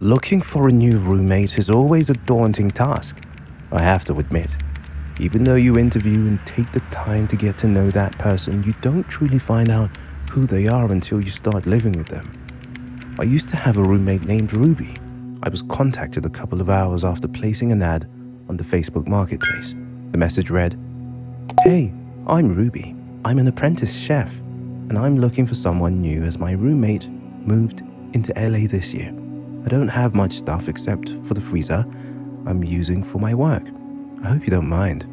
Looking for a new roommate is always a daunting task, I have to admit. Even though you interview and take the time to get to know that person, you don't truly find out who they are until you start living with them. I used to have a roommate named Ruby. I was contacted a couple of hours after placing an ad on the Facebook Marketplace. The message read, "Hey, I'm Ruby. I'm an apprentice chef, and I'm looking for someone new as my roommate moved into LA this year. I don't have much stuff except for the freezer I'm using for my work. I hope you don't mind."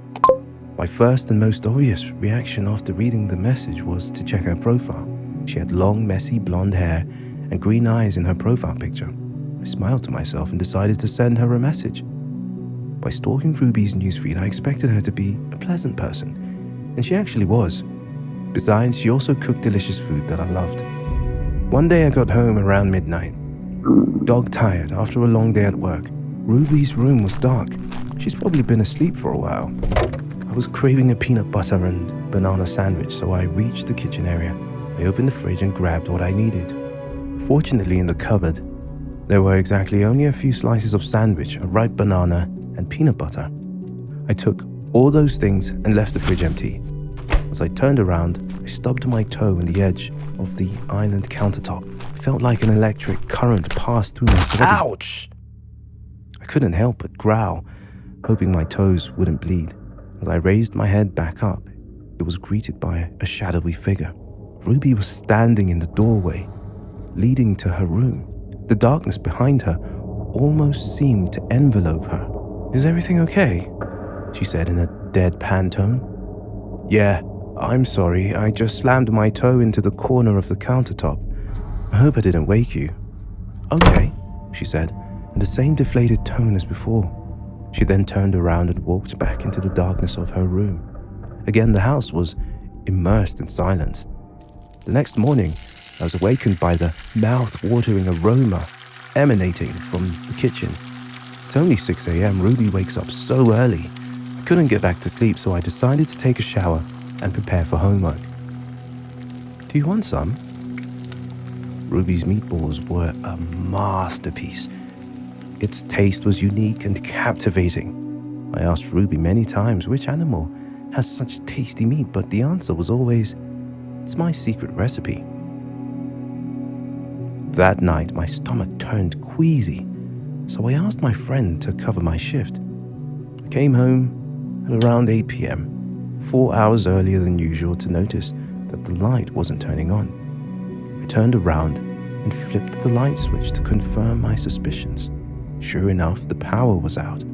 My first and most obvious reaction after reading the message was to check her profile. She had long, messy blonde hair and green eyes in her profile picture. I smiled to myself and decided to send her a message. By stalking Ruby's newsfeed, I expected her to be a pleasant person, and she actually was. Besides, she also cooked delicious food that I loved. One day I got home around midnight. Dog-tired after a long day at work, Ruby's room was dark. She's probably been asleep for a while. I was craving a peanut butter and banana sandwich, so I reached the kitchen area. I opened the fridge and grabbed what I needed. Fortunately, in the cupboard, there were exactly only a few slices of sandwich, a ripe banana, and peanut butter. I took all those things and left the fridge empty. As I turned around, I stubbed my toe in the edge of the island countertop. It felt like an electric current passed through my body. Ouch! I couldn't help but growl, hoping my toes wouldn't bleed. As I raised my head back up, it was greeted by a shadowy figure. Ruby was standing in the doorway, leading to her room. The darkness behind her almost seemed to envelope her. "Is everything okay?" she said in a deadpan tone. "Yeah, I'm sorry. I just slammed my toe into the corner of the countertop. I hope I didn't wake you." "Okay," she said, in the same deflated tone as before. She then turned around and walked back into the darkness of her room. Again, the house was immersed in silence. The next morning, I was awakened by the mouth-watering aroma emanating from the kitchen. It's only 6 a.m. Ruby wakes up so early. I couldn't get back to sleep, so I decided to take a shower and prepare for homework. "Do you want some?" Ruby's meatballs were a masterpiece. Its taste was unique and captivating. I asked Ruby many times which animal has such tasty meat, but the answer was always, "It's my secret recipe." That night, my stomach turned queasy, so I asked my friend to cover my shift. I came home at around 8 p.m., 4 hours earlier than usual, to notice that the light wasn't turning on. I turned around and flipped the light switch to confirm my suspicions. Sure enough, the power was out.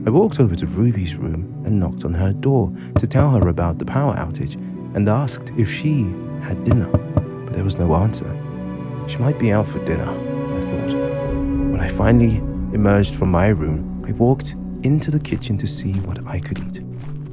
I walked over to Ruby's room and knocked on her door to tell her about the power outage and asked if she had dinner, but there was no answer. She might be out for dinner, I thought. When I finally emerged from my room, I walked into the kitchen to see what I could eat.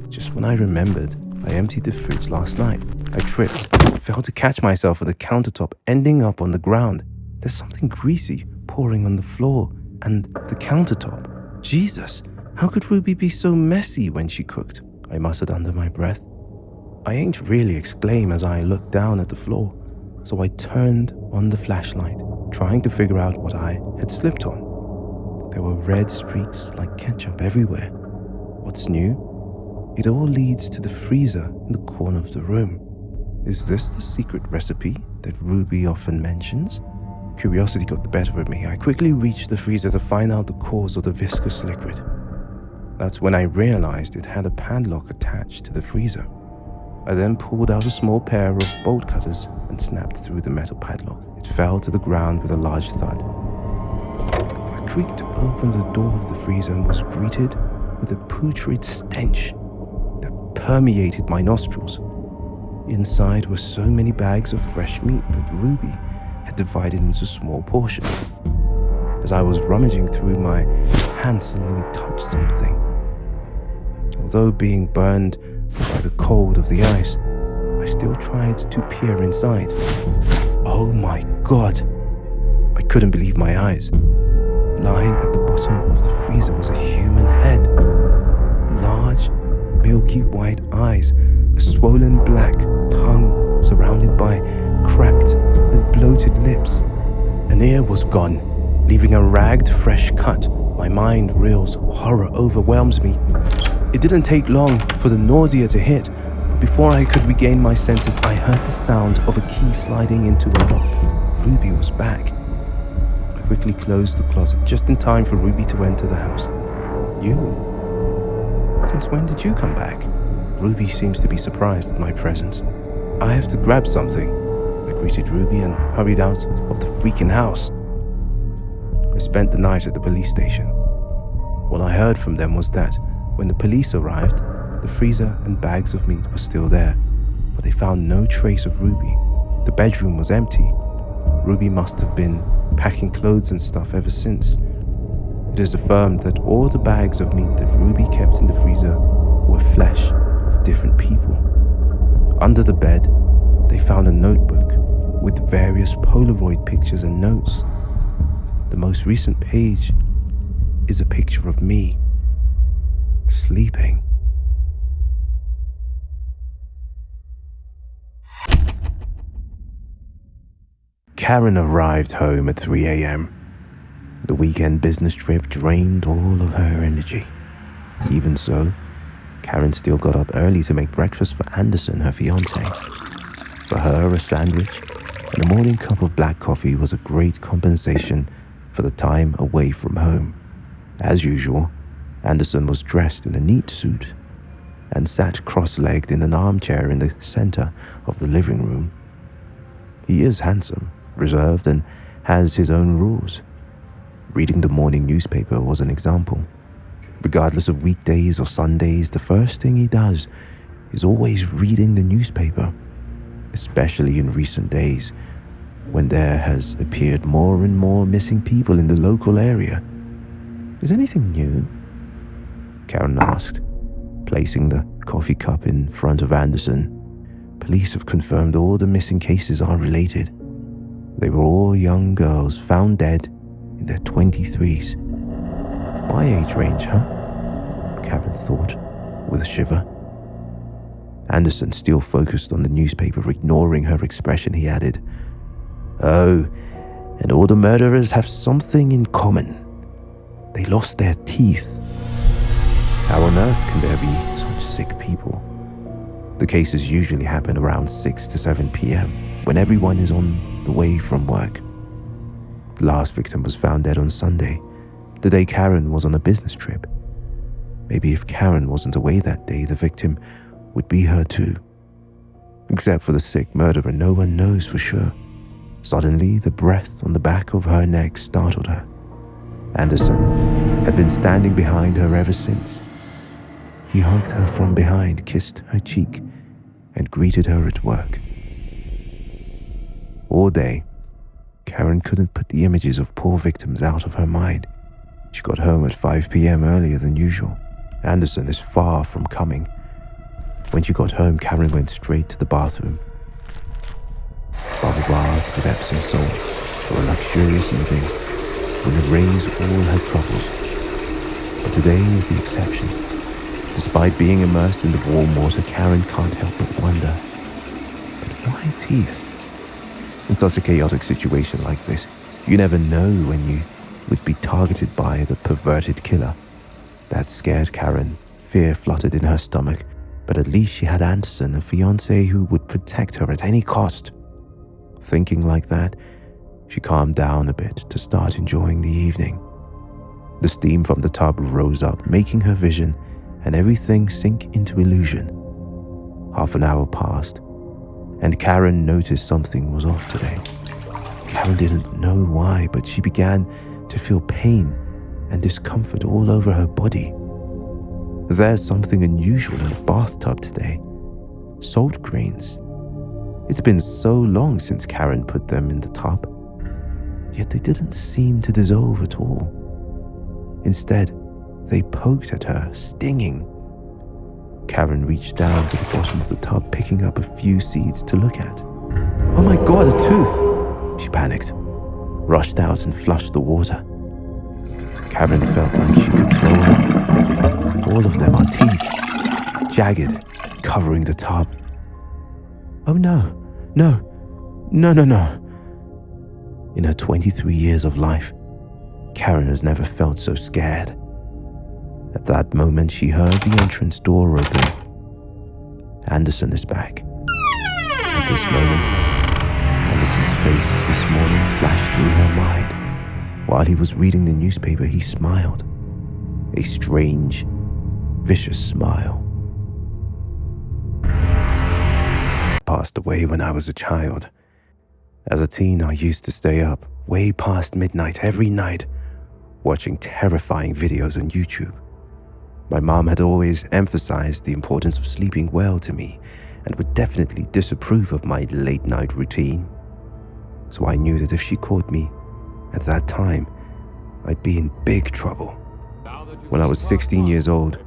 Just when I remembered, I emptied the fridge last night. I tripped, fell to catch myself on the countertop, ending up on the ground. There's something greasy pouring on the floor and the countertop. Jesus, how could Ruby be so messy when she cooked? I muttered under my breath. I ain't really exclaim as I looked down at the floor, so I turned on the flashlight, trying to figure out what I had slipped on. There were red streaks like ketchup everywhere. What's new? It all leads to the freezer in the corner of the room. Is this the secret recipe that Ruby often mentions? Curiosity got the better of me. I quickly reached the freezer to find out the cause of the viscous liquid. That's when I realized it had a padlock attached to the freezer. I then pulled out a small pair of bolt cutters and snapped through the metal padlock. It fell to the ground with a large thud. I creaked open the door of the freezer and was greeted with a putrid stench that permeated my nostrils. Inside were so many bags of fresh meat that Ruby had divided into small portions. As I was rummaging through, my hand suddenly touched something. Although being burned by the cold of the ice, I still tried to peer inside. Oh my God! I couldn't believe my eyes. Lying at the bottom of the freezer was a human head. Large, milky white eyes, a swollen black tongue surrounded by cracked and bloated lips. An ear was gone, leaving a ragged, fresh cut. My mind reels, horror overwhelms me. It didn't take long for the nausea to hit, but before I could regain my senses, I heard the sound of a key sliding into a lock. Ruby was back. I quickly closed the closet just in time for Ruby to enter the house. You? Since when did you come back? Ruby seems to be surprised at my presence. I have to grab something. I greeted Ruby and hurried out of the freaking house. I spent the night at the police station. What I heard from them was that when the police arrived, the freezer and bags of meat were still there, but they found no trace of Ruby. The bedroom was empty. Ruby must have been packing clothes and stuff ever since. It is affirmed that all the bags of meat that Ruby kept in the freezer were flesh of different people. Under the bed, they found a notebook with various Polaroid pictures and notes. The most recent page is a picture of me, sleeping. Karen arrived home at 3 a.m. The weekend business trip drained all of her energy. Even so, Karen still got up early to make breakfast for Anderson, her fiancé. For her, a sandwich and a morning cup of black coffee was a great compensation for the time away from home. As usual, Anderson was dressed in a neat suit and sat cross-legged in an armchair in the center of the living room. He is handsome, reserved, and has his own rules. Reading the morning newspaper was an example. Regardless of weekdays or Sundays, the first thing he does is always reading the newspaper, especially in recent days, when there has appeared more and more missing people in the local area. Is anything new? Karen asked, placing the coffee cup in front of Anderson. Police have confirmed all the missing cases are related. They were all young girls found dead in their 23s. My age range, huh? Karen thought, with a shiver. Anderson, still focused on the newspaper, ignoring her expression, he added, "Oh, and all the murderers have something in common. They lost their teeth. How on earth can there be such sick people?" The cases usually happen around 6 to 7 p.m. when everyone is on the way from work. The last victim was found dead on Sunday, the day Karen was on a business trip. Maybe if Karen wasn't away that day, the victim would be her too. Except for the sick murderer, no one knows for sure. Suddenly, the breath on the back of her neck startled her. Anderson had been standing behind her ever since. He hugged her from behind, kissed her cheek, and greeted her at work. All day, Karen couldn't put the images of poor victims out of her mind. She got home at 5 p.m. earlier than usual. Anderson is far from coming. When she got home, Karen went straight to the bathroom. Bubble bath with Epsom salt for a luxurious evening will erase all her troubles. But today is the exception. Despite being immersed in the warm water, Karen can't help but wonder, but why teeth? In such a chaotic situation like this, you never know when you would be targeted by the perverted killer. That scared Karen. Fear fluttered in her stomach, but at least she had Anderson, a fiancé who would protect her at any cost. Thinking like that, she calmed down a bit to start enjoying the evening. The steam from the tub rose up, making her vision and everything sink into illusion. Half an hour passed, and Karen noticed something was off today. Karen didn't know why, but she began to feel pain and discomfort all over her body. There's something unusual in the bathtub today. Salt grains. It's been so long since Karen put them in the tub, yet they didn't seem to dissolve at all. Instead, they poked at her, stinging. Karen reached down to the bottom of the tub, picking up a few seeds to look at. "Oh my God, a tooth!" She panicked, rushed out and flushed the water. Karen felt like she could throw up. All of them are teeth, jagged, covering the tub. "Oh no, no, no, no, no." In her 23 years of life, Karen has never felt so scared. At that moment, she heard the entrance door open. Anderson is back. At this moment, Anderson's face this morning flashed through her mind. While he was reading the newspaper, he smiled. A strange, vicious smile. Passed away when I was a child. As a teen, I used to stay up way past midnight every night, watching terrifying videos on YouTube. My mom had always emphasized the importance of sleeping well to me and would definitely disapprove of my late-night routine. So I knew that if she caught me at that time, I'd be in big trouble. When I was 16 years old,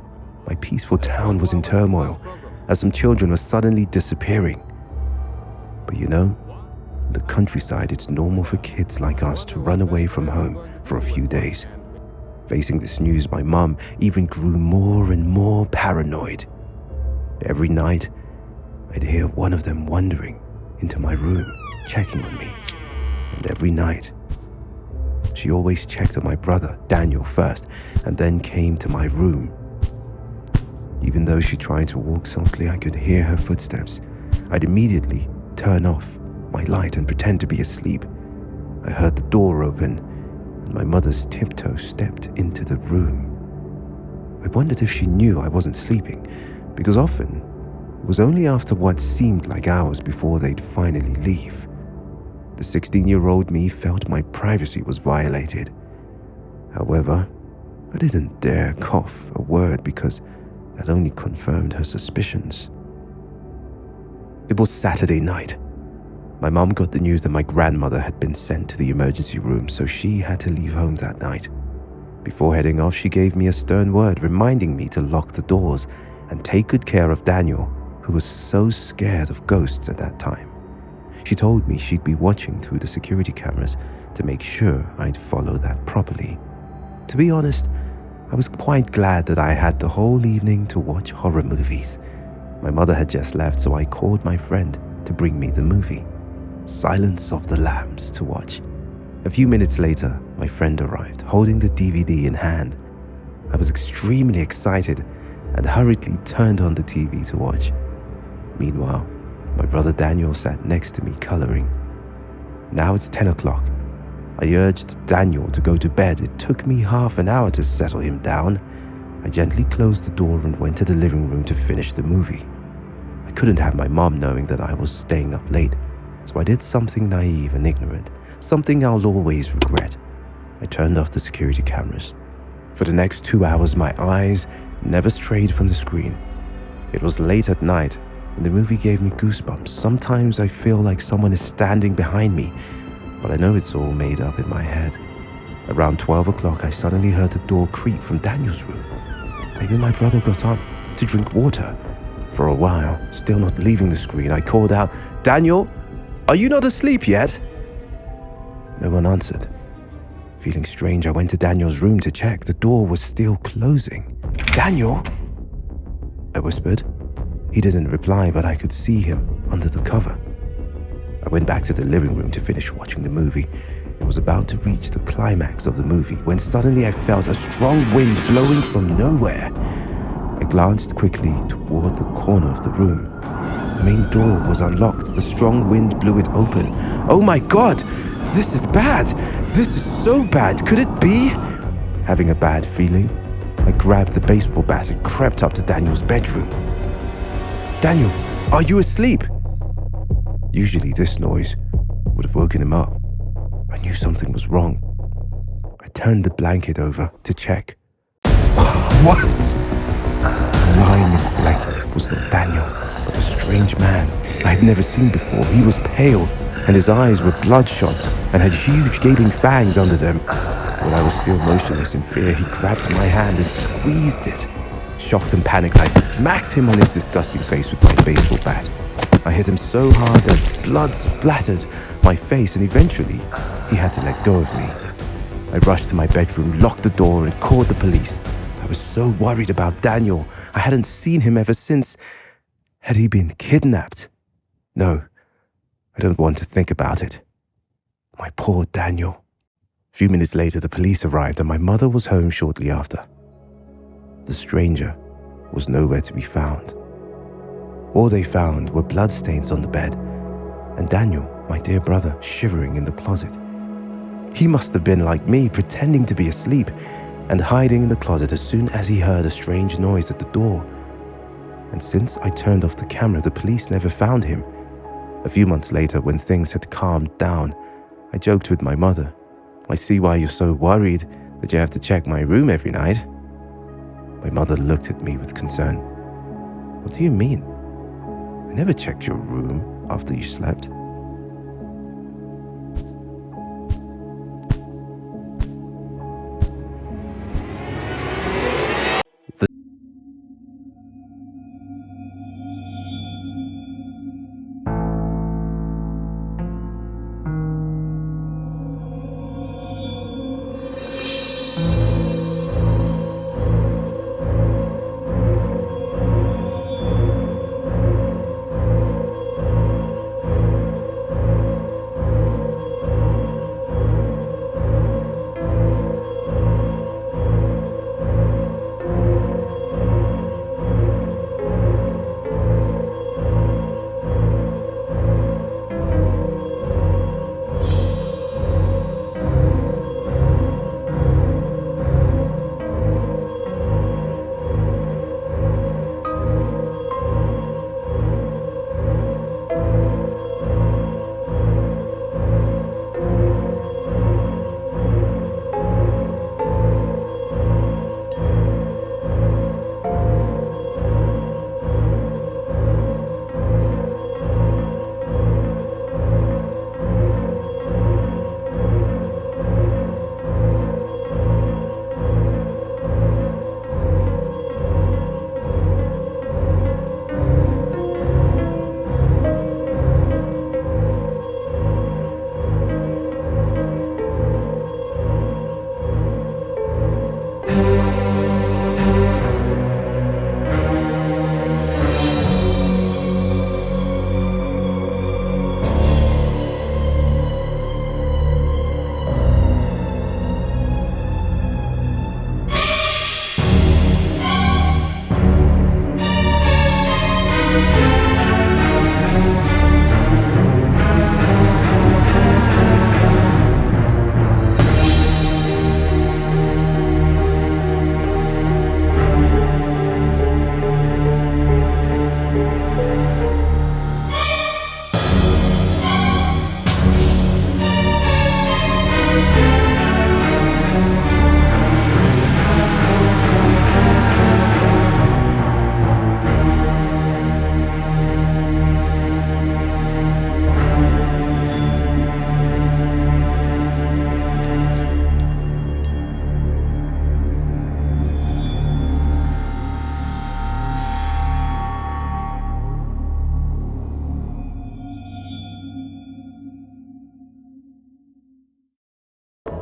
my peaceful town was in turmoil as some children were suddenly disappearing. But you know, in the countryside, it's normal for kids like us to run away from home for a few days. Facing this news, my mom even grew more and more paranoid. Every night, I'd hear one of them wandering into my room, checking on me. And every night, she always checked on my brother, Daniel, first, and then came to my room. Even though she tried to walk softly, I could hear her footsteps. I'd immediately turn off my light and pretend to be asleep. I heard the door open, and my mother's tiptoe stepped into the room. I wondered if she knew I wasn't sleeping, because often it was only after what seemed like hours before they'd finally leave. The 16-year-old me felt my privacy was violated. However, I didn't dare cough a word because that only confirmed her suspicions. It was Saturday night. My mom got the news that my grandmother had been sent to the emergency room, so she had to leave home that night. Before heading off, she gave me a stern word reminding me to lock the doors and take good care of Daniel, who was so scared of ghosts at that time. She told me she'd be watching through the security cameras to make sure I'd follow that properly. To be honest, I was quite glad that I had the whole evening to watch horror movies. My mother had just left, so I called my friend to bring me the movie, Silence of the Lambs, to watch. A few minutes later, my friend arrived, holding the DVD in hand. I was extremely excited and hurriedly turned on the TV to watch. Meanwhile, my brother Daniel sat next to me coloring. Now it's 10 o'clock. I urged Daniel to go to bed. It took me half an hour to settle him down. I gently closed the door and went to the living room to finish the movie. I couldn't have my mom knowing that I was staying up late, so I did something naive and ignorant, something I'll always regret. I turned off the security cameras. For the next 2 hours, my eyes never strayed from the screen. It was late at night, and the movie gave me goosebumps. Sometimes I feel like someone is standing behind me, but I know it's all made up in my head. Around 12 o'clock, I suddenly heard the door creak from Daniel's room. Maybe my brother got up to drink water. For a while, still not leaving the screen, I called out, "Daniel, are you not asleep yet?" No one answered. Feeling strange, I went to Daniel's room to check. The door was still closing. "Daniel?" I whispered. He didn't reply, but I could see him under the cover. I went back to the living room to finish watching the movie. It was about to reach the climax of the movie when suddenly I felt a strong wind blowing from nowhere. I glanced quickly toward the corner of the room. The main door was unlocked. The strong wind blew it open. "Oh my God! This is bad! This is so bad! Could it be?" Having a bad feeling, I grabbed the baseball bat and crept up to Daniel's bedroom. "Daniel, are you asleep?" Usually this noise would have woken him up. I knew something was wrong. I turned the blanket over to check. What? Lying in the blanket was not Daniel, but a strange man I had never seen before. He was pale, and his eyes were bloodshot and had huge gaping fangs under them. While I was still motionless in fear, he grabbed my hand and squeezed it. Shocked and panicked, I smacked him on his disgusting face with my baseball bat. I hit him so hard that blood splattered my face, and eventually he had to let go of me. I rushed to my bedroom, locked the door, and called the police. I was so worried about Daniel. I hadn't seen him ever since. Had he been kidnapped? No, I don't want to think about it. My poor Daniel. few minutes later, the police arrived and my mother was home shortly after. The stranger was nowhere to be found. All they found were bloodstains on the bed and Daniel, my dear brother, shivering in the closet. He must have been like me, pretending to be asleep and hiding in the closet as soon as he heard a strange noise at the door. And since I turned off the camera, the police never found him. A few months later, when things had calmed down, I joked with my mother, "I see why you're so worried that you have to check my room every night." My mother looked at me with concern. "What do you mean? I never checked your room after you slept."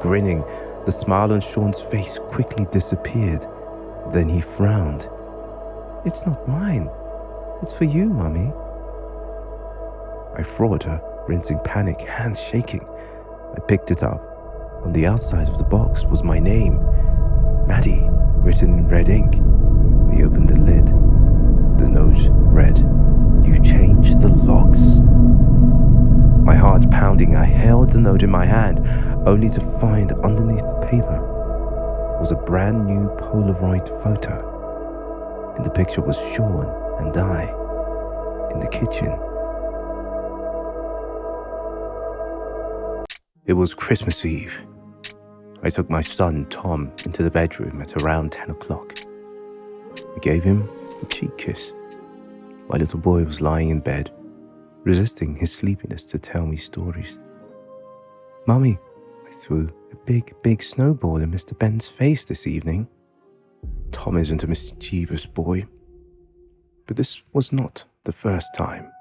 Grinning, the smile on Sean's face quickly disappeared. Then he frowned. "It's not mine. It's for you, Mummy." I fraud her, rinsing panic, hands shaking. I picked it up. On the outside of the box was my name, Maddie, written in red ink. I opened the lid. The note read, "You changed the locks?" My heart pounding, I held the note in my hand, only to find underneath the paper was a brand new Polaroid photo. In the picture was Sean and I in the kitchen. It was Christmas Eve. I took my son, Tom, into the bedroom at around 10 o'clock. I gave him a cheek kiss. My little boy was lying in bed, resisting his sleepiness to tell me stories. "Mummy, I threw a big snowball in Mr. Ben's face this evening." Tom isn't a mischievous boy, but this was not the first time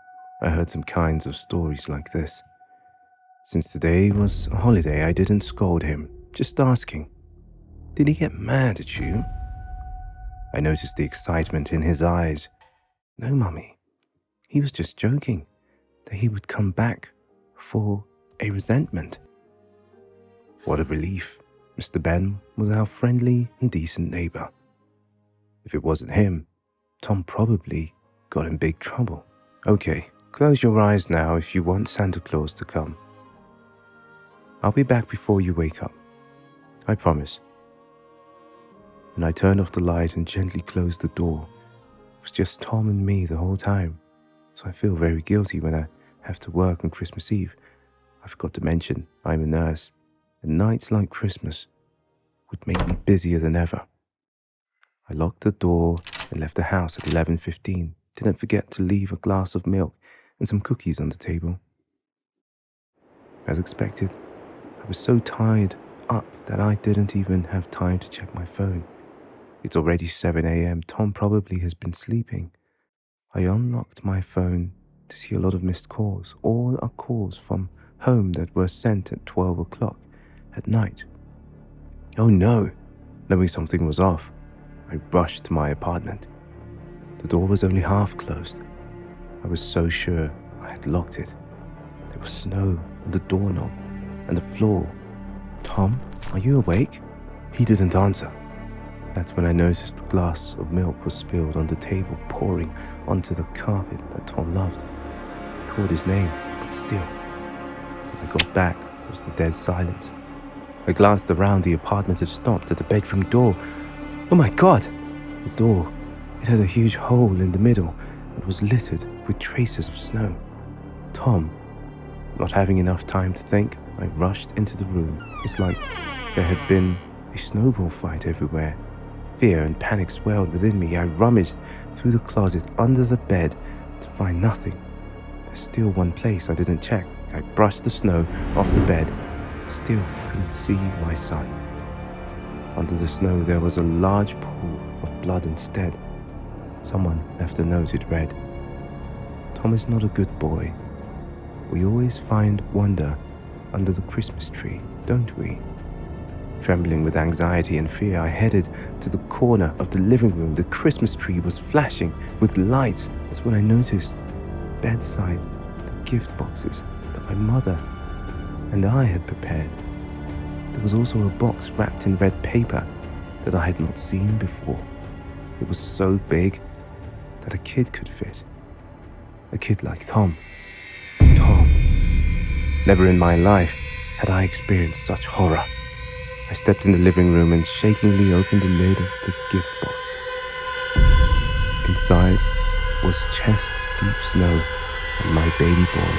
I heard some kinds of stories like this. Since today was a holiday, I didn't scold him, just asking, "Did he get mad at you?" I noticed the excitement in his eyes. "No, Mummy, he was just joking that he would come back for a resentment." What a relief. Mr. Ben was our friendly and decent neighbor. If it wasn't him, Tom probably got in big trouble. Okay, close your eyes now if you want Santa Claus to come. I'll be back before you wake up. I promise. And I turned off the light and gently closed the door. It was just Tom and me the whole time, so I feel very guilty when I have to work on Christmas Eve. I forgot to mention I'm a nurse, and nights like Christmas would make me busier than ever. I locked the door and left the house at 11:15. Didn't forget to leave a glass of milk and some cookies on the table. As expected, I was so tied up that I didn't even have time to check my phone. It's already 7 a.m. Tom probably has been sleeping. I unlocked my phone to see a lot of missed calls. All are calls from home that were sent at 12 o'clock at night. Oh no! Knowing something was off, I rushed to my apartment. The door was only half closed. I was so sure I had locked it. There was snow on the doorknob and the floor. Tom, are you awake? He didn't answer. That's when I noticed the glass of milk was spilled on the table, pouring onto the carpet that Tom loved. I called his name, but still. When I got back, it was the dead silence. I glanced around. The apartment had stopped at the bedroom door. Oh my God! The door, it had a huge hole in the middle and was littered with traces of snow. Tom, not having enough time to think, I rushed into the room. It's like there had been a snowball fight everywhere. Fear and panic swelled within me. I rummaged through the closet under the bed to find nothing. There's still one place I didn't check. I brushed the snow off the bed, but still couldn't see my son. Under the snow there was a large pool of blood instead. Someone left a note. It read, "Tom is not a good boy. We always find wonder under the Christmas tree, don't we?" Trembling with anxiety and fear, I headed to the corner of the living room. The Christmas tree was flashing with lights. That's when I noticed bedside the gift boxes that my mother and I had prepared. There was also a box wrapped in red paper that I had not seen before. It was so big that a kid could fit. A kid like Tom. Tom. Never in my life had I experienced such horror. I stepped in the living room and shakingly opened the lid of the gift box. Inside was chest-deep snow and my baby boy.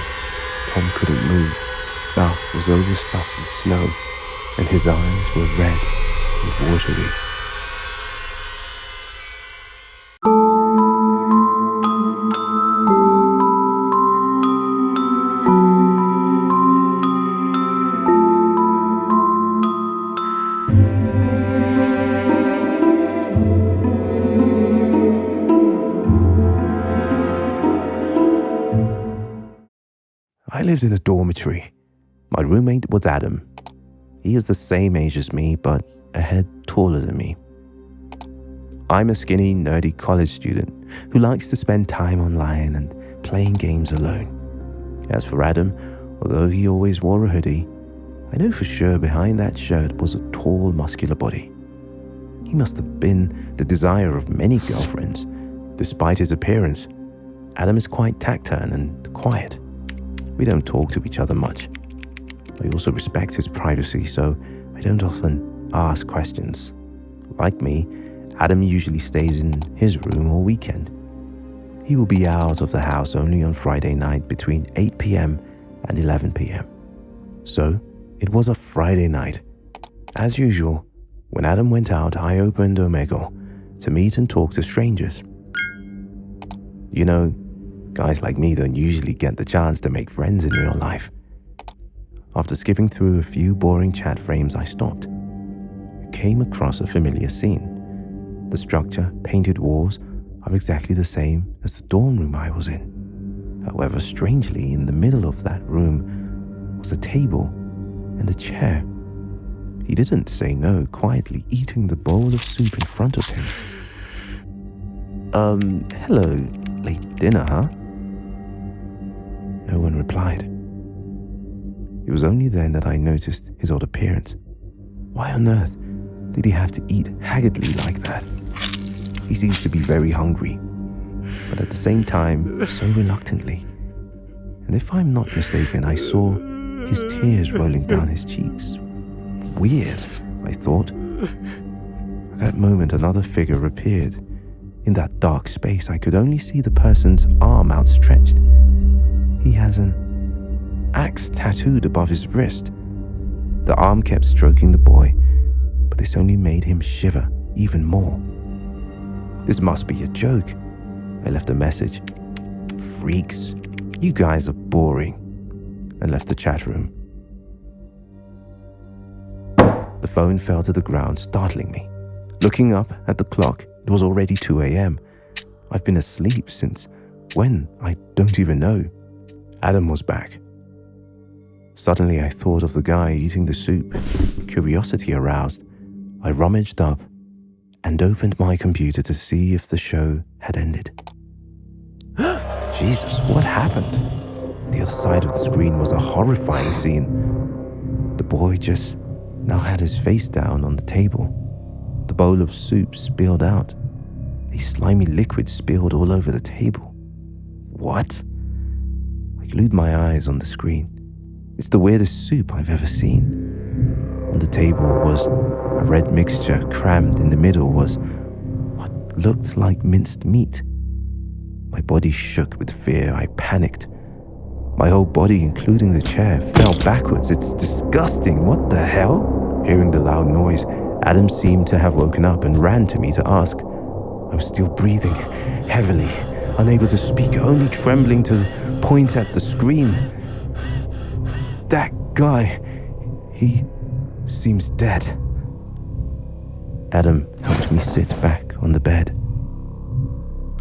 Tom couldn't move. Mouth was overstuffed with snow and his eyes were red and watery. I lived in a dormitory. My roommate was Adam. He is the same age as me, but a head taller than me. I'm a skinny, nerdy college student who likes to spend time online and playing games alone. As for Adam, although he always wore a hoodie, I know for sure behind that shirt was a tall, muscular body. He must have been the desire of many girlfriends. Despite his appearance, Adam is quite taciturn and quiet. We don't talk to each other much. I also respect his privacy, so I don't often ask questions. Like me, Adam usually stays in his room all weekend. He will be out of the house only on Friday night between 8 p.m. and 11 p.m. So, it was a Friday night. As usual, when Adam went out, I opened Omegle to meet and talk to strangers. You know, guys like me don't usually get the chance to make friends in real life. After skipping through a few boring chat frames, I stopped. I came across a familiar scene. The structure, painted walls are exactly the same as the dorm room I was in. However, strangely, in the middle of that room was a table and a chair. He didn't say no, quietly eating the bowl of soup in front of him. Hello, late dinner, huh? No one replied. It was only then that I noticed his odd appearance. Why on earth did he have to eat haggardly like that? He seems to be very hungry, but at the same time, so reluctantly. And if I'm not mistaken, I saw his tears rolling down his cheeks. Weird, I thought. At that moment, another figure appeared. In that dark space, I could only see the person's arm outstretched. He has an axe tattooed above his wrist. The arm kept stroking the boy, but this only made him shiver even more. This must be a joke. I left a message. Freaks, you guys are boring, and left the chat room. The phone fell to the ground, startling me. Looking up at the clock, it was already 2 a.m. I've been asleep since when, I don't even know. Adam was back. Suddenly I thought of the guy eating the soup. Curiosity aroused. I rummaged up and opened my computer to see if the show had ended. Jesus, what happened? On the other side of the screen was a horrifying scene. The boy just now had his face down on the table. The bowl of soup spilled out. A slimy liquid spilled all over the table. What? I glued my eyes on the screen. It's the weirdest soup I've ever seen. On the table was a red mixture. Crammed in the middle was what looked like minced meat. My body shook with fear. I panicked. My whole body, including the chair, fell backwards. It's disgusting. What the hell? Hearing the loud noise, Adam seemed to have woken up and ran to me to ask. I was still breathing heavily, unable to speak, only trembling to point at the screen. That guy, he seems dead. Adam helped me sit back on the bed.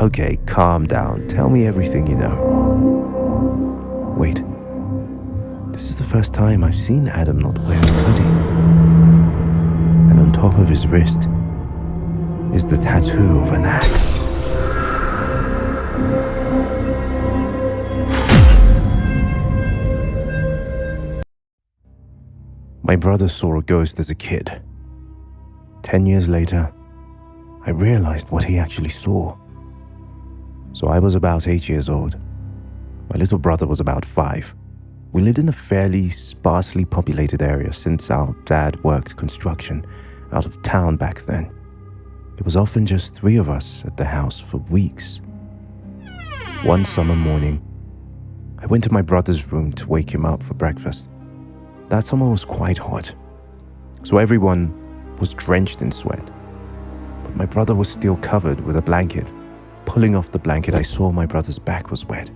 Okay, calm down. Tell me everything you know. Wait. This is the first time I've seen Adam not wear a hoodie. And on top of his wrist is the tattoo of an axe. My brother saw a ghost as a kid. 10 years later, I realized what he actually saw. So I was about 8 years old. My little brother was about 5. We lived in a fairly sparsely populated area since our dad worked construction out of town back then. It was often just 3 of us at the house for weeks. One summer morning, I went to my brother's room to wake him up for breakfast. That summer was quite hot, so everyone was drenched in sweat. But my brother was still covered with a blanket. Pulling off the blanket, I saw my brother's back was wet.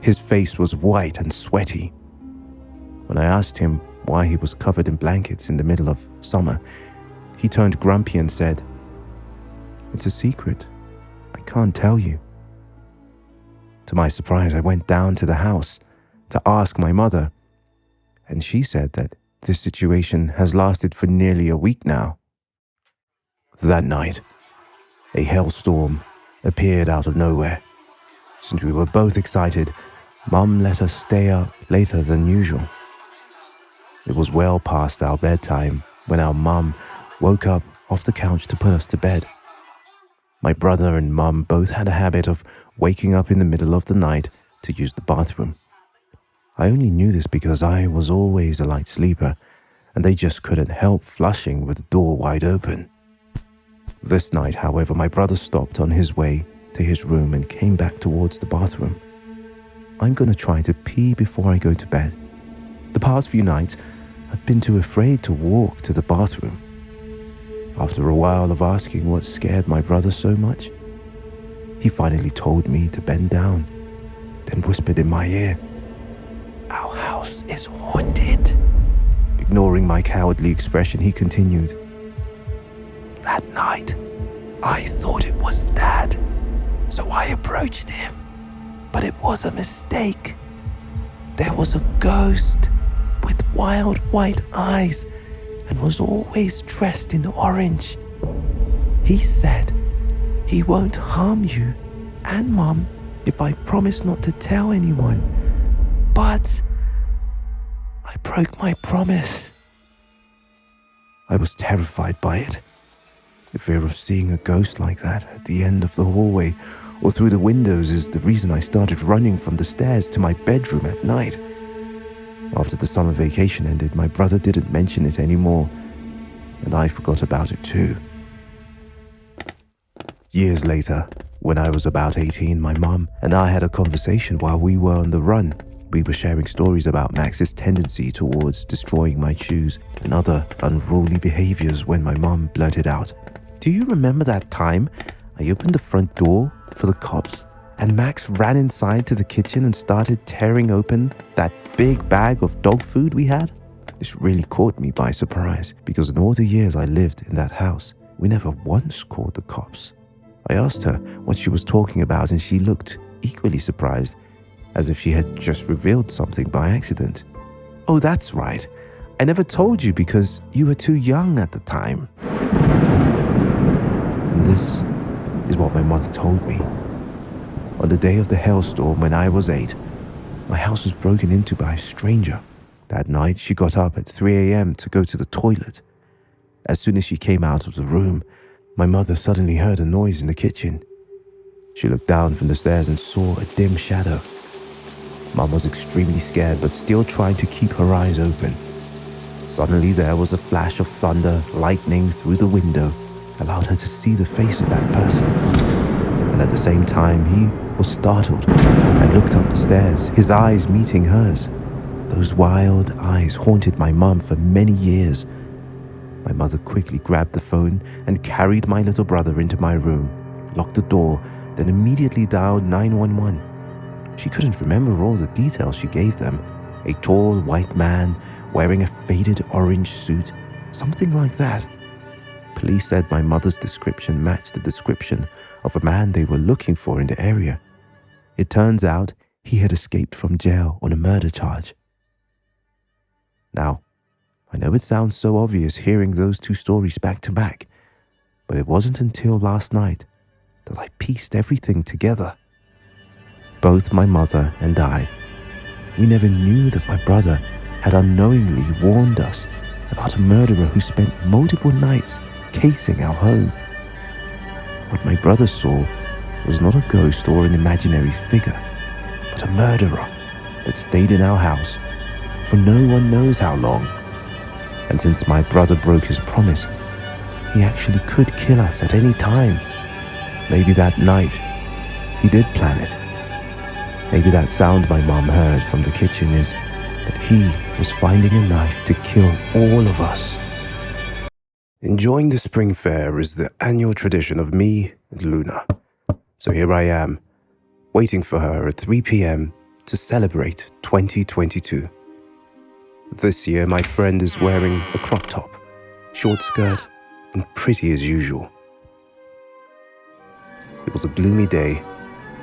His face was white and sweaty. When I asked him why he was covered in blankets in the middle of summer, he turned grumpy and said, "It's a secret. I can't tell you." To my surprise, I went down to the house to ask my mother, and she said that this situation has lasted for nearly a week now. That night, a hailstorm appeared out of nowhere. Since we were both excited, Mum let us stay up later than usual. It was well past our bedtime when our mum woke up off the couch to put us to bed. My brother and Mum both had a habit of waking up in the middle of the night to use the bathroom. I only knew this because I was always a light sleeper, and they just couldn't help flushing with the door wide open. This night, however, my brother stopped on his way to his room and came back towards the bathroom. I'm going to try to pee before I go to bed. The past few nights, I've been too afraid to walk to the bathroom. After a while of asking what scared my brother so much, he finally told me to bend down, then whispered in my ear, "Our house is haunted." Ignoring my cowardly expression, he continued, "That night, I thought it was Dad, so I approached him, but it was a mistake. There was a ghost with wild white eyes and was always dressed in orange. He said he won't harm you and Mum if I promise not to tell anyone. But I broke my promise. I was terrified by it. The fear of seeing a ghost like that at the end of the hallway or through the windows is the reason I started running from the stairs to my bedroom at night. After the summer vacation ended, my brother didn't mention it anymore, and I forgot about it too. Years later, when I was about 18, my mom and I had a conversation while we were on the run. We were sharing stories about Max's tendency towards destroying my shoes and other unruly behaviors when my mom blurted out, "Do you remember that time I opened the front door for the cops and Max ran inside to the kitchen and started tearing open that big bag of dog food we had?" This really caught me by surprise because in all the years I lived in that house, we never once called the cops. I asked her what she was talking about and she looked equally surprised, as if she had just revealed something by accident. "Oh, that's right. I never told you because you were too young at the time." And this is what my mother told me. On the day of the hailstorm when I was 8, my house was broken into by a stranger. That night, she got up at 3 a.m. to go to the toilet. As soon as she came out of the room, my mother suddenly heard a noise in the kitchen. She looked down from the stairs and saw a dim shadow. Mom was extremely scared but still trying to keep her eyes open. Suddenly there was a flash of thunder, lightning through the window, allowed her to see the face of that person. And at the same time, he was startled and looked up the stairs, his eyes meeting hers. Those wild eyes haunted my mom for many years. My mother quickly grabbed the phone and carried my little brother into my room, locked the door, then immediately dialed 911. She couldn't remember all the details she gave them. A tall white man wearing a faded orange suit, something like that. Police said my mother's description matched the description of a man they were looking for in the area. It turns out he had escaped from jail on a murder charge. Now, I know it sounds so obvious hearing those two stories back to back, but it wasn't until last night that I pieced everything together. Both my mother and I, we never knew that my brother had unknowingly warned us about a murderer who spent multiple nights casing our home. What my brother saw was not a ghost or an imaginary figure, but a murderer that stayed in our house for no one knows how long. And since my brother broke his promise, he actually could kill us at any time. Maybe that night, he did plan it. Maybe that sound my mom heard from the kitchen is that he was finding a knife to kill all of us. Enjoying the spring fair is the annual tradition of me and Luna. So here I am, waiting for her at 3 p.m. to celebrate 2022. This year, my friend is wearing a crop top, short skirt, and pretty as usual. It was a gloomy day,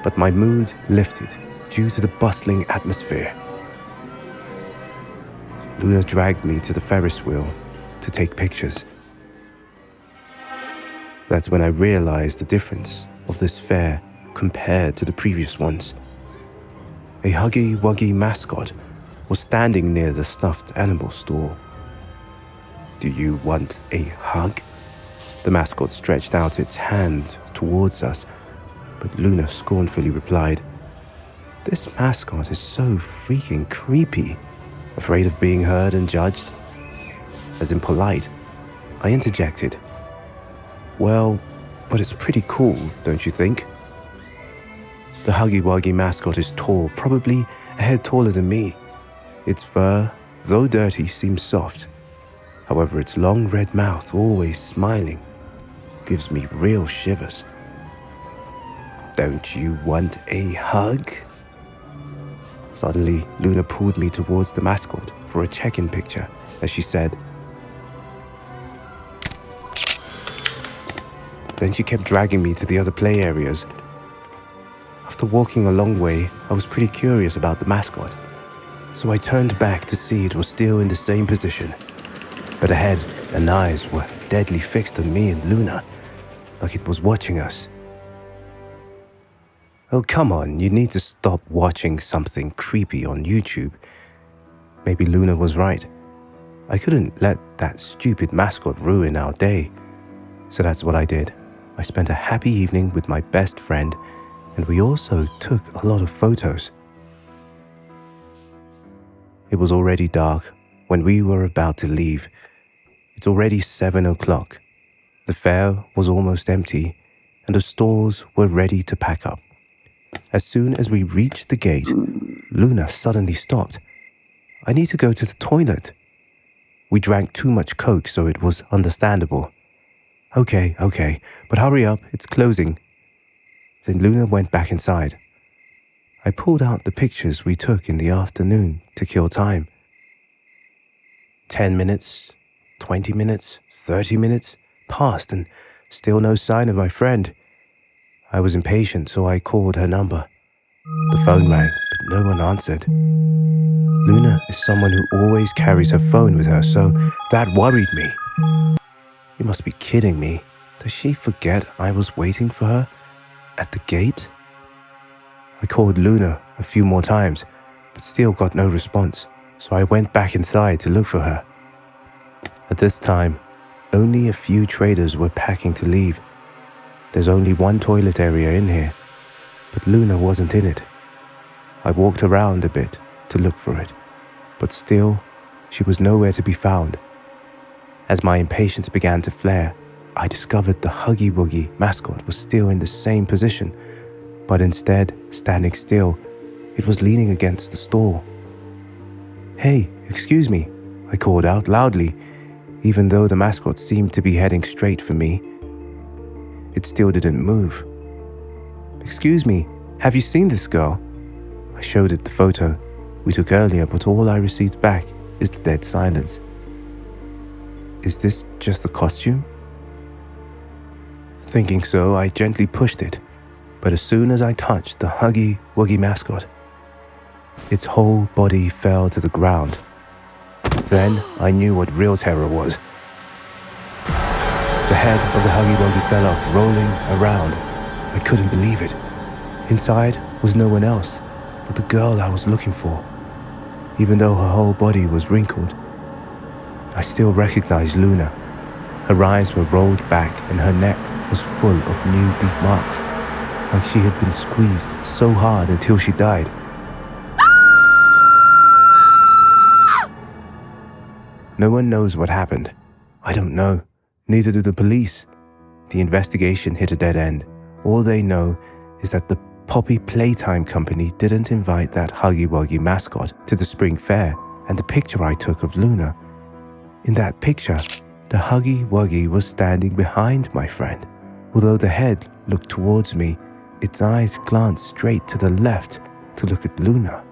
but my mood lifted due to the bustling atmosphere. Luna dragged me to the Ferris wheel to take pictures. That's when I realized the difference of this fair compared to the previous ones. A Huggy Wuggy mascot was standing near the stuffed animal store. "Do you want a hug?" The mascot stretched out its hand towards us, but Luna scornfully replied, "This mascot is so freaking creepy, afraid of being heard and judged." As impolite, I interjected, "Well, but it's pretty cool, don't you think?" The Huggy Wuggy mascot is tall, probably a head taller than me. Its fur, though dirty, seems soft. However, its long red mouth, always smiling, gives me real shivers. "Don't you want a hug?" Suddenly, Luna pulled me towards the mascot for a check-in picture as she said. Then she kept dragging me to the other play areas. After walking a long way, I was pretty curious about the mascot, so I turned back to see it was still in the same position. But the head and eyes were deadly fixed on me and Luna, like it was watching us. "Oh, come on, you need to stop watching something creepy on YouTube. Maybe Luna was right. I couldn't let that stupid mascot ruin our day. So that's what I did. I spent a happy evening with my best friend, and we also took a lot of photos. It was already dark when we were about to leave. It's already 7 o'clock. The fair was almost empty, and the stalls were ready to pack up. As soon as we reached the gate, Luna suddenly stopped. I need to go to the toilet. We drank too much Coke, so it was understandable. Okay, but hurry up, it's closing. Then Luna went back inside. I pulled out the pictures we took in the afternoon to kill time. 10 minutes, 20 minutes, 30 minutes passed and still no sign of my friend. I was impatient, so I called her number. The phone rang, but no one answered. Luna is someone who always carries her phone with her, so that worried me. You must be kidding me. Does she forget I was waiting for her at the gate? I called Luna a few more times, but still got no response, so I went back inside to look for her. At this time, only a few traders were packing to leave. There's only one toilet area in here, but Luna wasn't in it. I walked around a bit to look for it, but still, she was nowhere to be found. As my impatience began to flare, I discovered the Huggy Wuggy mascot was still in the same position, but instead, standing still, it was leaning against the stall. Hey, excuse me, I called out loudly, even though the mascot seemed to be heading straight for me. It still didn't move. Excuse me, have you seen this girl? I showed it the photo we took earlier, but all I received back is the dead silence. Is this just a costume? Thinking so, I gently pushed it, but as soon as I touched the Huggy Wuggy mascot, its whole body fell to the ground. Then I knew what real terror was. The head of the Huggy Wuggy fell off, rolling around. I couldn't believe it. Inside was no one else but the girl I was looking for. Even though her whole body was wrinkled, I still recognized Luna. Her eyes were rolled back and her neck was full of new deep marks, like she had been squeezed so hard until she died. No one knows what happened. I don't know. Neither do the police. The investigation hit a dead end. All they know is that the Poppy Playtime Company didn't invite that Huggy Wuggy mascot to the spring fair, and the picture I took of Luna. In that picture, the Huggy Wuggy was standing behind my friend. Although the head looked towards me, its eyes glanced straight to the left to look at Luna,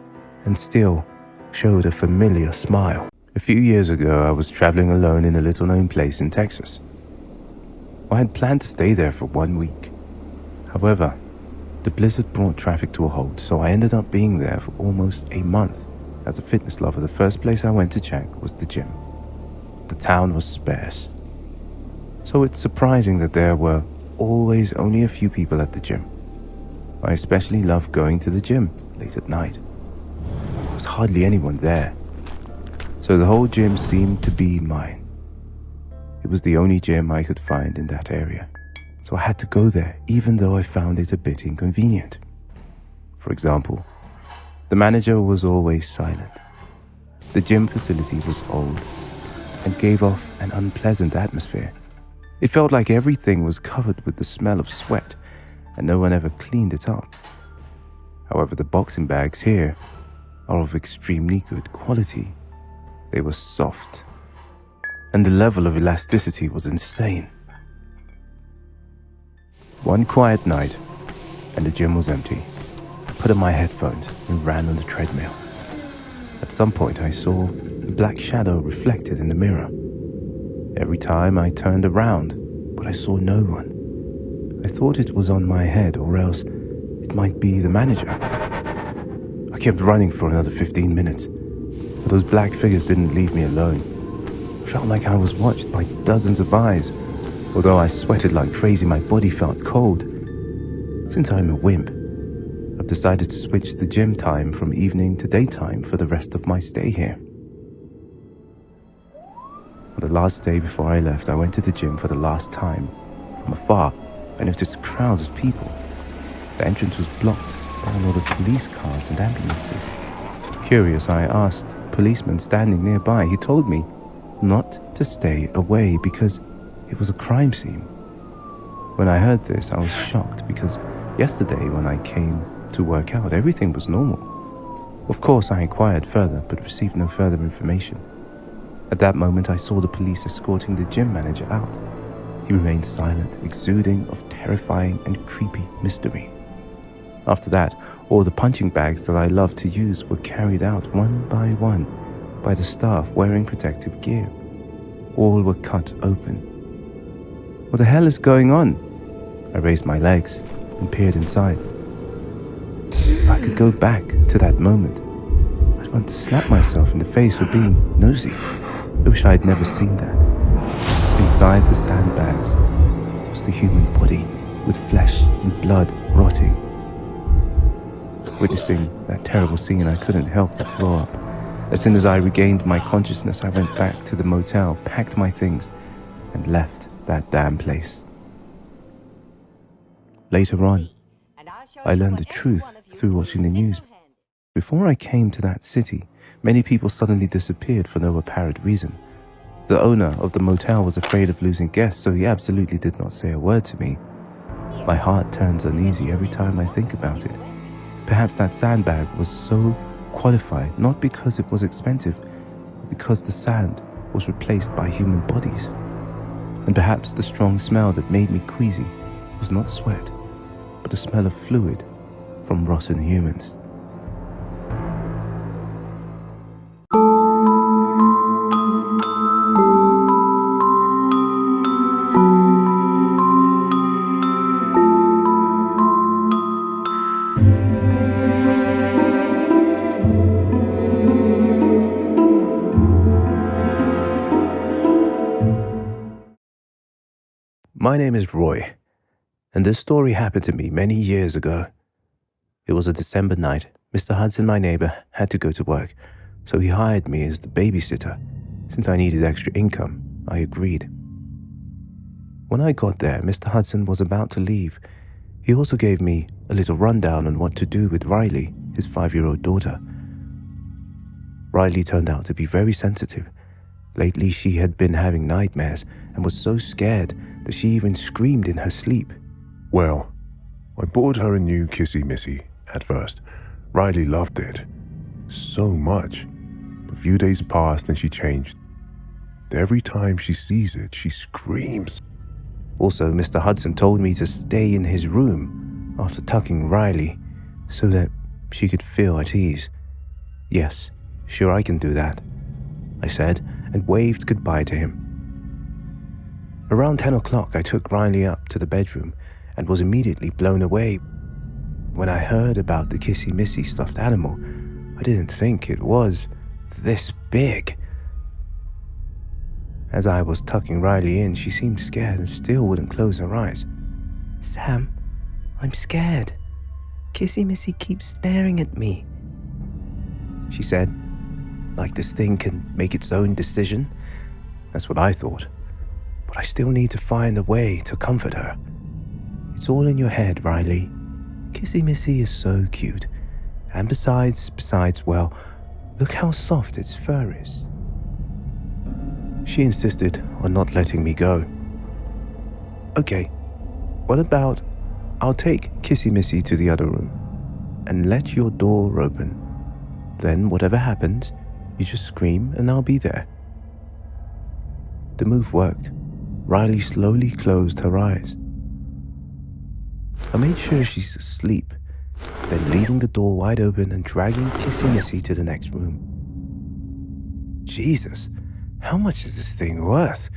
and still showed a familiar smile. A few years ago, I was traveling alone in a little-known place in Texas. I had planned to stay there for 1 week. However, the blizzard brought traffic to a halt, so I ended up being there for almost a month. As a fitness lover, the first place I went to check was the gym. The town was sparse, so it's surprising that there were always only a few people at the gym. I especially loved going to the gym late at night. There was hardly anyone there, so the whole gym seemed to be mine. It was the only gym I could find in that area, so I had to go there even though I found it a bit inconvenient. For example, the manager was always silent. The gym facility was old and gave off an unpleasant atmosphere. It felt like everything was covered with the smell of sweat and no one ever cleaned it up. However, the boxing bags here are of extremely good quality. They were soft, and the level of elasticity was insane. One quiet night, and the gym was empty. I put on my headphones and ran on the treadmill. At some point, I saw a black shadow reflected in the mirror. Every time I turned around, but I saw no one. I thought it was on my head, or else it might be the manager. I kept running for another 15 minutes, but those black figures didn't leave me alone. I felt like I was watched by dozens of eyes. Although I sweated like crazy, my body felt cold. Since I'm a wimp, I've decided to switch the gym time from evening to daytime for the rest of my stay here. On the last day before I left, I went to the gym for the last time. From afar, I noticed crowds of people. The entrance was blocked by a lot of police cars and ambulances. Curious, I asked a policeman standing nearby. He told me not to stay away because it was a crime scene. When I heard this, I was shocked because yesterday when I came to work out, everything was normal. Of course, I inquired further, but received no further information. At that moment, I saw the police escorting the gym manager out. He remained silent, exuding of terrifying and creepy mystery. After that, all the punching bags that I loved to use were carried out one by the staff wearing protective gear. All were cut open. What the hell is going on? I raised my legs and peered inside. If I could go back to that moment, I'd want to slap myself in the face for being nosy. I wish I had never seen that. Inside the sandbags was the human body with flesh and blood rotting. Witnessing that terrible scene, I couldn't help but throw up. As soon as I regained my consciousness, I went back to the motel, packed my things, and left that damn place. Later on, I learned the truth through watching the news. Before I came to that city, many people suddenly disappeared for no apparent reason. The owner of the motel was afraid of losing guests, so he absolutely did not say a word to me. My heart turns uneasy every time I think about it. Perhaps that sandbag was so qualified not because it was expensive, but because the sand was replaced by human bodies. And perhaps the strong smell that made me queasy was not sweat, but a smell of fluid from rotten humans. My name is Roy, and this story happened to me many years ago. It was a December night. Mr. Hudson, my neighbor, had to go to work, so he hired me as the babysitter. Since I needed extra income, I agreed. When I got there, Mr. Hudson was about to leave. He also gave me a little rundown on what to do with Riley, his 5-year-old daughter. Riley turned out to be very sensitive. Lately, she had been having nightmares and was so scared that she even screamed in her sleep. Well, I bought her a new Kissy Missy at first. Riley loved it so much. A few days passed and she changed. Every time she sees it, she screams. Also, Mr. Hudson told me to stay in his room after tucking Riley so that she could feel at ease. Yes, sure, I can do that, I said, and waved goodbye to him. Around 10 o'clock, I took Riley up to the bedroom and was immediately blown away. When I heard about the Kissy Missy stuffed animal, I didn't think it was this big. As I was tucking Riley in, she seemed scared and still wouldn't close her eyes. "Sam, I'm scared. Kissy Missy keeps staring at me," she said. Like this thing can make its own decision? That's what I thought. But I still need to find a way to comfort her. It's all in your head, Riley. Kissy Missy is so cute. And besides, well, look how soft its fur is. She insisted on not letting me go. Okay, what about I'll take Kissy Missy to the other room and let your door open. Then whatever happens, you just scream and I'll be there. The move worked. Riley slowly closed her eyes. I made sure she's asleep, then leaving the door wide open and dragging Kissy Missy to the next room. Jesus, how much is this thing worth?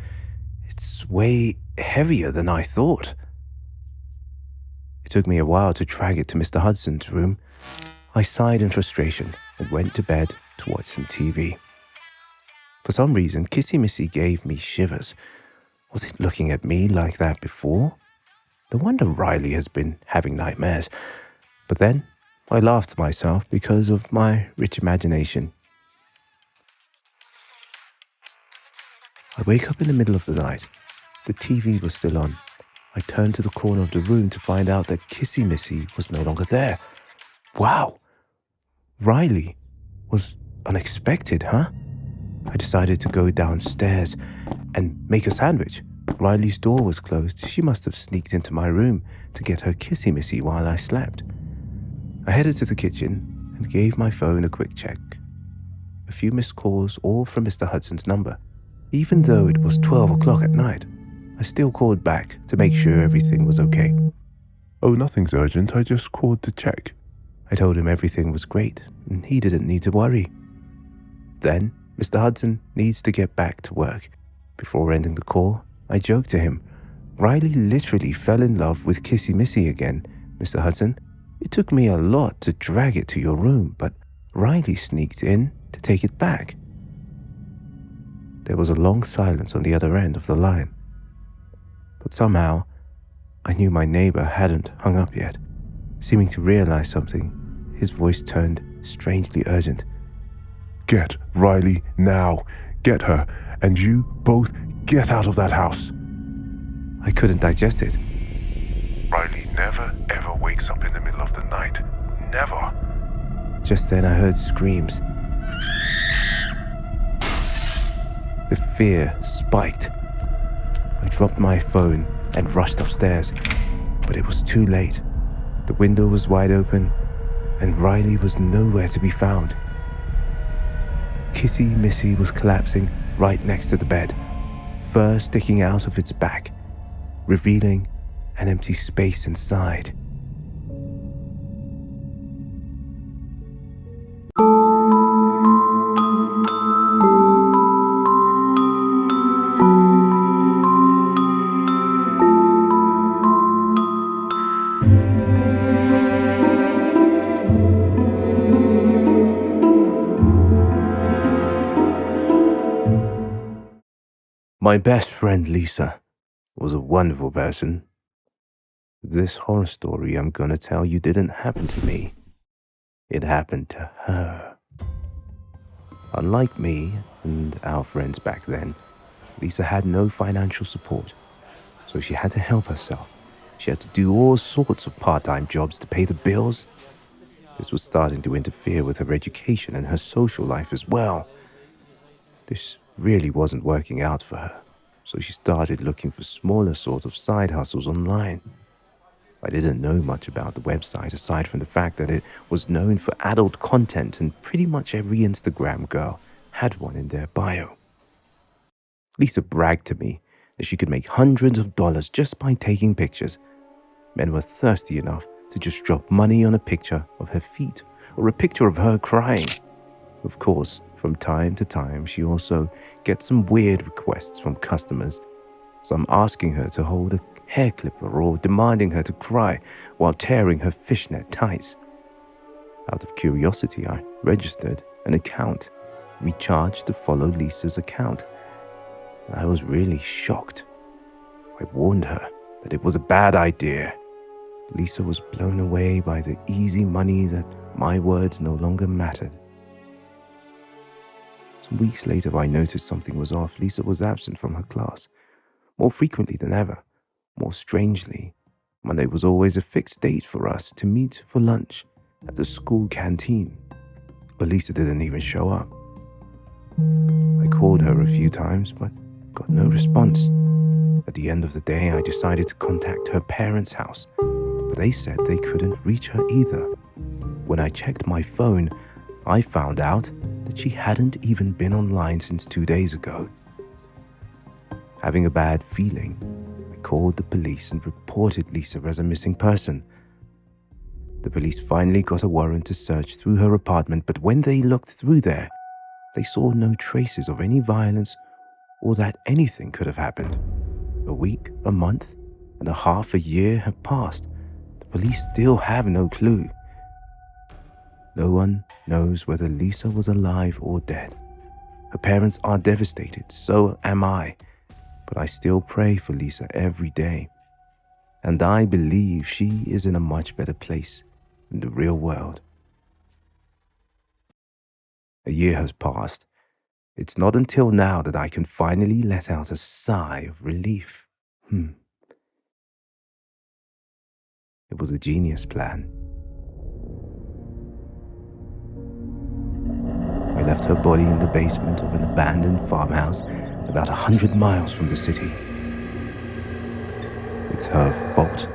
It's way heavier than I thought. It took me a while to drag it to Mr. Hudson's room. I sighed in frustration and went to bed to watch some TV. For some reason, Kissy Missy gave me shivers. Was it looking at me like that before? No wonder Riley has been having nightmares. But then I laughed to myself because of my rich imagination. I wake up in the middle of the night. The TV was still on. I turned to the corner of the room to find out that Kissy Missy was no longer there. Wow! Riley was unexpected, huh? I decided to go downstairs and make a sandwich. Riley's door was closed. She must have sneaked into my room to get her Kissy Missy while I slept. I headed to the kitchen and gave my phone a quick check. A few missed calls, all from Mr. Hudson's number. Even though it was 12 o'clock at night, I still called back to make sure everything was okay. Oh, nothing's urgent. I just called to check. I told him everything was great and he didn't need to worry. Then, Mr. Hudson needs to get back to work. Before ending the call, I joked to him, Riley literally fell in love with Kissy Missy again, Mr. Hudson. It took me a lot to drag it to your room, but Riley sneaked in to take it back. There was a long silence on the other end of the line. But somehow, I knew my neighbor hadn't hung up yet. Seeming to realize something, his voice turned strangely urgent. Get Riley now. Get her, and you both get out of that house. I couldn't digest it. Riley never ever wakes up in the middle of the night. Never. Just then I heard screams. The fear spiked. I dropped my phone and rushed upstairs, but it was too late. The window was wide open, and Riley was nowhere to be found. Kissy Missy was collapsing right next to the bed, fur sticking out of its back, revealing an empty space inside. My best friend Lisa was a wonderful person. This horror story I'm gonna tell you didn't happen to me. It happened to her. Unlike me and our friends back then, Lisa had no financial support, so she had to help herself. She had to do all sorts of part-time jobs to pay the bills. This was starting to interfere with her education and her social life as well. This really wasn't working out for her, so she started looking for smaller sort of side hustles online. I didn't know much about the website aside from the fact that it was known for adult content and pretty much every Instagram girl had one in their bio. Lisa bragged to me that she could make hundreds of dollars just by taking pictures. Men were thirsty enough to just drop money on a picture of her feet or a picture of her crying. Of course, from time to time, she also gets some weird requests from customers, some asking her to hold a hair clipper or demanding her to cry while tearing her fishnet tights. Out of curiosity, I registered an account, recharged to follow Lisa's account. I was really shocked. I warned her that it was a bad idea. Lisa was blown away by the easy money that my words no longer mattered. Some weeks later, I noticed something was off. Lisa was absent from her class, more frequently than ever. More strangely, Monday was always a fixed date for us to meet for lunch at the school canteen, but Lisa didn't even show up. I called her a few times, but got no response. At the end of the day, I decided to contact her parents' house, but they said they couldn't reach her either. When I checked my phone, I found out that she hadn't even been online since 2 days ago. Having a bad feeling, I called the police and reported Lisa as a missing person. The police finally got a warrant to search through her apartment, but when they looked through there, they saw no traces of any violence or that anything could have happened. A week, a month, and a half a year have passed. The police still have no clue. No one knows whether Lisa was alive or dead. Her parents are devastated, so am I. But I still pray for Lisa every day. And I believe she is in a much better place in the real world. A year has passed. It's not until now that I can finally let out a sigh of relief. It was a genius plan. I left her body in the basement of an abandoned farmhouse about 100 miles from the city. It's her fault.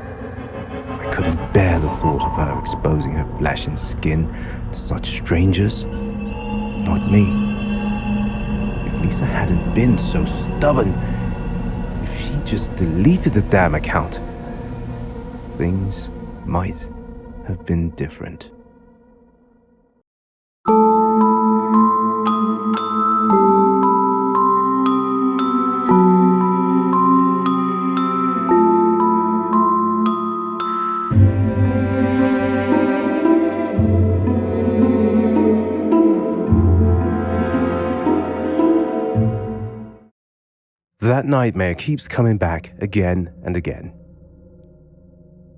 I couldn't bear the thought of her exposing her flesh and skin to such strangers. Not me. If Lisa hadn't been so stubborn, if she just deleted the damn account, things might have been different. That nightmare keeps coming back again and again.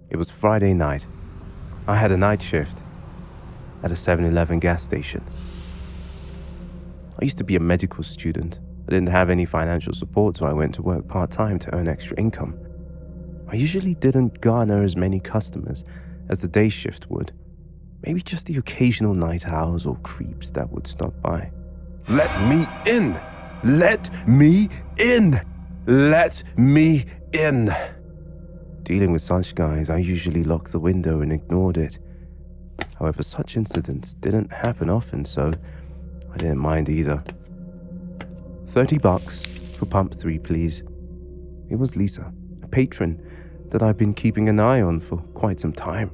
It was Friday night. I had a night shift at a 7-Eleven gas station. I used to be a medical student. I didn't have any financial support, so I went to work part-time to earn extra income. I usually didn't garner as many customers as the day shift would. Maybe just the occasional night owls or creeps that would stop by. Let me in! Let me in! Let me in! Dealing with such guys, I usually locked the window and ignored it. However, such incidents didn't happen often, so I didn't mind either. $30 for pump 3, please. It was Lisa, a patron that I've been keeping an eye on for quite some time.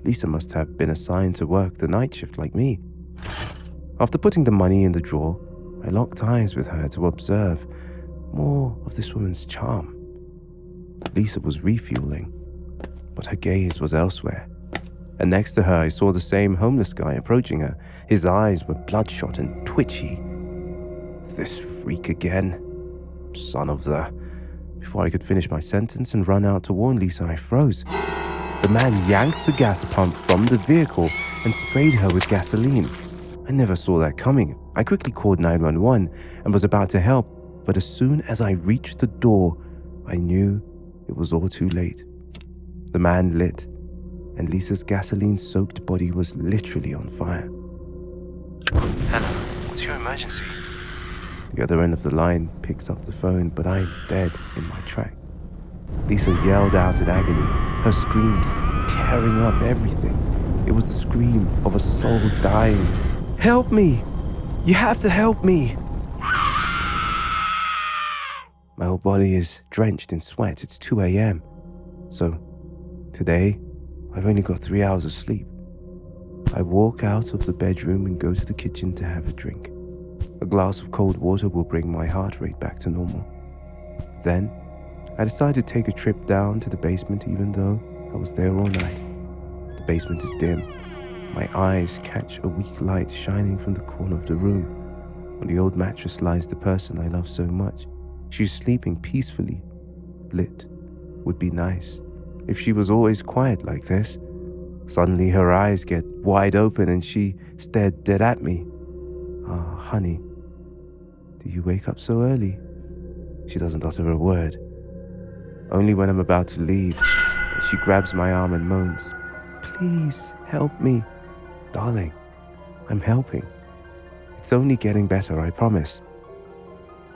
Lisa must have been assigned to work the night shift like me. After putting the money in the drawer, I locked eyes with her to observe more of this woman's charm. Lisa was refueling, but her gaze was elsewhere. And next to her, I saw the same homeless guy approaching her. His eyes were bloodshot and twitchy. This freak again. Son of the... Before I could finish my sentence and run out to warn Lisa, I froze. The man yanked the gas pump from the vehicle and sprayed her with gasoline. I never saw that coming. I quickly called 911 and was about to help, but as soon as I reached the door, I knew it was all too late. The man lit, and Lisa's gasoline-soaked body was literally on fire. Hello, what's your emergency? The other end of the line picks up the phone, but I'm dead in my track. Lisa yelled out in agony, her screams tearing up everything. It was the scream of a soul dying. Help me! You have to help me! My whole body is drenched in sweat. It's 2 a.m. So, today, I've only got 3 hours of sleep. I walk out of the bedroom and go to the kitchen to have a drink. A glass of cold water will bring my heart rate back to normal. Then, I decide to take a trip down to the basement even though I was there all night. The basement is dim. My eyes catch a weak light shining from the corner of the room. On the old mattress lies the person I love so much. She's sleeping peacefully. Lit would be nice if she was always quiet like this. Suddenly her eyes get wide open and she stared dead at me. Ah, honey, do you wake up so early? She doesn't utter a word. Only when I'm about to leave, she grabs my arm and moans, "Please help me." Darling, I'm helping. It's only getting better, I promise.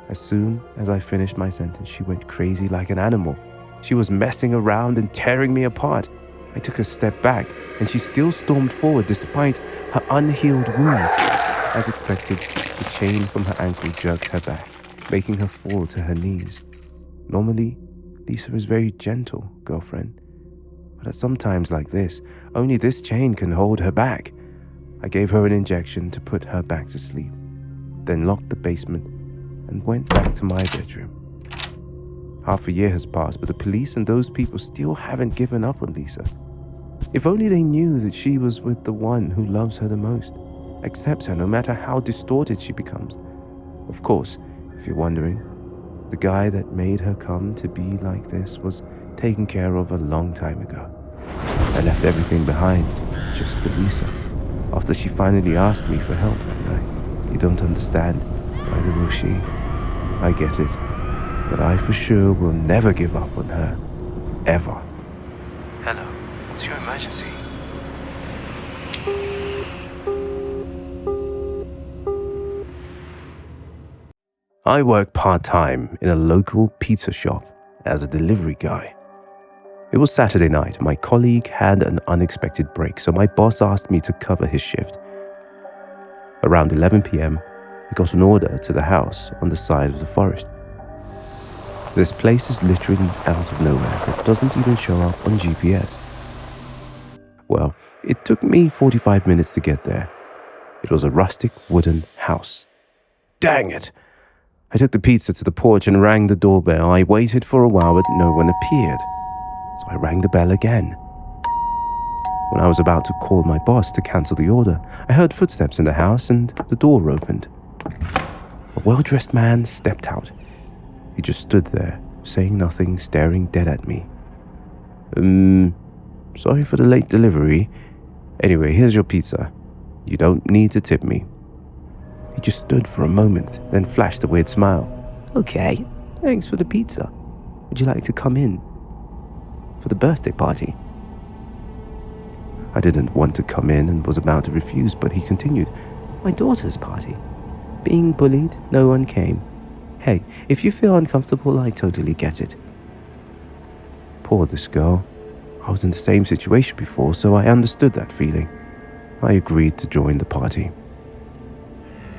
As soon as I finished my sentence, she went crazy like an animal. She was messing around and tearing me apart. I took a step back, and she still stormed forward despite her unhealed wounds. As expected, the chain from her ankle jerked her back, making her fall to her knees. Normally, Lisa is very gentle, girlfriend. But at some times like this, only this chain can hold her back. I gave her an injection to put her back to sleep, then locked the basement and went back to my bedroom. Half a year has passed, but the police and those people still haven't given up on Lisa. If only they knew that she was with the one who loves her the most, accepts her no matter how distorted she becomes. Of course, if you're wondering, the guy that made her come to be like this was taken care of a long time ago. I left everything behind just for Lisa. After she finally asked me for help that night. You don't understand. Neither will she. I get it. But I for sure will never give up on her. Ever. Hello, what's your emergency? I work part-time in a local pizza shop as a delivery guy. It was Saturday night. My colleague had an unexpected break, so my boss asked me to cover his shift. Around 11 p.m., I got an order to the house on the side of the forest. This place is literally out of nowhere that doesn't even show up on GPS. Well, it took me 45 minutes to get there. It was a rustic wooden house. Dang it! I took the pizza to the porch and rang the doorbell. I waited for a while, but no one appeared. So I rang the bell again. When I was about to call my boss to cancel the order, I heard footsteps in the house and the door opened. A well-dressed man stepped out. He just stood there, saying nothing, staring dead at me. Sorry for the late delivery. Anyway, here's your pizza. You don't need to tip me. He just stood for a moment, then flashed a weird smile. Okay, thanks for the pizza. Would you like to come in for the birthday party? I didn't want to come in and was about to refuse, but he continued. My daughter's party. Being bullied, no one came. Hey, if you feel uncomfortable, I totally get it. Poor this girl. I was in the same situation before, so I understood that feeling. I agreed to join the party.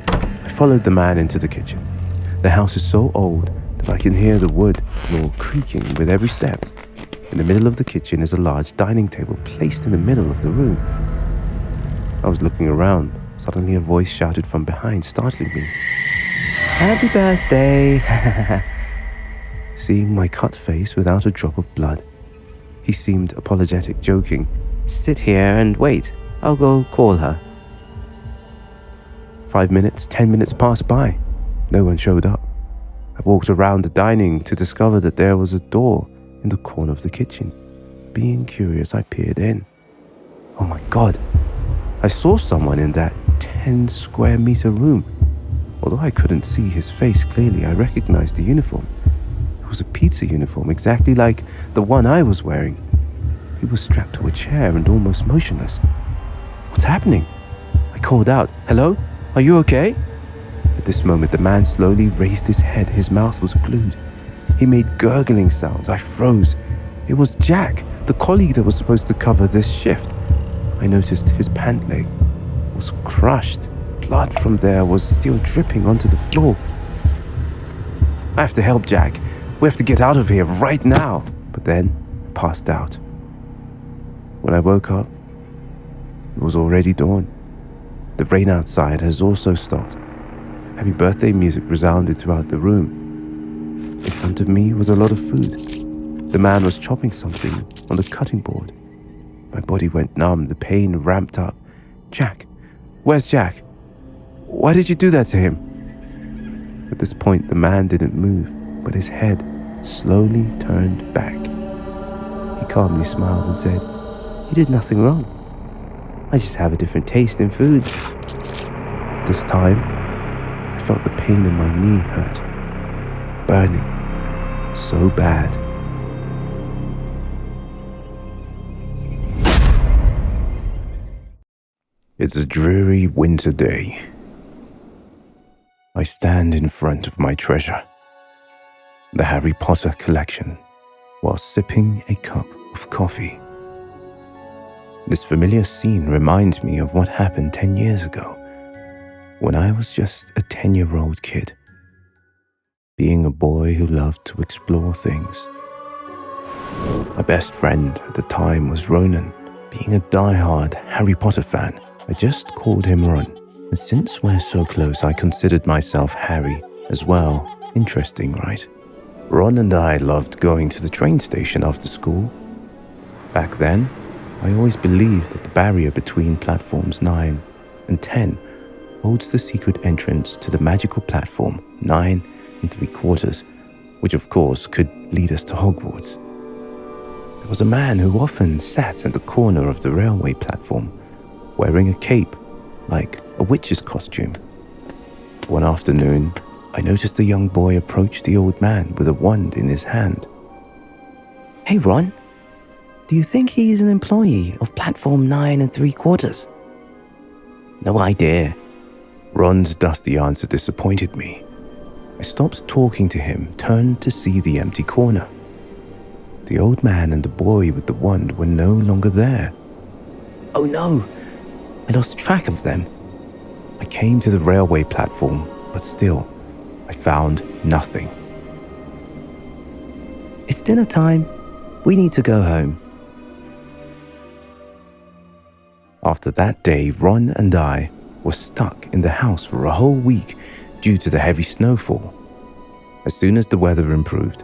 I followed the man into the kitchen. The house is so old that I can hear the wood floor creaking with every step. In the middle of the kitchen is a large dining table placed in the middle of the room. I was looking around. Suddenly a voice shouted from behind, startling me. Happy birthday! Seeing my cut face without a drop of blood, he seemed apologetic, joking. Sit here and wait. I'll go call her. 5 minutes, 10 minutes passed by. No one showed up. I walked around the dining to discover that there was a door in the corner of the kitchen. Being curious, I peered in. Oh my God! I saw someone in that 10 square meter room. Although I couldn't see his face clearly, I recognized the uniform. It was a pizza uniform, exactly like the one I was wearing. He was strapped to a chair and almost motionless. What's happening? I called out, Hello? Are you okay? At this moment, the man slowly raised his head. His mouth was glued. He made gurgling sounds. I froze. It was Jack, the colleague that was supposed to cover this shift. I noticed his pant leg was crushed. Blood from there was still dripping onto the floor. I have to help Jack. We have to get out of here right now. But then I passed out. When I woke up, it was already dawn. The rain outside has also stopped. Happy birthday music resounded throughout the room. In front of me was a lot of food. The man was chopping something on the cutting board. My body went numb. The pain ramped up. Jack, where's Jack? Why did you do that to him? At this point, the man didn't move, but his head slowly turned back. He calmly smiled and said, You did nothing wrong. I just have a different taste in food. This time, I felt the pain in my knee hurt, burning so bad. It's a dreary winter day. I stand in front of my treasure, the Harry Potter collection, while sipping a cup of coffee. This familiar scene reminds me of what happened 10 years ago, when I was just a 10-year-old kid, being a boy who loved to explore things. My best friend at the time was Ronan. Being a die-hard Harry Potter fan, I just called him Ron. And since we're so close, I considered myself Harry as well. Interesting, right? Ron and I loved going to the train station after school. Back then, I always believed that the barrier between platforms 9 and 10 holds the secret entrance to the magical platform 9 3/4, which of course could lead us to Hogwarts. There was a man who often sat at the corner of the railway platform, wearing a cape, like a witch's costume. One afternoon, I noticed a young boy approach the old man with a wand in his hand. Hey Ron, do you think he's an employee of Platform 9 3/4? No idea. Ron's dusty answer disappointed me. I stopped talking to him, turned to see the empty corner. The old man and the boy with the wand were no longer there. Oh no, I lost track of them. I came to the railway platform, but still, I found nothing. It's dinner time. We need to go home. After that day, Ron and I were stuck in the house for a whole week due to the heavy snowfall. As soon as the weather improved,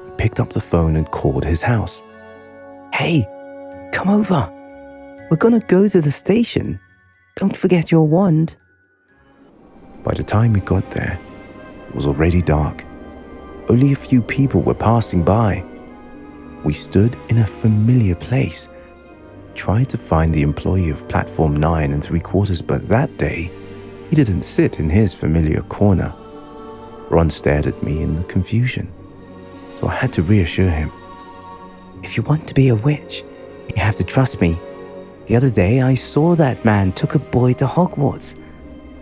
I picked up the phone and called his house. Hey, come over. We're gonna go to the station. Don't forget your wand. By the time we got there, it was already dark. Only a few people were passing by. We stood in a familiar place, tried to find the employee of Platform 9 3/4, but that day, he didn't sit in his familiar corner. Ron stared at me in the confusion, so I had to reassure him. If you want to be a witch, you have to trust me. The other day, I saw that man took a boy to Hogwarts.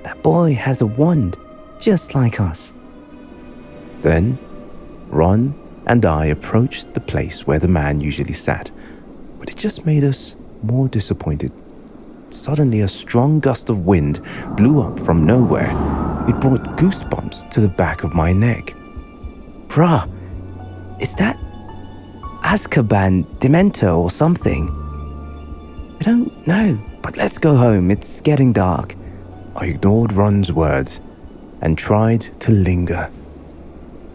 That boy has a wand, just like us. Then, Ron and I approached the place where the man usually sat, but it just made us more disappointed. Suddenly, a strong gust of wind blew up from nowhere. It brought goosebumps to the back of my neck. Bruh, is that Azkaban Dementor or something? I don't know, but let's go home. It's getting dark. I ignored Ron's words and tried to linger.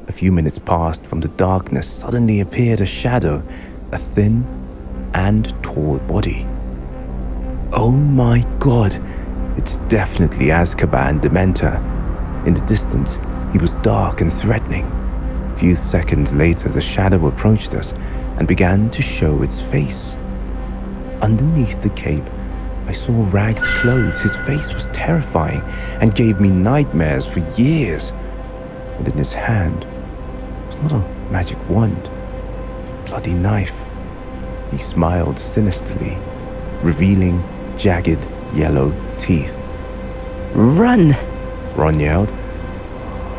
A few minutes passed. From the darkness suddenly appeared a shadow, a thin and tall body. Oh my God, it's definitely Azkaban Dementor. In the distance, he was dark and threatening. A few seconds later, the shadow approached us and began to show its face. Underneath the cape, I saw ragged clothes. His face was terrifying and gave me nightmares for years. And in his hand was not a magic wand, a bloody knife. He smiled sinisterly, revealing jagged yellow teeth. Run! Ron yelled.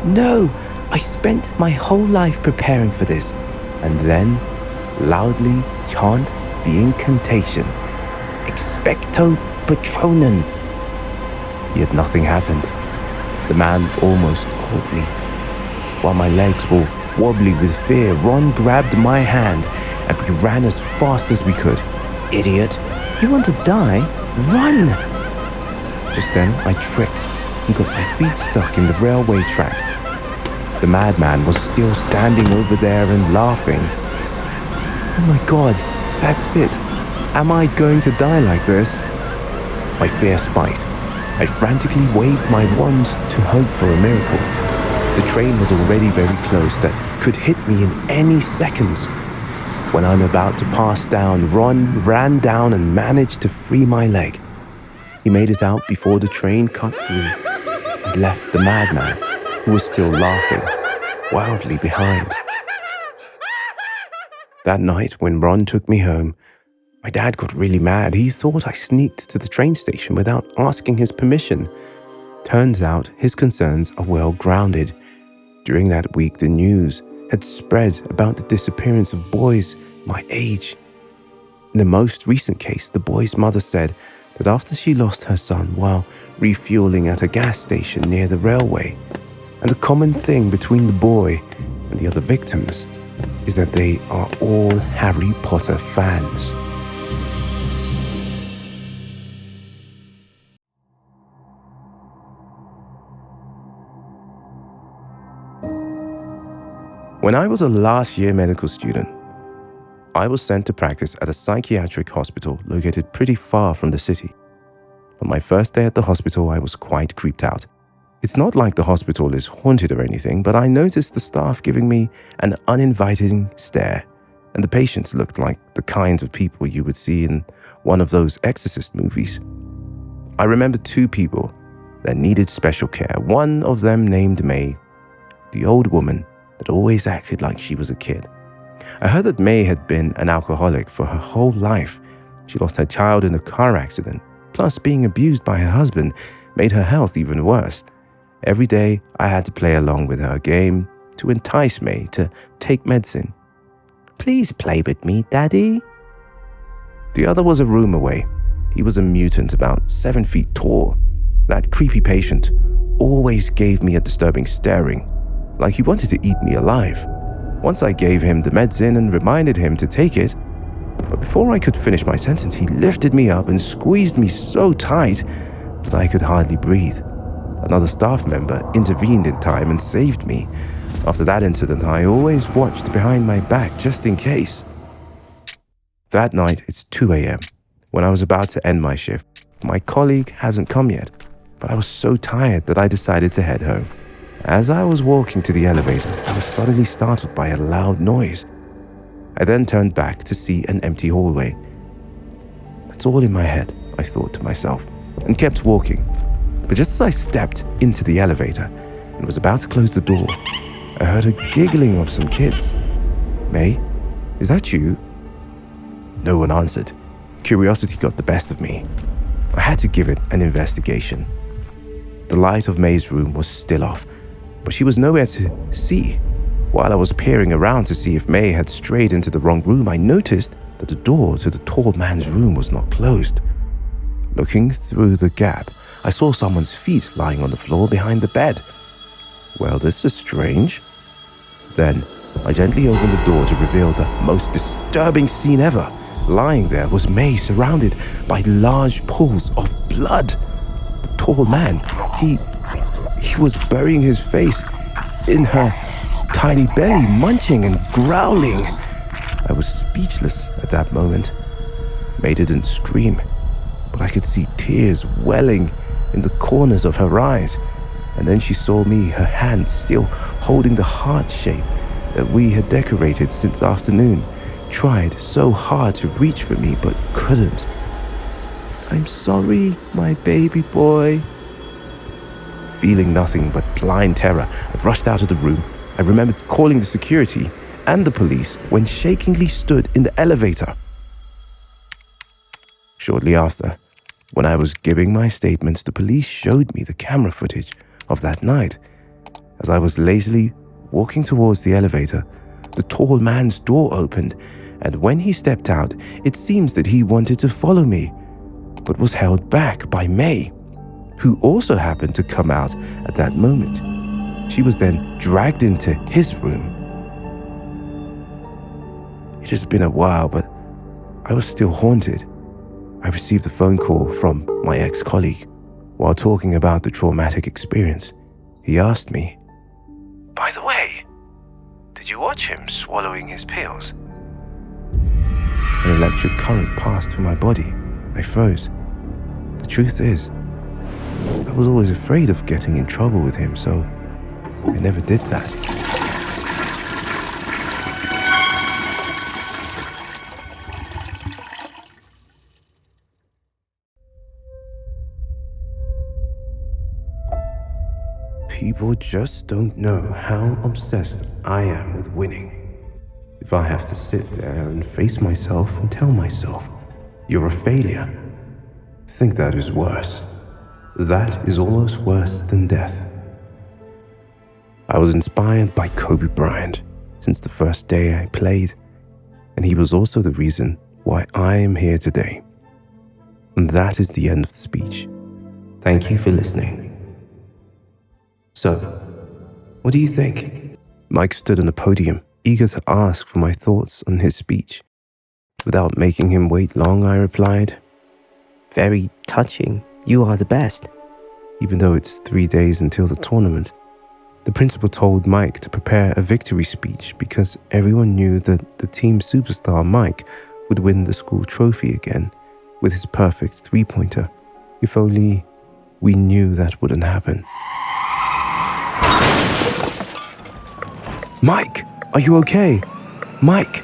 No, I spent my whole life preparing for this. And then loudly chant the incantation. Expecto Patronum. Yet nothing happened. The man almost caught me. While my legs were wobbly with fear, Ron grabbed my hand and we ran as fast as we could. Idiot, you want to die? Run! Just then, I tripped and got my feet stuck in the railway tracks. The madman was still standing over there and laughing. Oh my God, that's it. Am I going to die like this? My fear spiked. I frantically waved my wand to hope for a miracle. The train was already very close that could hit me in any seconds. When I'm about to pass down, Ron ran down and managed to free my leg. He made it out before the train cut through and left the madman, who was still laughing, wildly behind. That night, when Ron took me home, my dad got really mad. He thought I sneaked to the train station without asking his permission. Turns out his concerns are well grounded. During that week, the news had spread about the disappearance of boys my age. In the most recent case, the boy's mother said that after she lost her son while refueling at a gas station near the railway, and the common thing between the boy and the other victims is that they are all Harry Potter fans. When I was a last-year medical student, I was sent to practice at a psychiatric hospital located pretty far from the city. On my first day at the hospital, I was quite creeped out. It's not like the hospital is haunted or anything, but I noticed the staff giving me an uninviting stare, and the patients looked like the kinds of people you would see in one of those Exorcist movies. I remember two people that needed special care, one of them named May, the old woman that always acted like she was a kid. I heard that May had been an alcoholic for her whole life. She lost her child in a car accident, plus being abused by her husband made her health even worse. Every day, I had to play along with her game to entice May to take medicine. "Please play with me, Daddy." The other was a room away. He was a mutant about 7 feet tall. That creepy patient always gave me a disturbing staring, like he wanted to eat me alive. Once I gave him the medicine and reminded him to take it, but before I could finish my sentence, he lifted me up and squeezed me so tight that I could hardly breathe. Another staff member intervened in time and saved me. After that incident, I always watched behind my back just in case. That night, it's 2 a.m. When I was about to end my shift, my colleague hasn't come yet, but I was so tired that I decided to head home. As I was walking to the elevator, I was suddenly startled by a loud noise. I then turned back to see an empty hallway. That's all in my head, I thought to myself, and kept walking. But just as I stepped into the elevator and was about to close the door, I heard a giggling of some kids. "May, is that you?" No one answered. Curiosity got the best of me. I had to give it an investigation. The light of May's room was still off, but she was nowhere to see. While I was peering around to see if May had strayed into the wrong room, I noticed that the door to the tall man's room was not closed. Looking through the gap, I saw someone's feet lying on the floor behind the bed. Well, this is strange. Then, I gently opened the door to reveal the most disturbing scene ever. Lying there was May, surrounded by large pools of blood. The tall man, he was burying his face in her tiny belly, munching and growling. I was speechless at that moment. May didn't scream, but I could see tears welling in the corners of her eyes. And then she saw me, her hand still holding the heart shape that we had decorated since afternoon. Tried so hard to reach for me, but couldn't. "I'm sorry, my baby boy." Feeling nothing but blind terror, I rushed out of the room. I remembered calling the security and the police when shakingly stood in the elevator. Shortly after, when I was giving my statements, the police showed me the camera footage of that night. As I was lazily walking towards the elevator, the tall man's door opened, and when he stepped out, it seems that he wanted to follow me, but was held back by May, who also happened to come out at that moment. She was then dragged into his room. It has been a while, but I was still haunted. I received a phone call from my ex-colleague. While talking about the traumatic experience, he asked me, "By the way, did you watch him swallowing his pills?" An electric current passed through my body. I froze. The truth is, I was always afraid of getting in trouble with him, so I never did that. People just don't know how obsessed I am with winning. If I have to sit there and face myself and tell myself, "You're a failure," I think that is worse. That is almost worse than death. I was inspired by Kobe Bryant since the first day I played, and he was also the reason why I am here today. And that is the end of the speech. Thank you for listening. So, what do you think? Mike stood on the podium, eager to ask for my thoughts on his speech. Without making him wait long, I replied, Very touching. You are the best. even though it's 3 days until the tournament. The principal told Mike to prepare a victory speech because everyone knew that the team superstar Mike would win the school trophy again with his perfect three-pointer. If only we knew that wouldn't happen. "Mike, are you okay? Mike!"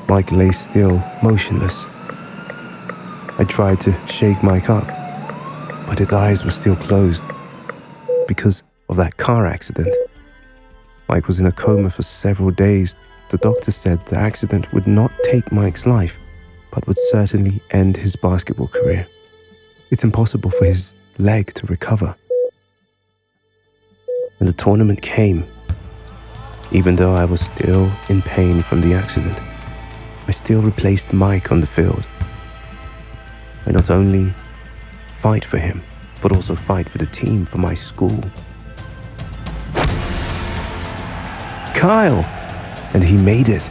Mike lay still, motionless. I tried to shake Mike up, but his eyes were still closed because of that car accident. Mike was in a coma for several days. The doctor said the accident would not take Mike's life, but would certainly end his basketball career. It's impossible for his leg to recover. And the tournament came. Even though I was still in pain from the accident, I still replaced Mike on the field. I not only fight for him, but also fight for the team, for my school. Kyle! And he made it.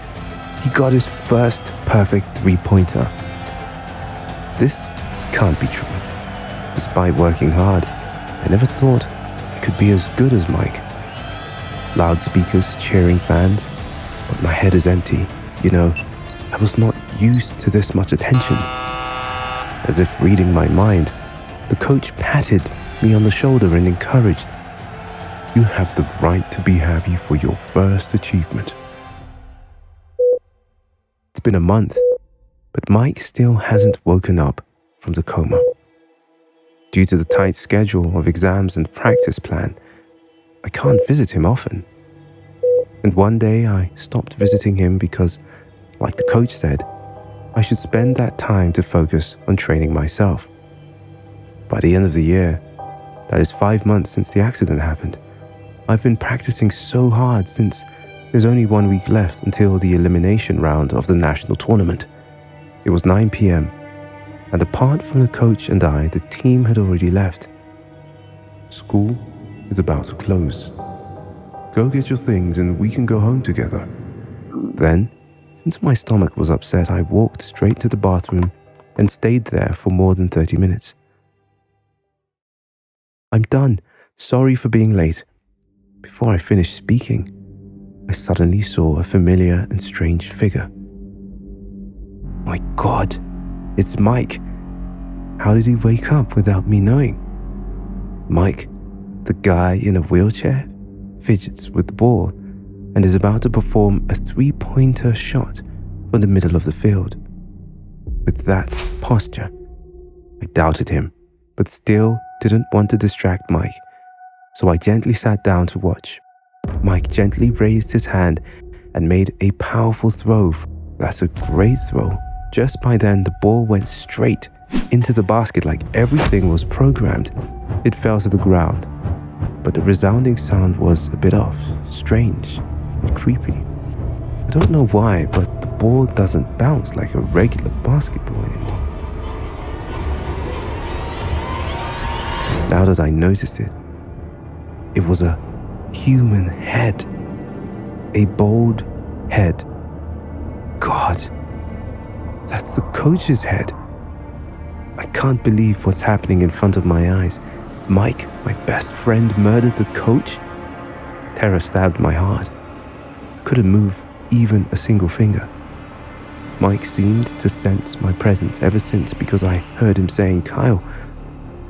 He got his first perfect three-pointer. This can't be true. Despite working hard, I never thought I could be as good as Mike. Loudspeakers, cheering fans, but my head is empty. You know, I was not used to this much attention. As if reading my mind, the coach patted me on the shoulder and encouraged, "You have the right to be happy for your first achievement." It's been a month, but Mike still hasn't woken up from the coma. Due to the tight schedule of exams and practice plan, I can't visit him often. And one day I stopped visiting him because, like the coach said, I should spend that time to focus on training myself. By the end of the year, that is 5 months since the accident happened, I've been practicing so hard since there's only 1 week left until the elimination round of the national tournament. It was 9 p.m. and apart from the coach and I, the team had already left. School is about to close. Go get your things and we can go home together. Then, since my stomach was upset, I walked straight to the bathroom and stayed there for more than 30 minutes. "I'm done. Sorry for being late." Before I finished speaking, I suddenly saw a familiar and strange figure. My God, it's Mike. How did he wake up without me knowing? Mike, the guy in a wheelchair, fidgets with the ball and is about to perform a three-pointer shot from the middle of the field. With that posture, I doubted him, but still didn't want to distract Mike, so I gently sat down to watch. Mike gently raised his hand and made a powerful throw. That's a great throw. Just by then, the ball went straight into the basket like everything was programmed. It fell to the ground, but the resounding sound was a bit off, strange and creepy. I don't know why, but the ball doesn't bounce like a regular basketball anymore. Now that I noticed it, it was a human head. A bald head. God, that's the coach's head. I can't believe what's happening in front of my eyes. Mike, my best friend, murdered the coach? Terror stabbed my heart. I couldn't move even a single finger. Mike seemed to sense my presence ever since because I heard him saying, "Kyle,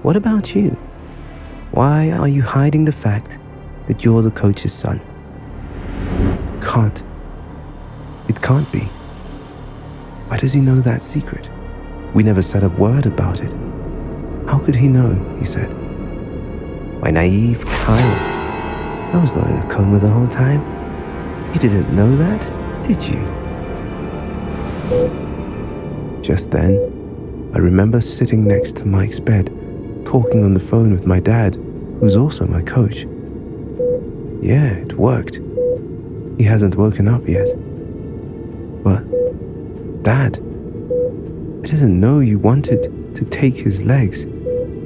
what about you? Why are you hiding the fact that you're the coach's son?" It can't be. Why does he know that secret? We never said a word about it. How could he know, he said. My naive Kyle. I was not in a coma the whole time. You didn't know that, did you? Just then, I remember sitting next to Mike's bed, talking on the phone with my dad, who's also my coach. Yeah, it worked. He hasn't woken up yet. But, Dad, I didn't know you wanted to take his legs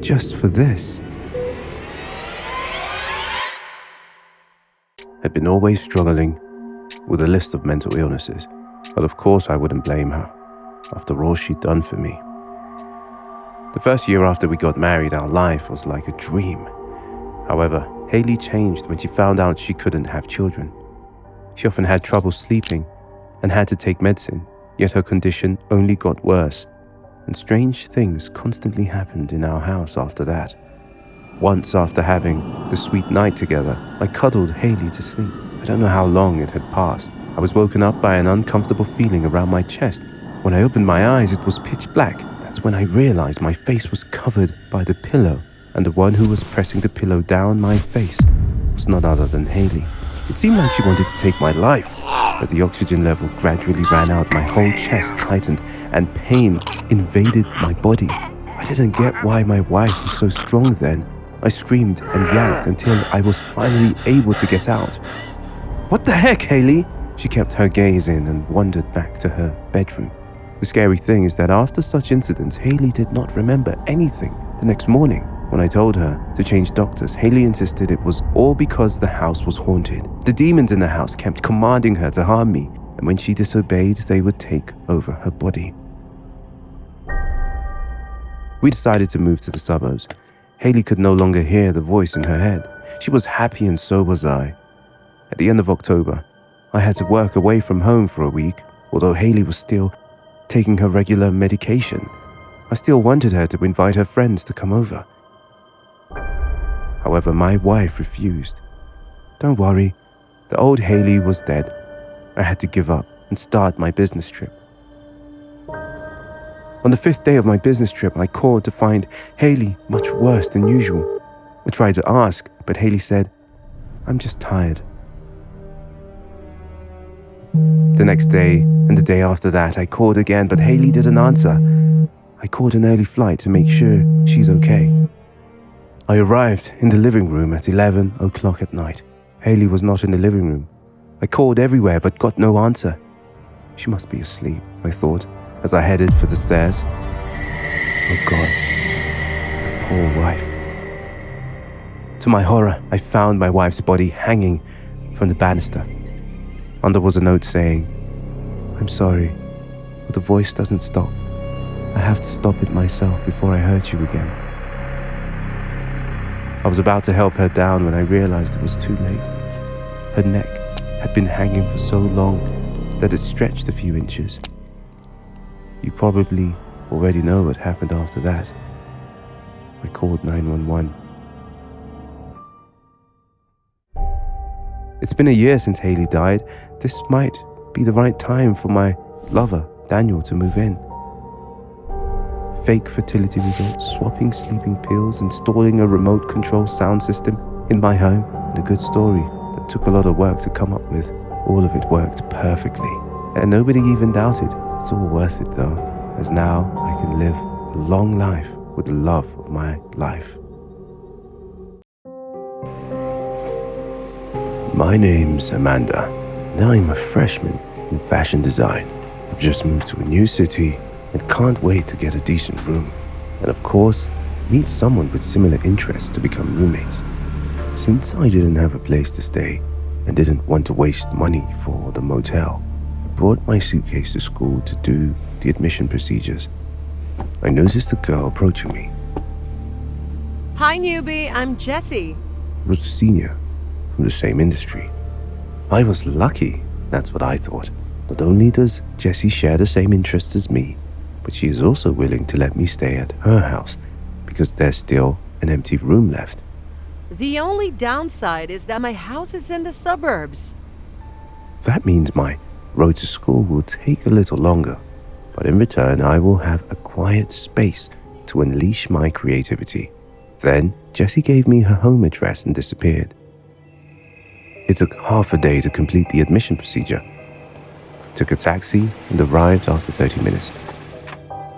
just for this. I'd been always struggling with a list of mental illnesses, but of course I wouldn't blame her, after all she'd done for me. The first year after we got married, our life was like a dream. However, Haley changed when she found out she couldn't have children. She often had trouble sleeping and had to take medicine, yet her condition only got worse, and strange things constantly happened in our house after that. Once, after having the sweet night together, I cuddled Haley to sleep. I don't know how long it had passed. I was woken up by an uncomfortable feeling around my chest. When I opened my eyes, it was pitch black. That's when I realized my face was covered by the pillow. and the one who was pressing the pillow down my face was none other than Haley. It seemed like she wanted to take my life. As the oxygen level gradually ran out, my whole chest tightened and pain invaded my body. I didn't get why my wife was so strong then. I screamed and yanked until I was finally able to get out. "What the heck, Haley?" She kept her gaze in and wandered back to her bedroom. The scary thing is that after such incidents, Haley did not remember anything the next morning. When I told her to change doctors, Haley insisted it was all because the house was haunted. The demons in the house kept commanding her to harm me, and when she disobeyed, they would take over her body. We decided to move to the suburbs. Haley could no longer hear the voice in her head. She was happy and so was I. At the end of October, I had to work away from home for a week. Although Haley was still taking her regular medication, I still wanted her to invite her friends to come over. However, my wife refused. Don't worry, the old Haley was dead. I had to give up and start my business trip. On the 5th day of my business trip, I called to find Haley much worse than usual. I tried to ask, but Haley said, "I'm just tired." The next day and the day after that, I called again, but Haley didn't answer. I called an early flight to make sure she's okay. I arrived in the living room at 11 o'clock at night. Haley was not in the living room. I called everywhere but got no answer. She must be asleep, I thought, as I headed for the stairs. Oh God, my poor wife. To my horror, I found my wife's body hanging from the banister. Under was a note saying, "I'm sorry, but the voice doesn't stop. I have to stop it myself before I hurt you again." I was about to help her down when I realized it was too late. Her neck had been hanging for so long that it stretched a few inches. You probably already know what happened after that. I called 911. It's been a year since Haley died. This might be the right time for my lover, Daniel, to move in. Fake fertility results, swapping sleeping pills, installing a remote control sound system in my home, and a good story that took a lot of work to come up with. All of it worked perfectly, and nobody even doubted. It's all worth it though, as now I can live a long life with the love of my life. My name's Amanda, and I'm a freshman in fashion design. I've just moved to a new city and can't wait to get a decent room. And of course, meet someone with similar interests to become roommates. Since I didn't have a place to stay and didn't want to waste money for the motel, I brought my suitcase to school to do the admission procedures. I noticed a girl approaching me. Hi, newbie. I'm Jessie. It was a senior from the same industry. I was lucky, that's what I thought. Not only does Jessie share the same interests as me, but she is also willing to let me stay at her house because there's still an empty room left. The only downside is that my house is in the suburbs. That means my road to school will take a little longer, but in return I will have a quiet space to unleash my creativity. Then Jessie gave me her home address and disappeared. It took half a day to complete the admission procedure. Took a taxi and arrived after 30 minutes.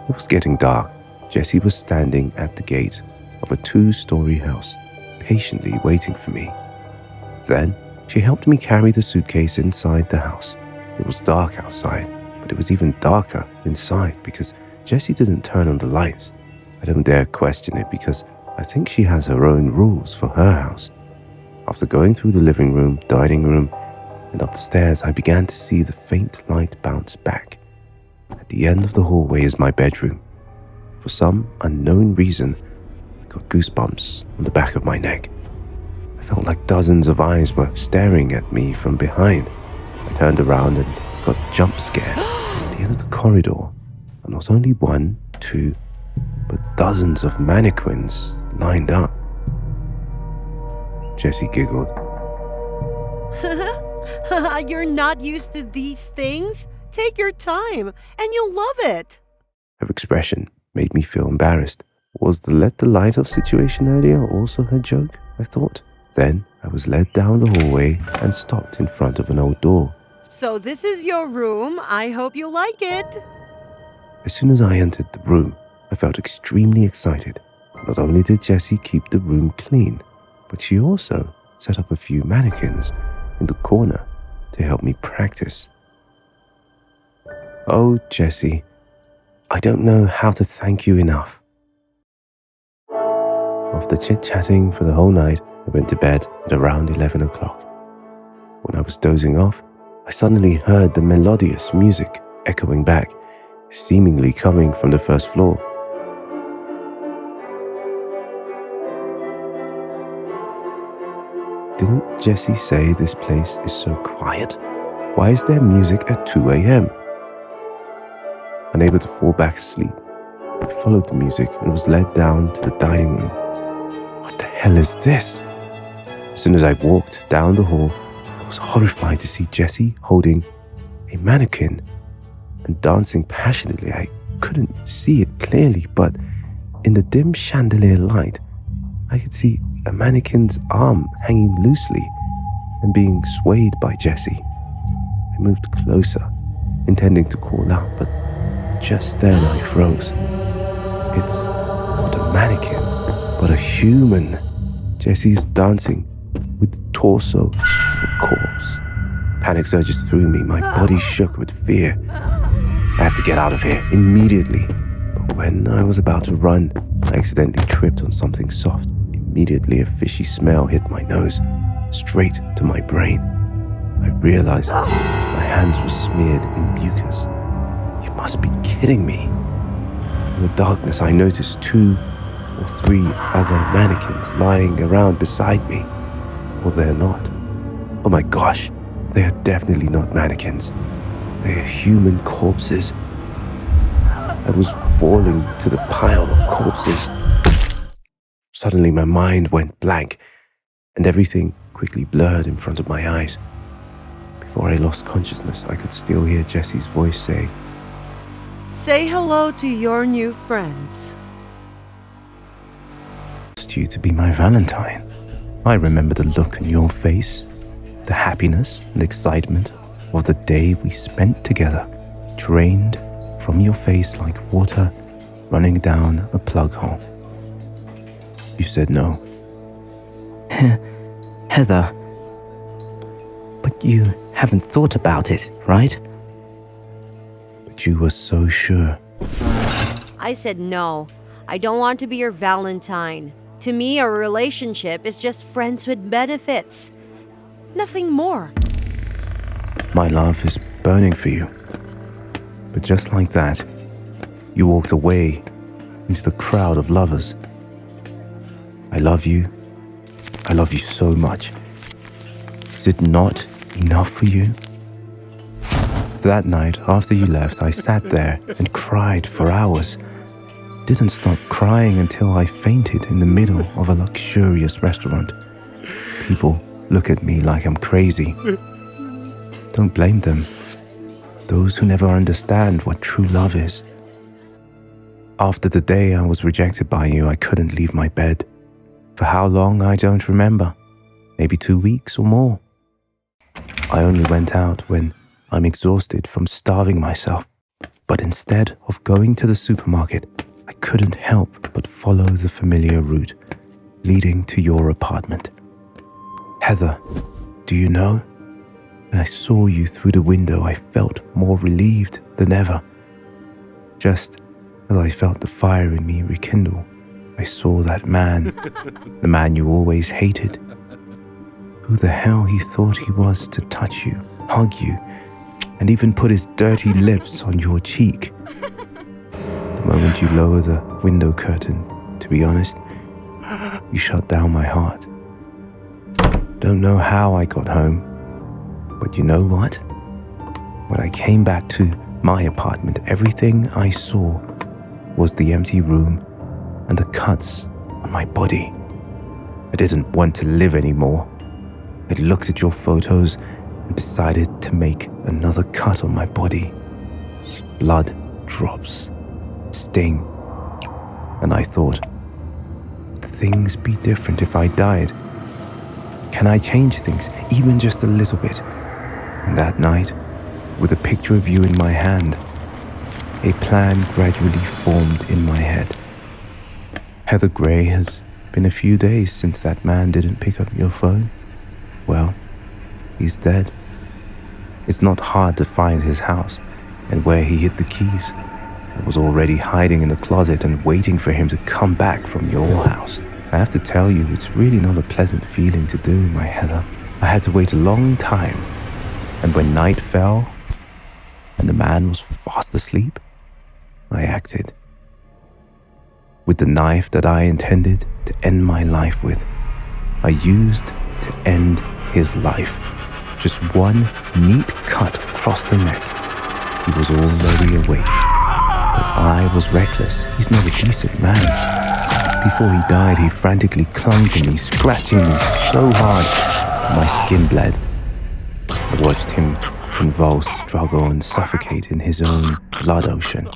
It was getting dark. Jessie was standing at the gate of a 2-story house, patiently waiting for me. Then she helped me carry the suitcase inside the house. It was dark outside, but it was even darker inside because Jessie didn't turn on the lights. I don't dare question it because I think she has her own rules for her house. After going through the living room, dining room, and up the stairs, I began to see the faint light bounce back. At the end of the hallway is my bedroom. For some unknown reason, I got goosebumps on the back of my neck. I felt like dozens of eyes were staring at me from behind. I turned around and got jump scared. At the end of the corridor, and not only one, two, but dozens of mannequins lined up. Jessie giggled. You're not used to these things? Take your time, and you'll love it. Her expression made me feel embarrassed. Was the let the light off situation earlier also her joke? I thought. Then I was led down the hallway and stopped in front of an old door. So this is your room. I hope you like it. As soon as I entered the room, I felt extremely excited. Not only did Jessie keep the room clean, but she also set up a few mannequins in the corner to help me practice. Oh, Jessie, I don't know how to thank you enough. After chit-chatting for the whole night, I went to bed at around 11 o'clock. When I was dozing off, I suddenly heard the melodious music echoing back, seemingly coming from the first floor. Didn't Jessie say this place is so quiet? Why is there music at 2 a.m.? Unable to fall back asleep, I followed the music and was led down to the dining room. What the hell is this? As soon as I walked down the hall, I was horrified to see Jessie holding a mannequin and dancing passionately. I couldn't see it clearly, but in the dim chandelier light, I could see a mannequin's arm hanging loosely and being swayed by Jessie. I moved closer, intending to call out, but just then I froze. It's not a mannequin, but a human. Jessie's dancing with the torso of a corpse. Panic surges through me, my body shook with fear. I have to get out of here immediately. But when I was about to run, I accidentally tripped on something soft. Immediately a fishy smell hit my nose, straight to my brain. I realized my hands were smeared in mucus. You must be kidding me. In the darkness, I noticed 2 or 3 other mannequins lying around beside me. Well, they're not. Oh my gosh, they are definitely not mannequins. They are human corpses. I was falling to the pile of corpses. Suddenly my mind went blank and everything quickly blurred in front of my eyes. Before I lost consciousness, I could still hear Jessie's voice say, Say hello to your new friends. I asked you to be my Valentine. I remember the look on your face, the happiness and excitement of the day we spent together, drained from your face like water running down a plug hole. You said no. Heather, but you haven't thought about it, right? But you were so sure. I said no. I don't want to be your Valentine. To me, a relationship is just friends with benefits. Nothing more. My love is burning for you. But just like that, you walked away into the crowd of lovers. I love you. I love you so much. Is it not enough for you? That night, after you left, I sat there and cried for hours. Didn't stop crying until I fainted in the middle of a luxurious restaurant. People look at me like I'm crazy. Don't blame them. Those who never understand what true love is. After the day I was rejected by you, I couldn't leave my bed. For how long, I don't remember. Maybe 2 weeks or more. I only went out when I'm exhausted from starving myself. But instead of going to the supermarket, I couldn't help but follow the familiar route leading to your apartment. Heather, do you know? When I saw you through the window, I felt more relieved than ever. Just as I felt the fire in me rekindle, I saw that man, the man you always hated. Who the hell he thought he was to touch you, hug you, and even put his dirty lips on your cheek. The moment you lower the window curtain, to be honest, you shut down my heart. Don't know how I got home, but you know what? When I came back to my apartment, everything I saw was the empty room and the cuts on my body. I didn't want to live anymore. I looked at your photos and decided to make another cut on my body. Blood drops, sting, And I thought, would things be different if I died? Can I change things, even just a little bit? And that night, with a picture of you in my hand, a plan gradually formed in my head. Heather Gray, has been a few days since that man didn't pick up your phone. Well, he's dead. It's not hard to find his house and where he hid the keys. I was already hiding in the closet and waiting for him to come back from your house. I have to tell you, it's really not a pleasant feeling to do, my Heather. I had to wait a long time, and when night fell and the man was fast asleep, I acted. With the knife that I intended to end my life with, I used to end his life. Just one neat cut across the neck. He was already awake. But I was reckless. He's not a decent man. Before he died, he frantically clung to me, scratching me so hard, my skin bled. I watched him convulse, struggle, and suffocate in his own blood ocean.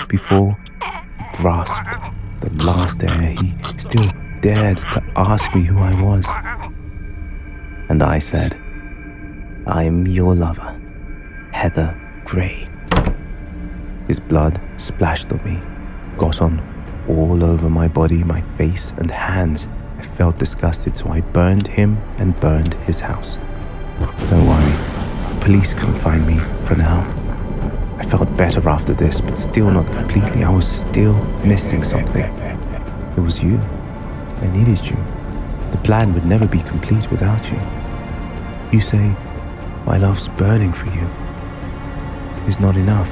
Before he grasped the last air, he still dared to ask me who I was. And I said, I'm your lover, Heather Gray. His blood splashed on me, got on all over my body, my face and hands. I felt disgusted, so I burned him and burned his house. Don't worry, the police couldn't find me for now. I felt better after this, but still not completely. I was still missing something. It was you. I needed you. The plan would never be complete without you. You say, my love's burning for you. It's not enough.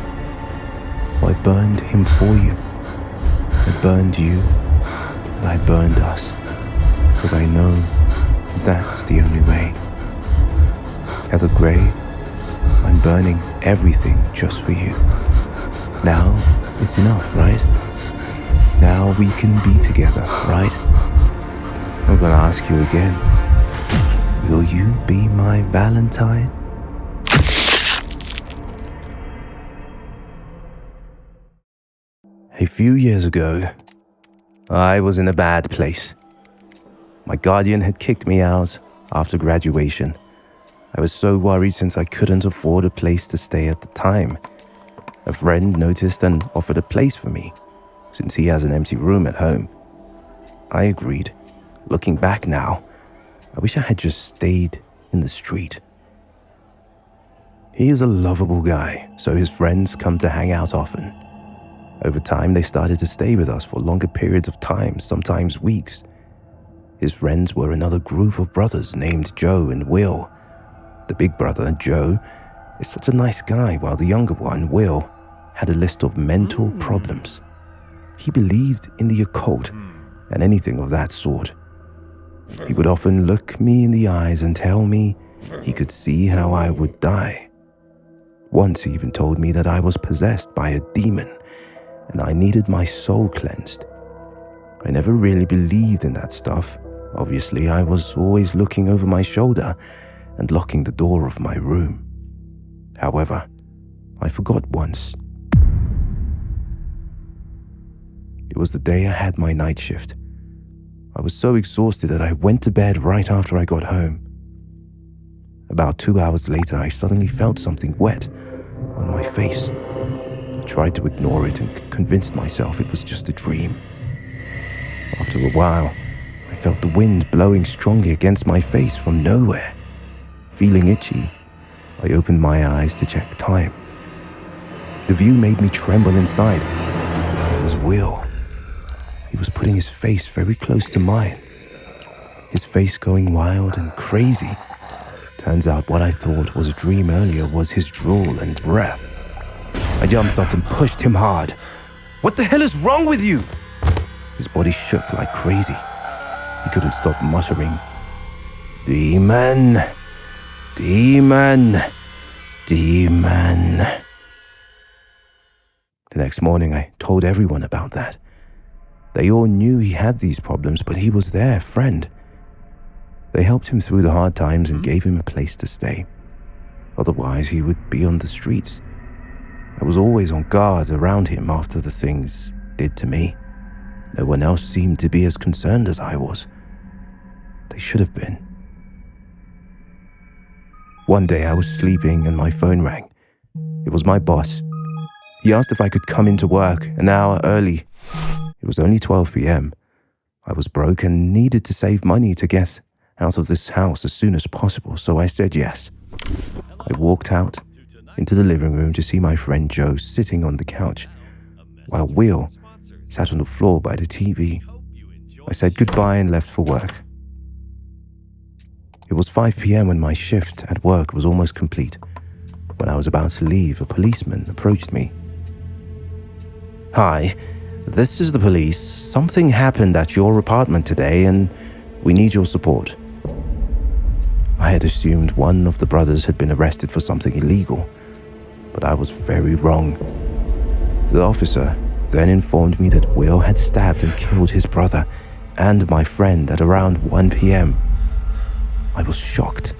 Well, I burned him for you. I burned you, and I burned us, because I know that's the only way. Heather Gray, I'm burning everything just for you. Now it's enough, right? Now we can be together, right? I'm gonna ask you again. Will you be my Valentine? A few years ago, I was in a bad place. My guardian had kicked me out after graduation. I was so worried since I couldn't afford a place to stay at the time. A friend noticed and offered a place for me, since he has an empty room at home. I agreed. Looking back now, I wish I had just stayed in the street. He is a lovable guy, so his friends come to hang out often. Over time, they started to stay with us for longer periods of time, sometimes weeks. His friends were another group of brothers named Joe and Will. The big brother, Joe, is such a nice guy, while the younger one, Will, had a list of mental problems. He believed in the occult and anything of that sort. He would often look me in the eyes and tell me he could see how I would die. Once he even told me that I was possessed by a demon and I needed my soul cleansed. I never really believed in that stuff. Obviously, I was always looking over my shoulder and locking the door of my room. However, I forgot once. It was the day I had my night shift. I was so exhausted that I went to bed right after I got home. About 2 hours later, I suddenly felt something wet on my face. I tried to ignore it and convinced myself it was just a dream. After a while, I felt the wind blowing strongly against my face from nowhere. Feeling itchy, I opened my eyes to check time. The view made me tremble inside. It was Will. He was putting his face very close to mine, his face going wild and crazy. Turns out what I thought was a dream earlier was his drool and breath. I jumped up and pushed him hard. "What the hell is wrong with you?" His body shook like crazy. He couldn't stop muttering, "Demon, demon, demon." The next morning, I told everyone about that. They all knew he had these problems, but he was their friend. They helped him through the hard times and gave him a place to stay. Otherwise, he would be on the streets. I was always on guard around him after the things did to me. No one else seemed to be as concerned as I was. They should have been. One day I was sleeping and my phone rang. It was my boss. He asked if I could come into work an hour early. It was only 12 p.m. I was broke and needed to save money to get out of this house as soon as possible, so I said yes. I walked out into the living room to see my friend Joe sitting on the couch, while Will sat on the floor by the TV. I said goodbye and left for work. It was 5 p.m. when my shift at work was almost complete. When I was about to leave, a policeman approached me. "Hi, this is the police. Something happened at your apartment today and we need your support." I had assumed one of the brothers had been arrested for something illegal, but I was very wrong. The officer then informed me that Will had stabbed and killed his brother and my friend at around 1 p.m. I was shocked.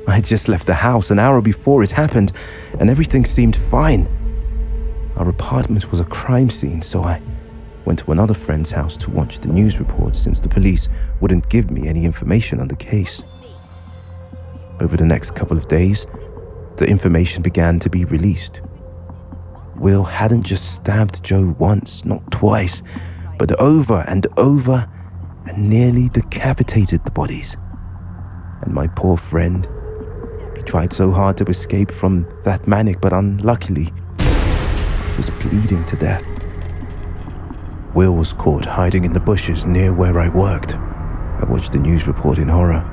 I had just left the house an hour before it happened, and everything seemed fine. Our apartment was a crime scene, so I went to another friend's house to watch the news reports since the police wouldn't give me any information on the case. Over the next couple of days, the information began to be released. Will hadn't just stabbed Joe once, not twice, but over and over, and nearly decapitated the bodies. And my poor friend, he tried so hard to escape from that manic, but unluckily, he was bleeding to death. Will was caught hiding in the bushes near where I worked. I watched the news report in horror.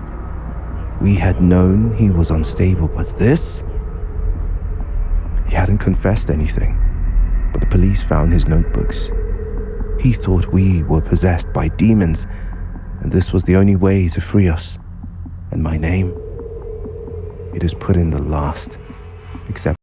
We had known he was unstable, but this? He hadn't confessed anything, but the police found his notebooks. He thought we were possessed by demons, and this was the only way to free us. And my name, it is put in the last, except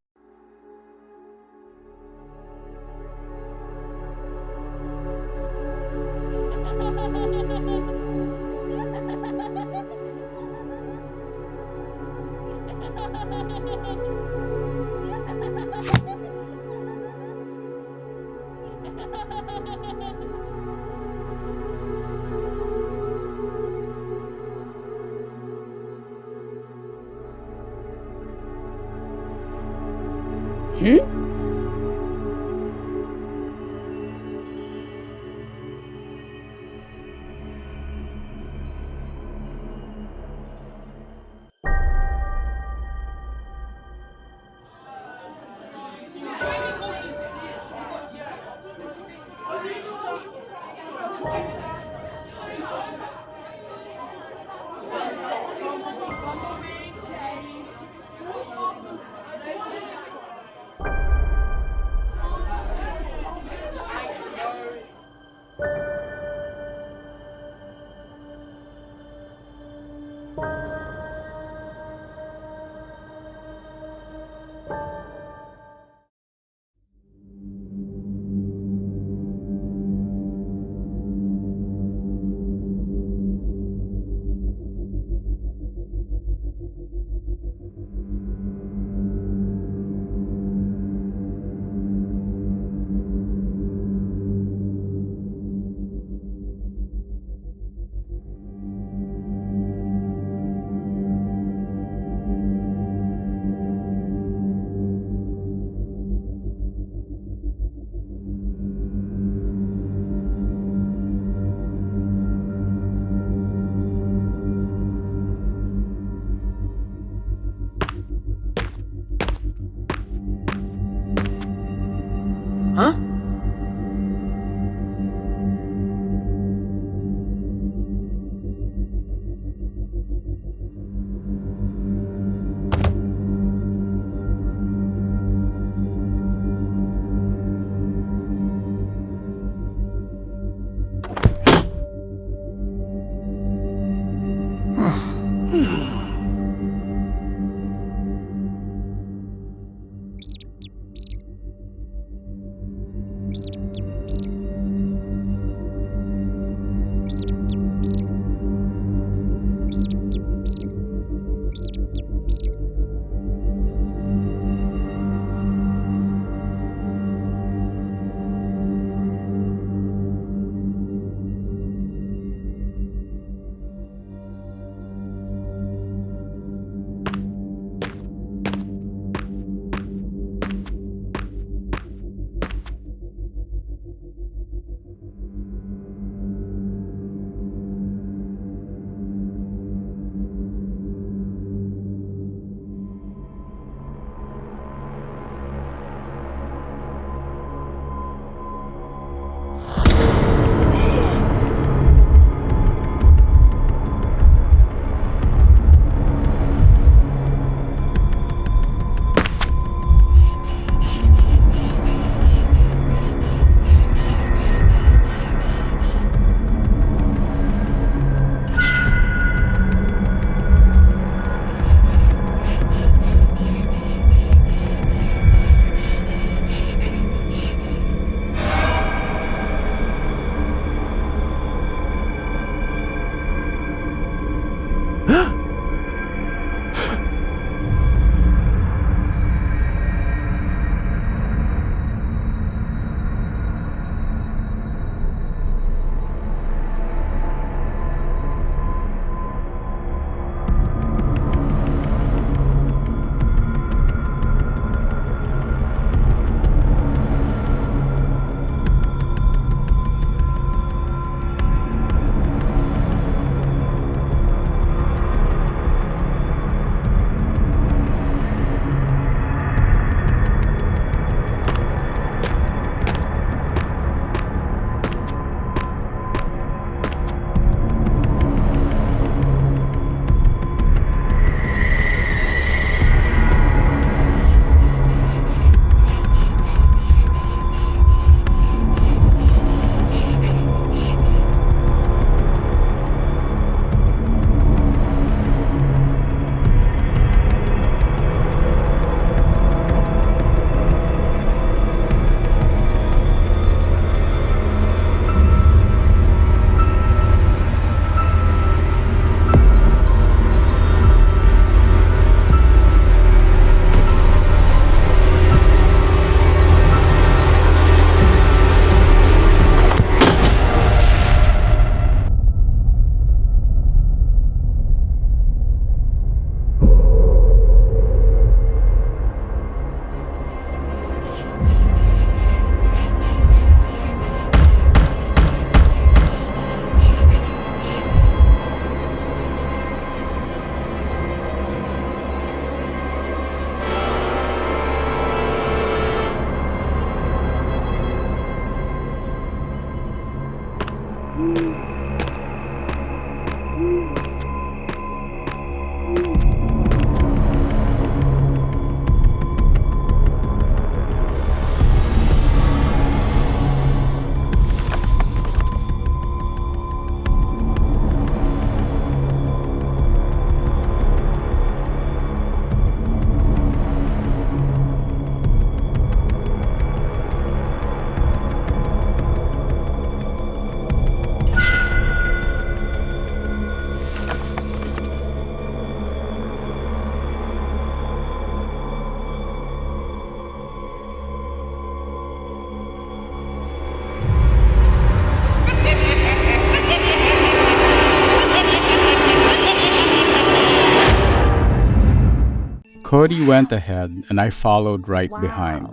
Cody went ahead and I followed right behind,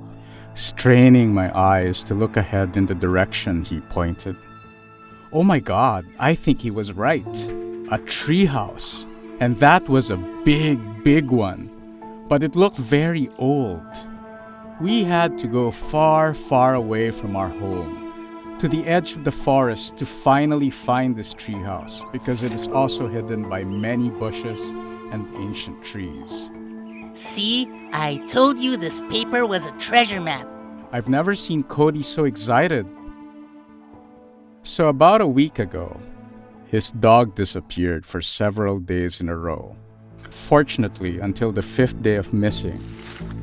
straining my eyes to look ahead in the direction he pointed. Oh my god, I think he was right. A treehouse. And that was a big one. But it looked very old. We had to go far away from our home, to the edge of the forest to finally find this treehouse because it is also hidden by many bushes and ancient trees. See, I told you this paper was a treasure map. I've never seen Cody so excited. So about a week ago, his dog disappeared for several days in a row. Fortunately, until the 5th day of missing,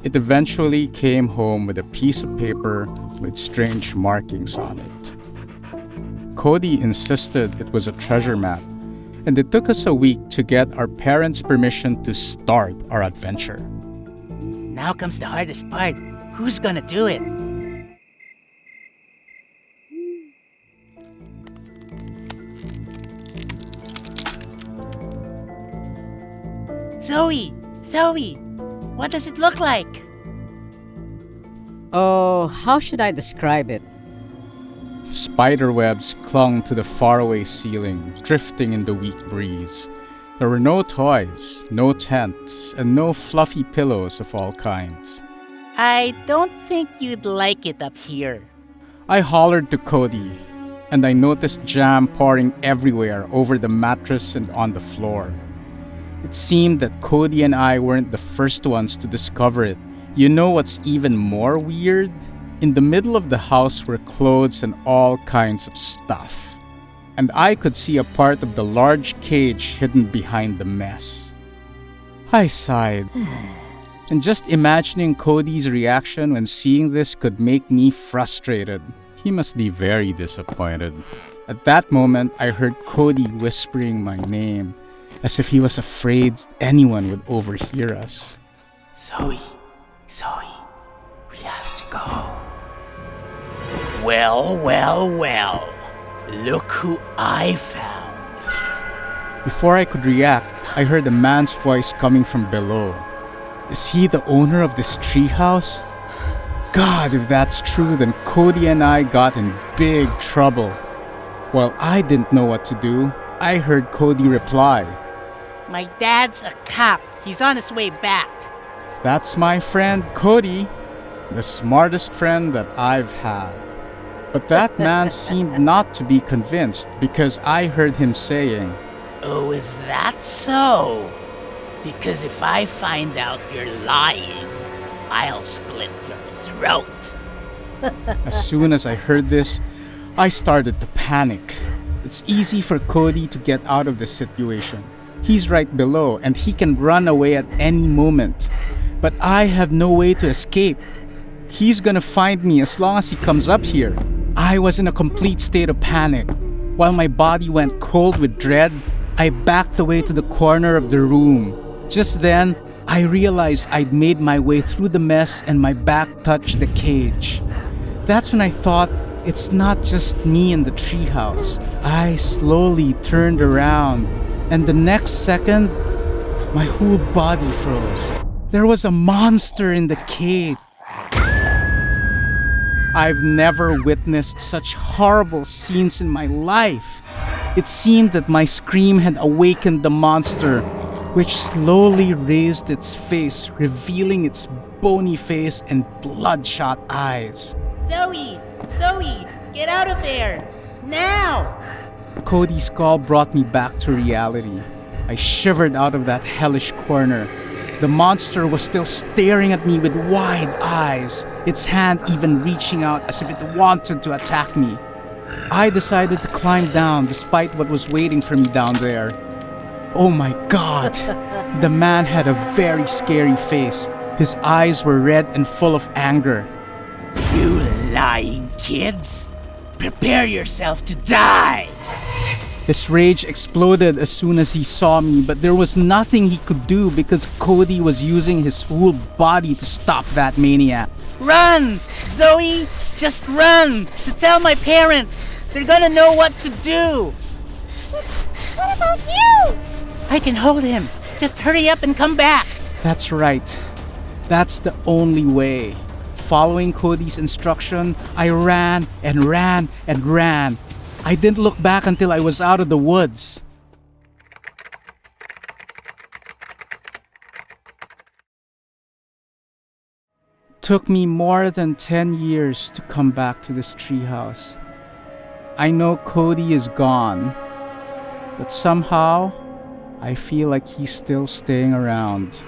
it eventually came home with a piece of paper with strange markings on it. Cody insisted it was a treasure map, and it took us a week to get our parents' permission to start our adventure. Now comes the hardest part. Who's gonna do it? Zoe, what does it look like? Oh, how should I describe it? Spiderwebs clung to the faraway ceiling, drifting in the weak breeze. There were no toys, no tents, and no fluffy pillows of all kinds. I don't think you'd like it up here. I hollered to Cody, and I noticed jam pouring everywhere over the mattress and on the floor. It seemed that Cody and I weren't the first ones to discover it. You know what's even more weird? In the middle of the house were clothes and all kinds of stuff. And I could see a part of the large cage hidden behind the mess. I sighed. And just imagining Cody's reaction when seeing this could make me frustrated. He must be very disappointed. At that moment, I heard Cody whispering my name, as if he was afraid anyone would overhear us. Zoe, we have to go. Well. Look who I found. Before I could react, I heard a man's voice coming from below. Is he the owner of this treehouse? God, if that's true, then Cody and I got in big trouble. While I didn't know what to do, I heard Cody reply, My dad's a cop. He's on his way back. That's my friend Cody, the smartest friend that I've had. But that man seemed not to be convinced because I heard him saying, Oh, is that so? Because if I find out you're lying, I'll split your throat. As soon as I heard this, I started to panic. It's easy for Cody to get out of this situation. He's right below and he can run away at any moment. But I have no way to escape. He's gonna find me as long as he comes up here. I was in a complete state of panic. While my body went cold with dread, I backed away to the corner of the room. Just then, I realized I'd made my way through the mess and my back touched the cage. That's when I thought, it's not just me in the treehouse. I slowly turned around, and the next second, my whole body froze. There was a monster in the cage. I've never witnessed such horrible scenes in my life. It seemed that my scream had awakened the monster, which slowly raised its face, revealing its bony face and bloodshot eyes. Zoe, get out of there! Now! Cody's call brought me back to reality. I shivered out of that hellish corner. The monster was still staring at me with wide eyes, its hand even reaching out as if it wanted to attack me. I decided to climb down despite what was waiting for me down there. Oh my god! The man had a very scary face. His eyes were red and full of anger. You lying kids! Prepare yourself to die! His rage exploded as soon as he saw me, but there was nothing he could do because Cody was using his whole body to stop that maniac. Run! Zoe! Just run! To tell my parents! They're gonna know what to do! What about you? I can hold him. Just hurry up and come back. That's right. That's the only way. Following Cody's instruction, I ran and ran and ran. I didn't look back until I was out of the woods. Took me more than 10 years to come back to this treehouse. I know Cody is gone, but somehow I feel like he's still staying around.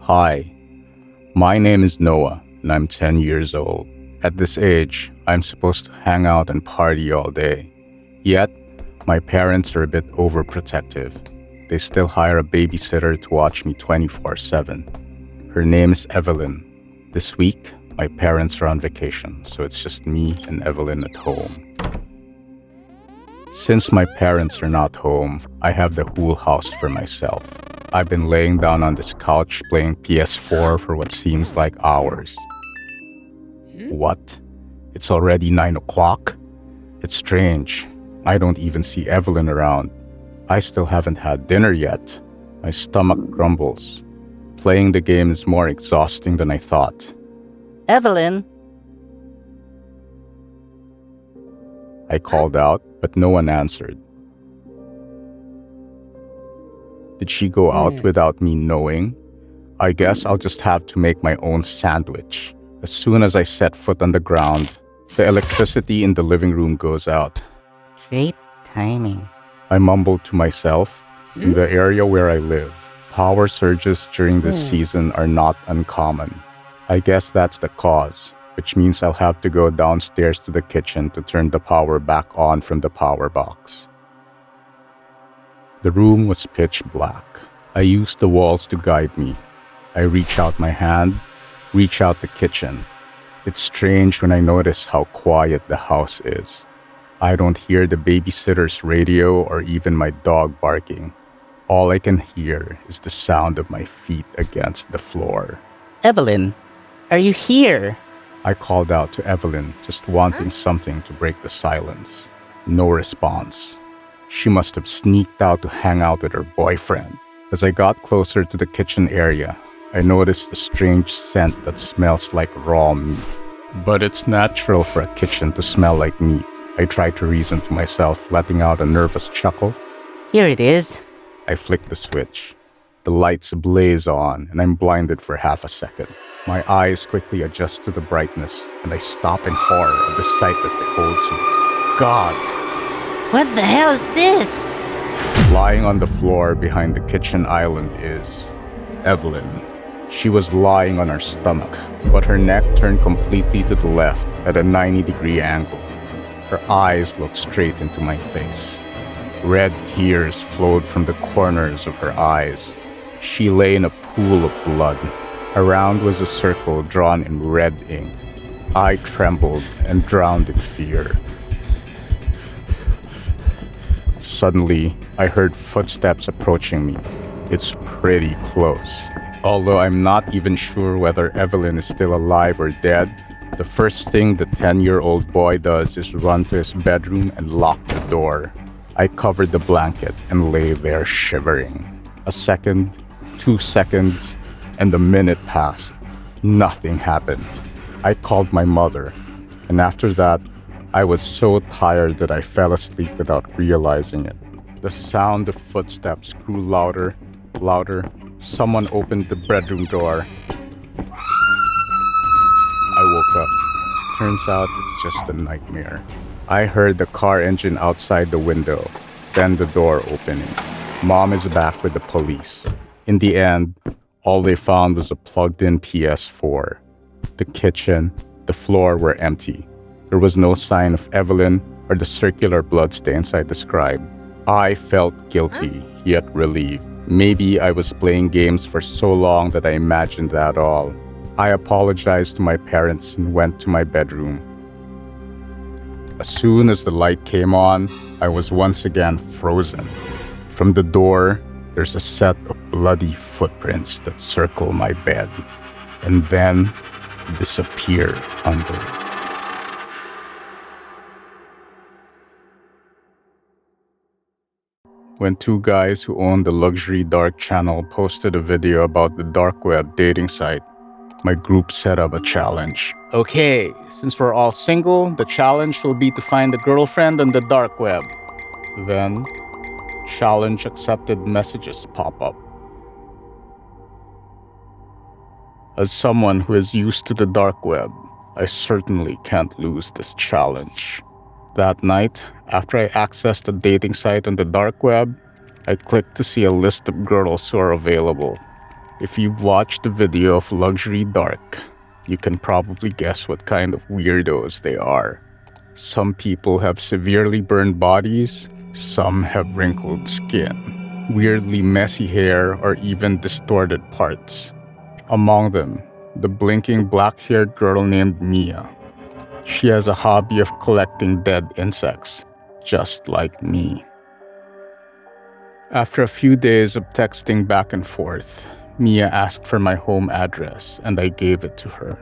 Hi, my name is Noah, and I'm 10 years old. At this age, I'm supposed to hang out and party all day. Yet, my parents are a bit overprotective. They still hire a babysitter to watch me 24/7. Her name is Evelyn. This week, my parents are on vacation, so it's just me and Evelyn at home. Since my parents are not home, I have the whole house for myself. I've been laying down on this couch playing PS4 for what seems like hours. What? It's already 9 o'clock? It's strange. I don't even see Evelyn around. I still haven't had dinner yet. My stomach grumbles. Playing the game is more exhausting than I thought. Evelyn? I called out, but no one answered. Did she go out without me knowing? I guess I'll just have to make my own sandwich. As soon as I set foot on the ground, the electricity in the living room goes out. Great timing. I mumbled to myself. In the area where I live, power surges during this season are not uncommon. I guess that's the cause, which means I'll have to go downstairs to the kitchen to turn the power back on from the power box. The room was pitch black. I used the walls to guide me. I reach out my hand, reach out the kitchen. It's strange when I notice how quiet the house is. I don't hear the babysitter's radio or even my dog barking. All I can hear is the sound of my feet against the floor. Evelyn, are you here? I called out to Evelyn, just wanting something to break the silence. No response. She must have sneaked out to hang out with her boyfriend. As I got closer to the kitchen area, I noticed a strange scent that smells like raw meat. But it's natural for a kitchen to smell like meat. I tried to reason to myself, letting out a nervous chuckle. Here it is. I flick the switch. The lights blaze on, and I'm blinded for half a second. My eyes quickly adjust to the brightness, and I stop in horror at the sight that beholds me. God! What the hell is this? Lying on the floor behind the kitchen island is Evelyn. She was lying on her stomach, but her neck turned completely to the left at a 90-degree angle. Her eyes looked straight into my face. Red tears flowed from the corners of her eyes. She lay in a pool of blood. Around was a circle drawn in red ink. I trembled and drowned in fear. Suddenly, I heard footsteps approaching me. It's pretty close. Although I'm not even sure whether Evelyn is still alive or dead, the first thing the 10-year-old boy does is run to his bedroom and lock the door. I covered the blanket and lay there shivering. A second, 2 seconds, and a minute passed. Nothing happened. I called my mother, and after that, I was so tired that I fell asleep without realizing it. The sound of footsteps grew louder, louder, Someone opened the bedroom door. I woke up. Turns out it's just a nightmare. I heard the car engine outside the window, then the door opening. Mom is back with the police. In the end, all they found was a plugged-in PS4. The kitchen, the floor were empty. There was no sign of Evelyn or the circular bloodstains I described. I felt guilty, yet relieved. Maybe I was playing games for so long that I imagined that all. I apologized to my parents and went to my bedroom. As soon as the light came on, I was once again frozen. From the door, there's a set of bloody footprints that circle my bed, and then disappear under it. When two guys who owned the luxury dark channel posted a video about the dark web dating site, my group set up a challenge. Okay, since we're all single, the challenge will be to find a girlfriend on the dark web. Then, challenge accepted messages pop up. As someone who is used to the dark web, I certainly can't lose this challenge. That night, after I accessed the dating site on the dark web, I clicked to see a list of girls who are available. If you've watched the video of Luxury Dark, you can probably guess what kind of weirdos they are. Some people have severely burned bodies, some have wrinkled skin, weirdly messy hair, or even distorted parts. Among them, the blinking black-haired girl named Mia. She has a hobby of collecting dead insects, just like me. After a few days of texting back and forth, Mia asked for my home address, and I gave it to her.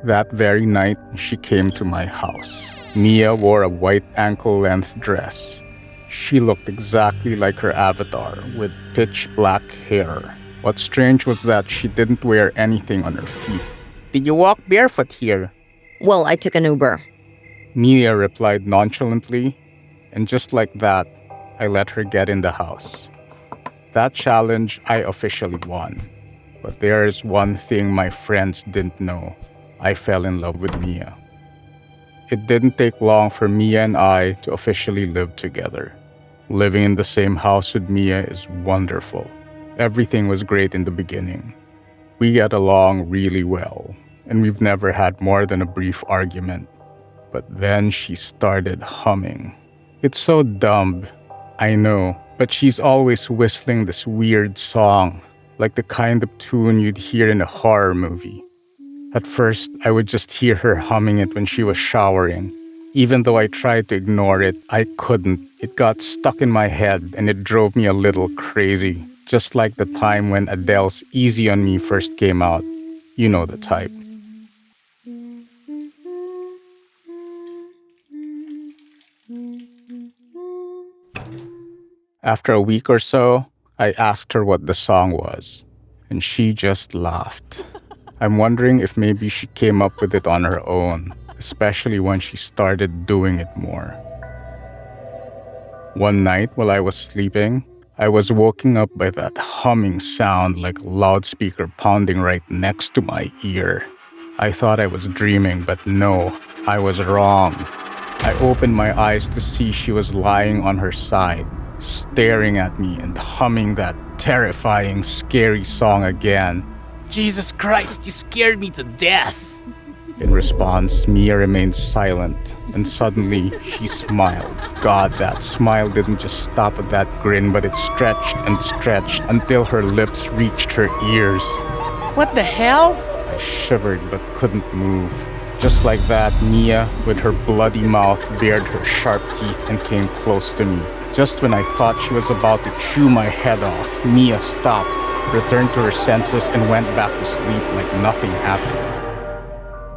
That very night, she came to my house. Mia wore a white ankle-length dress. She looked exactly like her avatar, with pitch black hair. What's strange was that she didn't wear anything on her feet. Did you walk barefoot here? Well, I took an Uber. Mia replied nonchalantly, and just like that, I let her get in the house. That challenge, I officially won. But there is one thing my friends didn't know. I fell in love with Mia. It didn't take long for Mia and I to officially live together. Living in the same house with Mia is wonderful. Everything was great in the beginning. We get along really well, and we've never had more than a brief argument. But then she started humming. It's so dumb, I know, but she's always whistling this weird song, like the kind of tune you'd hear in a horror movie. At first, I would just hear her humming it when she was showering. Even though I tried to ignore it, I couldn't. It got stuck in my head and it drove me a little crazy, just like the time when Adele's Easy on Me first came out. You know the type. After a week or so, I asked her what the song was, and she just laughed. I'm wondering if maybe she came up with it on her own, especially when she started doing it more. One night while I was sleeping, I was woken up by that humming sound like a loudspeaker pounding right next to my ear. I thought I was dreaming, but no, I was wrong. I opened my eyes to see she was lying on her side, staring at me and humming that terrifying, scary song again. Jesus Christ, you scared me to death. In response, Mia remained silent, and suddenly she smiled. God, that smile didn't just stop at that grin, but it stretched and stretched until her lips reached her ears. What the hell? I shivered but couldn't move. Just like that, Mia, with her bloody mouth, bared her sharp teeth and came close to me. Just when I thought she was about to chew my head off, Mia stopped, returned to her senses, and went back to sleep like nothing happened.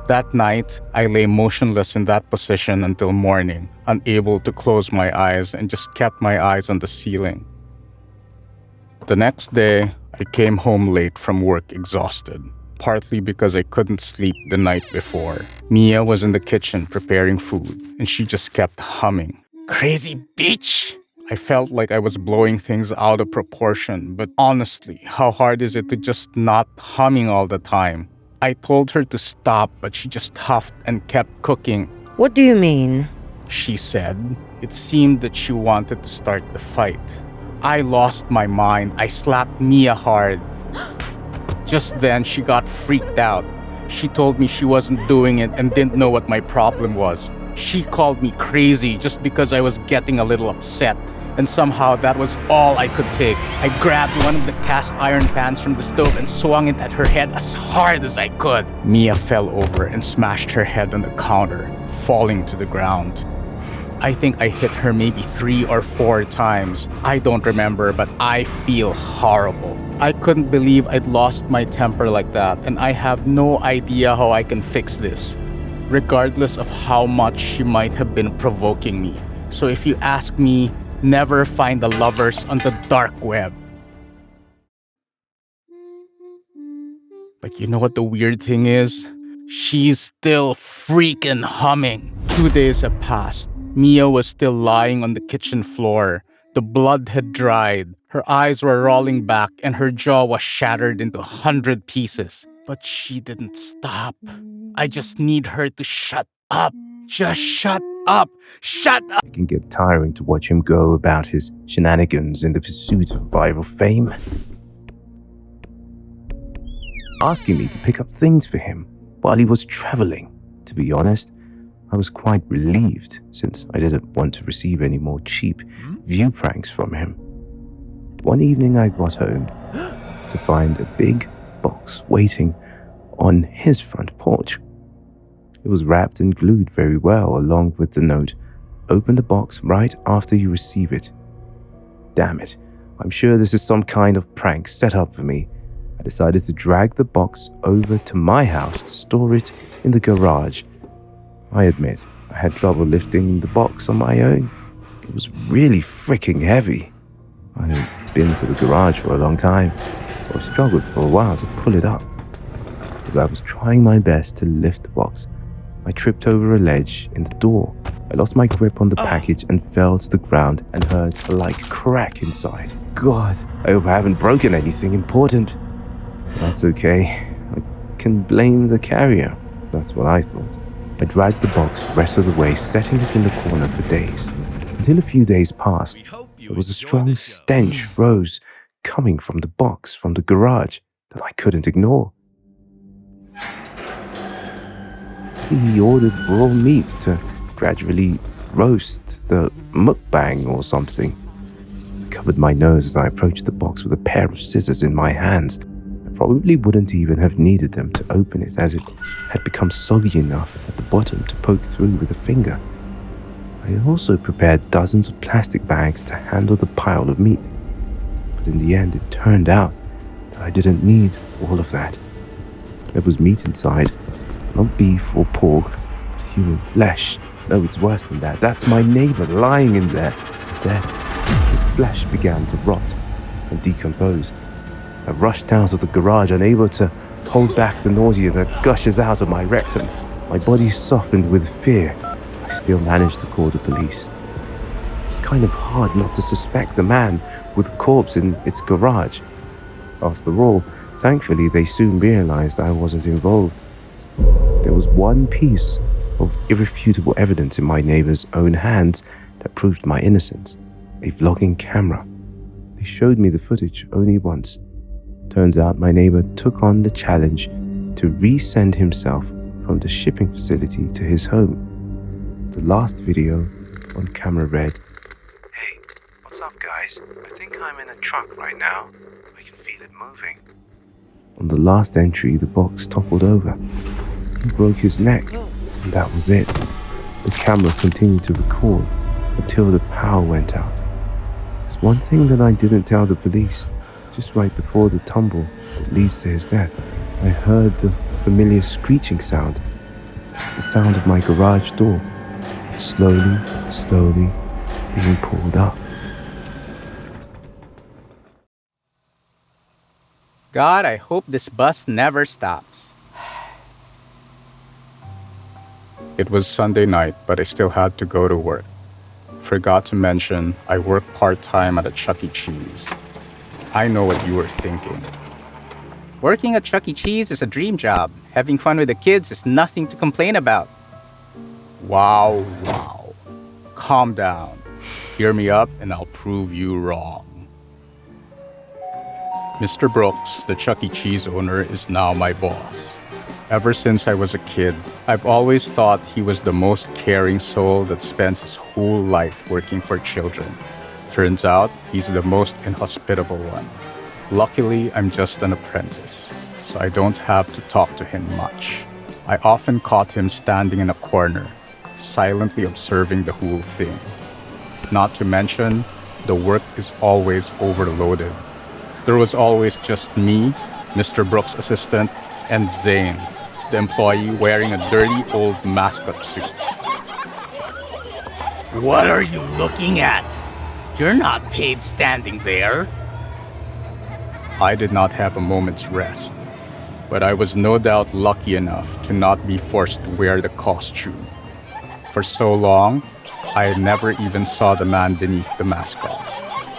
That night, I lay motionless in that position until morning, unable to close my eyes, and just kept my eyes on the ceiling. The next day, I came home late from work exhausted, partly because I couldn't sleep the night before. Mia was in the kitchen preparing food, and she just kept humming. Crazy bitch! I felt like I was blowing things out of proportion, but honestly, how hard is it to just not humming all the time? I told her to stop, but she just huffed and kept cooking. What do you mean? She said. It seemed that she wanted to start the fight. I lost my mind. I slapped Mia hard. Just then, she got freaked out. She told me she wasn't doing it and didn't know what my problem was. She called me crazy just because I was getting a little upset. And somehow that was all I could take. I grabbed one of the cast iron pans from the stove and swung it at her head as hard as I could. Mia fell over and smashed her head on the counter, falling to the ground. I think I hit her maybe 3 or 4 times. I don't remember, but I feel horrible. I couldn't believe I'd lost my temper like that, and I have no idea how I can fix this, regardless of how much she might have been provoking me. So if you ask me, never find the lovers on the dark web. But you know what the weird thing is? She's still freaking humming. 2 days have passed. Mia was still lying on the kitchen floor. The blood had dried. Her eyes were rolling back and her jaw was shattered into 100 pieces. But she didn't stop. I just need her to shut up. Just shut up. Shut up. It can get tiring to watch him go about his shenanigans in the pursuit of viral fame. Asking me to pick up things for him while he was traveling. To be honest, I was quite relieved since I didn't want to receive any more cheap view pranks from him. One evening I got home to find a big box waiting on his front porch. It was wrapped and glued very well along with the note, "Open the box right after you receive it." Damn it, I'm sure this is some kind of prank set up for me. I decided to drag the box over to my house to store it in the garage. I admit, I had trouble lifting the box on my own. It was really freaking heavy. I hadn't been to the garage for a long time, so I struggled for a while to pull it up. As I was trying my best to lift the box, I tripped over a ledge in the door. I lost my grip on the package and fell to the ground and heard a light crack inside. God, I hope I haven't broken anything important. That's okay. I can blame the carrier. That's what I thought. I dragged the box the rest of the way, setting it in the corner for days. Until a few days passed, there was a strong stench rose coming from the box from the garage that I couldn't ignore. He ordered raw meat to gradually roast the mukbang or something. I covered my nose as I approached the box with a pair of scissors in my hands. Probably wouldn't even have needed them to open it, as it had become soggy enough at the bottom to poke through with a finger. I also prepared dozens of plastic bags to handle the pile of meat. But in the end, it turned out that I didn't need all of that. There was meat inside, not beef or pork, but human flesh. No, it's worse than that. That's my neighbor lying in there. Then his flesh began to rot and decompose. I rushed out of the garage, unable to hold back the nausea that gushes out of my rectum. My body softened with fear. I still managed to call the police. It was kind of hard not to suspect the man with the corpse in its garage. After all, thankfully they soon realized I wasn't involved. There was one piece of irrefutable evidence in my neighbor's own hands that proved my innocence: a vlogging camera. They showed me the footage only once. Turns out my neighbor took on the challenge to resend himself from the shipping facility to his home. The last video on camera read, "Hey, what's up guys? I think I'm in a truck right now. I can feel it moving." On the last entry, the box toppled over. He broke his neck, and that was it. The camera continued to record until the power went out. There's one thing that I didn't tell the police. Just right before the tumble that leads to his death, I heard the familiar screeching sound. It's the sound of my garage door, slowly being pulled up. God, I hope this bus never stops. It was Sunday night, but I still had to go to work. Forgot to mention, I work part-time at a Chuck E. Cheese. I know what you were thinking. Working at Chuck E. Cheese is a dream job. Having fun with the kids is nothing to complain about. Wow. Calm down. Hear me up and I'll prove you wrong. Mr. Brooks, the Chuck E. Cheese owner, is now my boss. Ever since I was a kid, I've always thought he was the most caring soul that spends his whole life working for children. Turns out, he's the most inhospitable one. Luckily, I'm just an apprentice, so I don't have to talk to him much. I often caught him standing in a corner, silently observing the whole thing. Not to mention, the work is always overloaded. There was always just me, Mr. Brooks' assistant, and Zane, the employee wearing a dirty old mascot suit. What are you looking at? You're not paid standing there. I did not have a moment's rest, but I was no doubt lucky enough to not be forced to wear the costume. For so long, I never even saw the man beneath the mascot.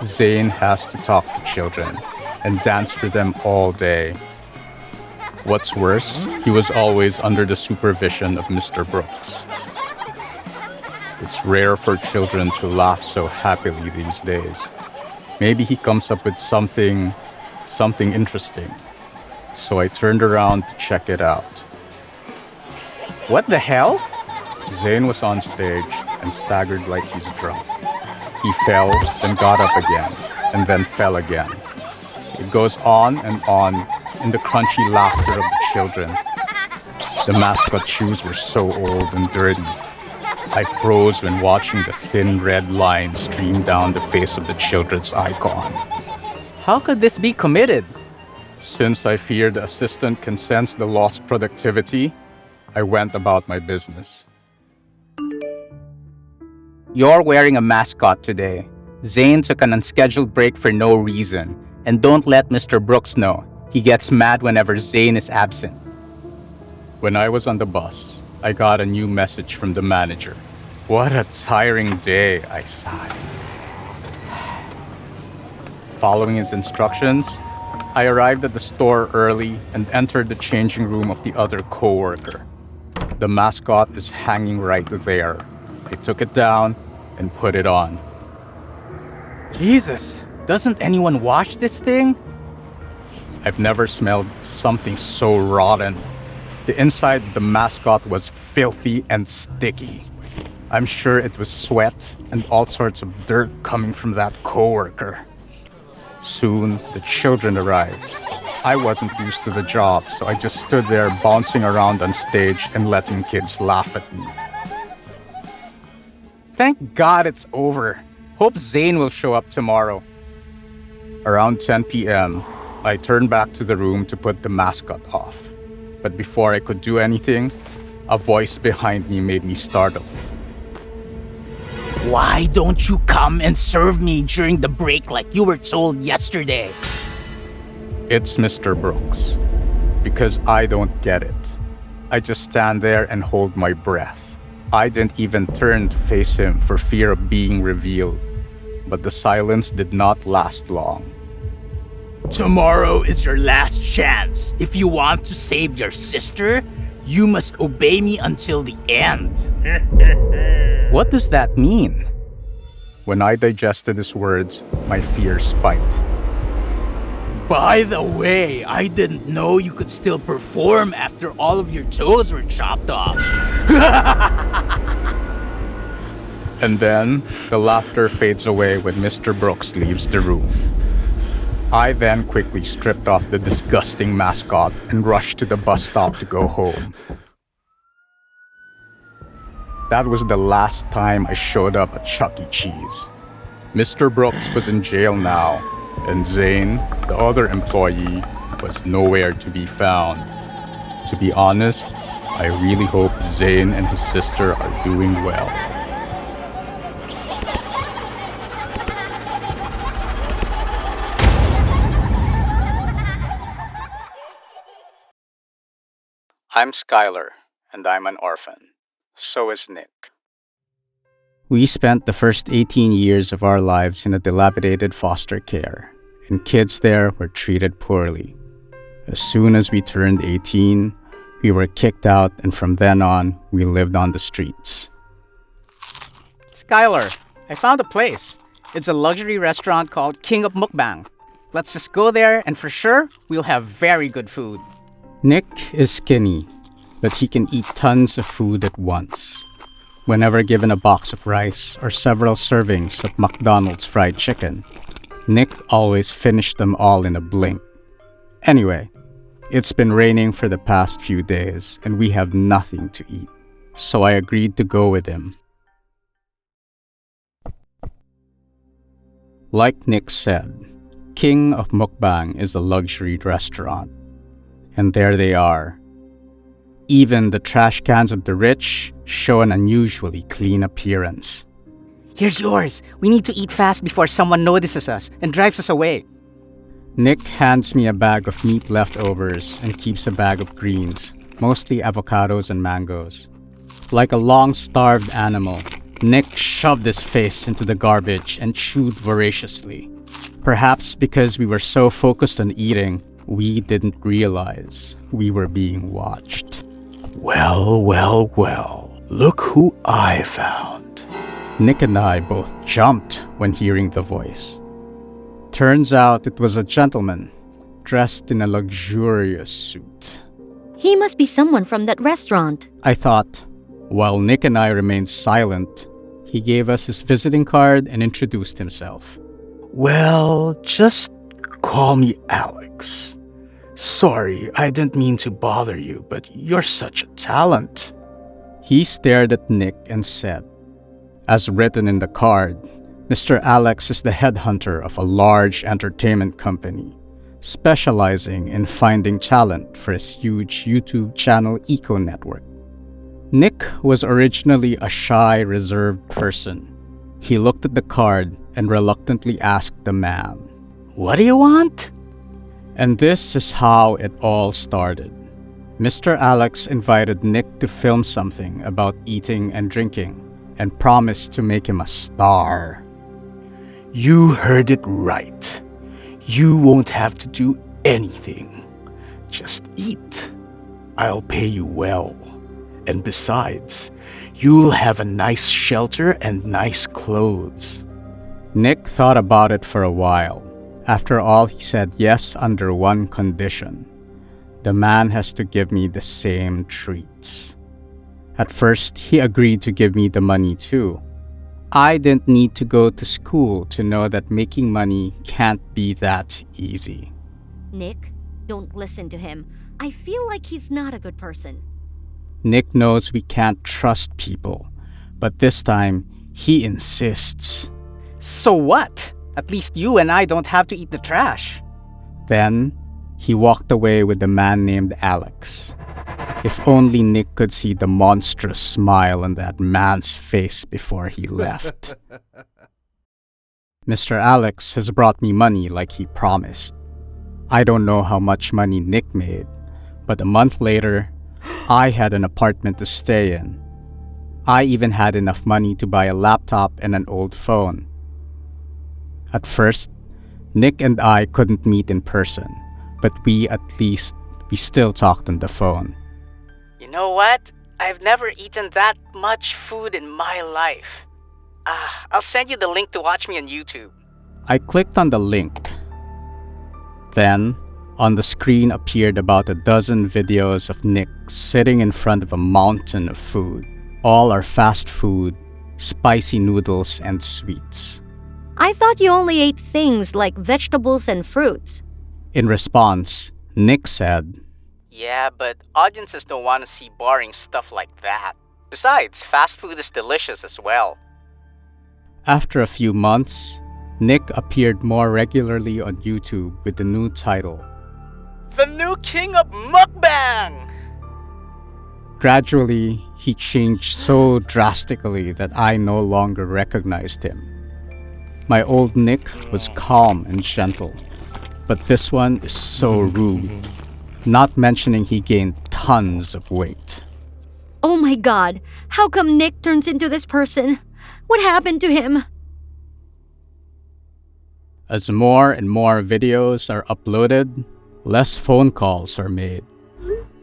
Zane has to talk to children and dance for them all day. What's worse, he was always under the supervision of Mr. Brooks. It's rare for children to laugh so happily these days. Maybe he comes up with something interesting. So I turned around to check it out. What the hell? Zane was on stage and staggered like he's drunk. He fell, then got up again, and then fell again. It goes on in the crunchy laughter of the children. The mascot shoes were so old and dirty. I froze when watching the thin red line stream down the face of the children's icon. How could this be committed? Since I feared the assistant can sense the lost productivity, I went about my business. You're wearing a mascot today. Zane took an unscheduled break for no reason. And don't let Mr. Brooks know. He gets mad whenever Zane is absent. When I was on the bus, I got a new message from the manager. What a tiring day, I sighed. Following his instructions, I arrived at the store early and entered the changing room of the other coworker. The mascot is hanging right there. I took it down and put it on. Jesus, doesn't anyone wash this thing? I've never smelled something so rotten. The inside of the mascot was filthy and sticky. I'm sure it was sweat and all sorts of dirt coming from that coworker. Soon, the children arrived. I wasn't used to the job, so I just stood there bouncing around on stage and letting kids laugh at me. Thank God it's over. Hope Zane will show up tomorrow. Around 10 p.m., I turned back to the room to put the mascot off. But before I could do anything, a voice behind me made me startled. Why don't you come and serve me during the break like you were told yesterday? It's Mr. Brooks. Because I don't get it. I just stand there and hold my breath. I didn't even turn to face him for fear of being revealed. But the silence did not last long. Tomorrow is your last chance. If you want to save your sister, you must obey me until the end. What does that mean? When I digested his words, my fear spiked. By the way, I didn't know you could still perform after all of your toes were chopped off. And then, the laughter fades away when Mr. Brooks leaves the room. I then quickly stripped off the disgusting mascot and rushed to the bus stop to go home. That was the last time I showed up at Chuck E. Cheese. Mr. Brooks was in jail now, and Zane, the other employee, was nowhere to be found. To be honest, I really hope Zane and his sister are doing well. I'm Skylar, and I'm an orphan. So is Nick. We spent the first 18 years of our lives in a dilapidated foster care, and kids there were treated poorly. As soon as we turned 18, we were kicked out, and from then on, we lived on the streets. Skylar, I found a place. It's a luxury restaurant called King of Mukbang. Let's just go there, and for sure, we'll have very good food. Nick is skinny, but he can eat tons of food at once. Whenever given a box of rice or several servings of McDonald's fried chicken, Nick always finished them all in a blink. Anyway, it's been raining for the past few days and we have nothing to eat, so I agreed to go with him. Like Nick said, King of Mukbang is a luxury restaurant. And there they are. Even the trash cans of the rich show an unusually clean appearance. Here's yours. We need to eat fast before someone notices us and drives us away. Nick hands me a bag of meat leftovers and keeps a bag of greens, mostly avocados and mangoes. Like a long-starved animal, Nick shoved his face into the garbage and chewed voraciously. Perhaps because we were so focused on eating, we didn't realize we were being watched. Well, look who I found. Nick and I both jumped when hearing the voice. Turns out it was a gentleman, dressed in a luxurious suit. He must be someone from that restaurant. I thought. While Nick and I remained silent, he gave us his visiting card and introduced himself. Well, just call me Alex. Sorry, I didn't mean to bother you, but you're such a talent. He stared at Nick and said, as written in the card, Mr. Alex is the headhunter of a large entertainment company, specializing in finding talent for his huge YouTube channel Eco Network. Nick was originally a shy, reserved person. He looked at the card and reluctantly asked the man, What do you want? And this is how it all started. Mr. Alex invited Nick to film something about eating and drinking and promised to make him a star. You heard it right. You won't have to do anything. Just eat. I'll pay you well. And besides, you'll have a nice shelter and nice clothes. Nick thought about it for a while. After all, he said yes under one condition. The man has to give me the same treats. At first, he agreed to give me the money too. I didn't need to go to school to know that making money can't be that easy. Nick, don't listen to him. I feel like he's not a good person. Nick knows we can't trust people, but this time, he insists. So what? At least you and I don't have to eat the trash. Then, he walked away with the man named Alex. If only Nick could see the monstrous smile on that man's face before he left. Mr. Alex has brought me money like he promised. I don't know how much money Nick made, but a month later, I had an apartment to stay in. I even had enough money to buy a laptop and an old phone. At first, Nick and I couldn't meet in person, but we still talked on the phone. You know what? I've never eaten that much food in my life. I'll send you the link to watch me on YouTube. I clicked on the link. Then, on the screen appeared about a dozen videos of Nick sitting in front of a mountain of food. All are fast food, spicy noodles, and sweets. I thought you only ate things like vegetables and fruits. In response, Nick said, Yeah, but audiences don't want to see boring stuff like that. Besides, fast food is delicious as well. After a few months, Nick appeared more regularly on YouTube with the new title, The New King of Mukbang! Gradually, he changed so drastically that I no longer recognized him. My old Nick was calm and gentle, but this one is so rude, not mentioning he gained tons of weight. Oh my god, how come Nick turns into this person? What happened to him? As more and more videos are uploaded, less phone calls are made.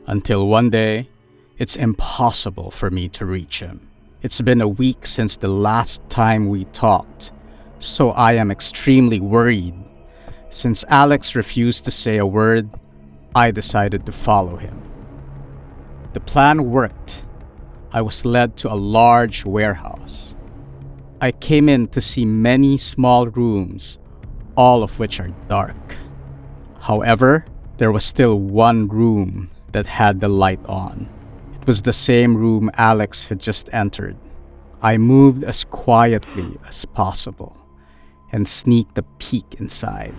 Until one day, it's impossible for me to reach him. It's been a week since the last time we talked, so I am extremely worried. Since Alex refused to say a word, I decided to follow him. The plan worked. I was led to a large warehouse. I came in to see many small rooms, all of which are dark. However, there was still one room that had the light on. It was the same room Alex had just entered. I moved as quietly as possible and sneaked a peek inside.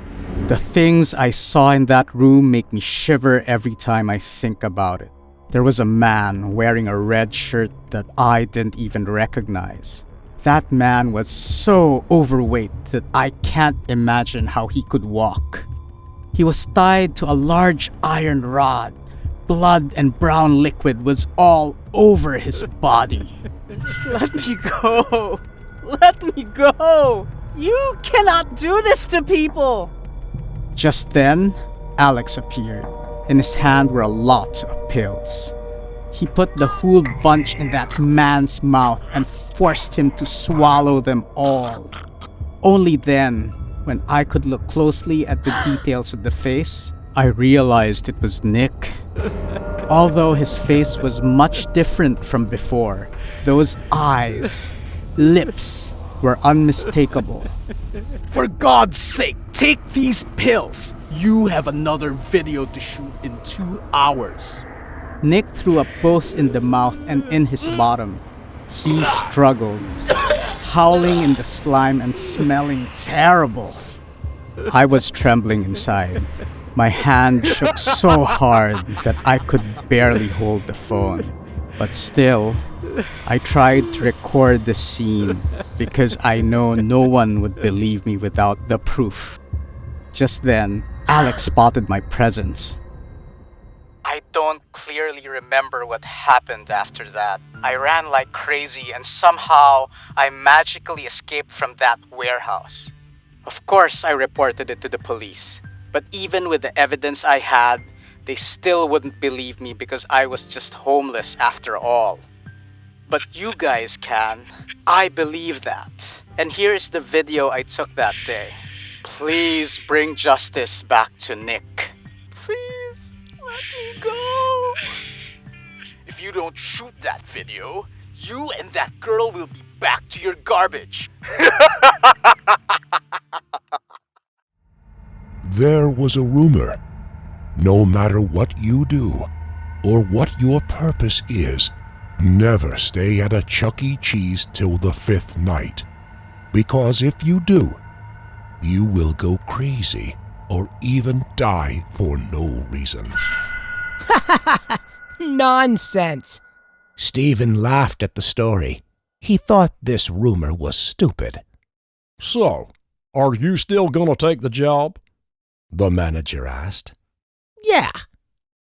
The things I saw in that room make me shiver every time I think about it. There was a man wearing a red shirt that I didn't even recognize. That man was so overweight that I can't imagine how he could walk. He was tied to a large iron rod. Blood and brown liquid was all over his body. Let me go! Let me go! You cannot do this to people! Just then, Alex appeared. In his hand were a lot of pills. He put the whole bunch in that man's mouth and forced him to swallow them all. Only then, when I could look closely at the details of the face, I realized it was Nick. Although his face was much different from before, those eyes, lips were unmistakable. For God's sake, take these pills! You have another video to shoot in 2 hours. Nick threw up both in the mouth and in his bottom. He struggled, howling in the slime and smelling terrible. I was trembling inside. My hand shook so hard that I could barely hold the phone. But still, I tried to record the scene because I know no one would believe me without the proof. Just then, Alex spotted my presence. I don't clearly remember what happened after that. I ran like crazy and somehow I magically escaped from that warehouse. Of course, I reported it to the police. But even with the evidence I had, they still wouldn't believe me because I was just homeless after all. But you guys can. I believe that. And here is the video I took that day. Please bring justice back to Nick. Please, let me go! If you don't shoot that video, you and that girl will be back to your garbage. There was a rumor. No matter what you do, or what your purpose is, never stay at a Chuck E. Cheese till the 5th night. Because if you do, you will go crazy or even die for no reason. Nonsense! Stephen laughed at the story. He thought this rumor was stupid. So, are you still gonna take the job? The manager asked. Yeah.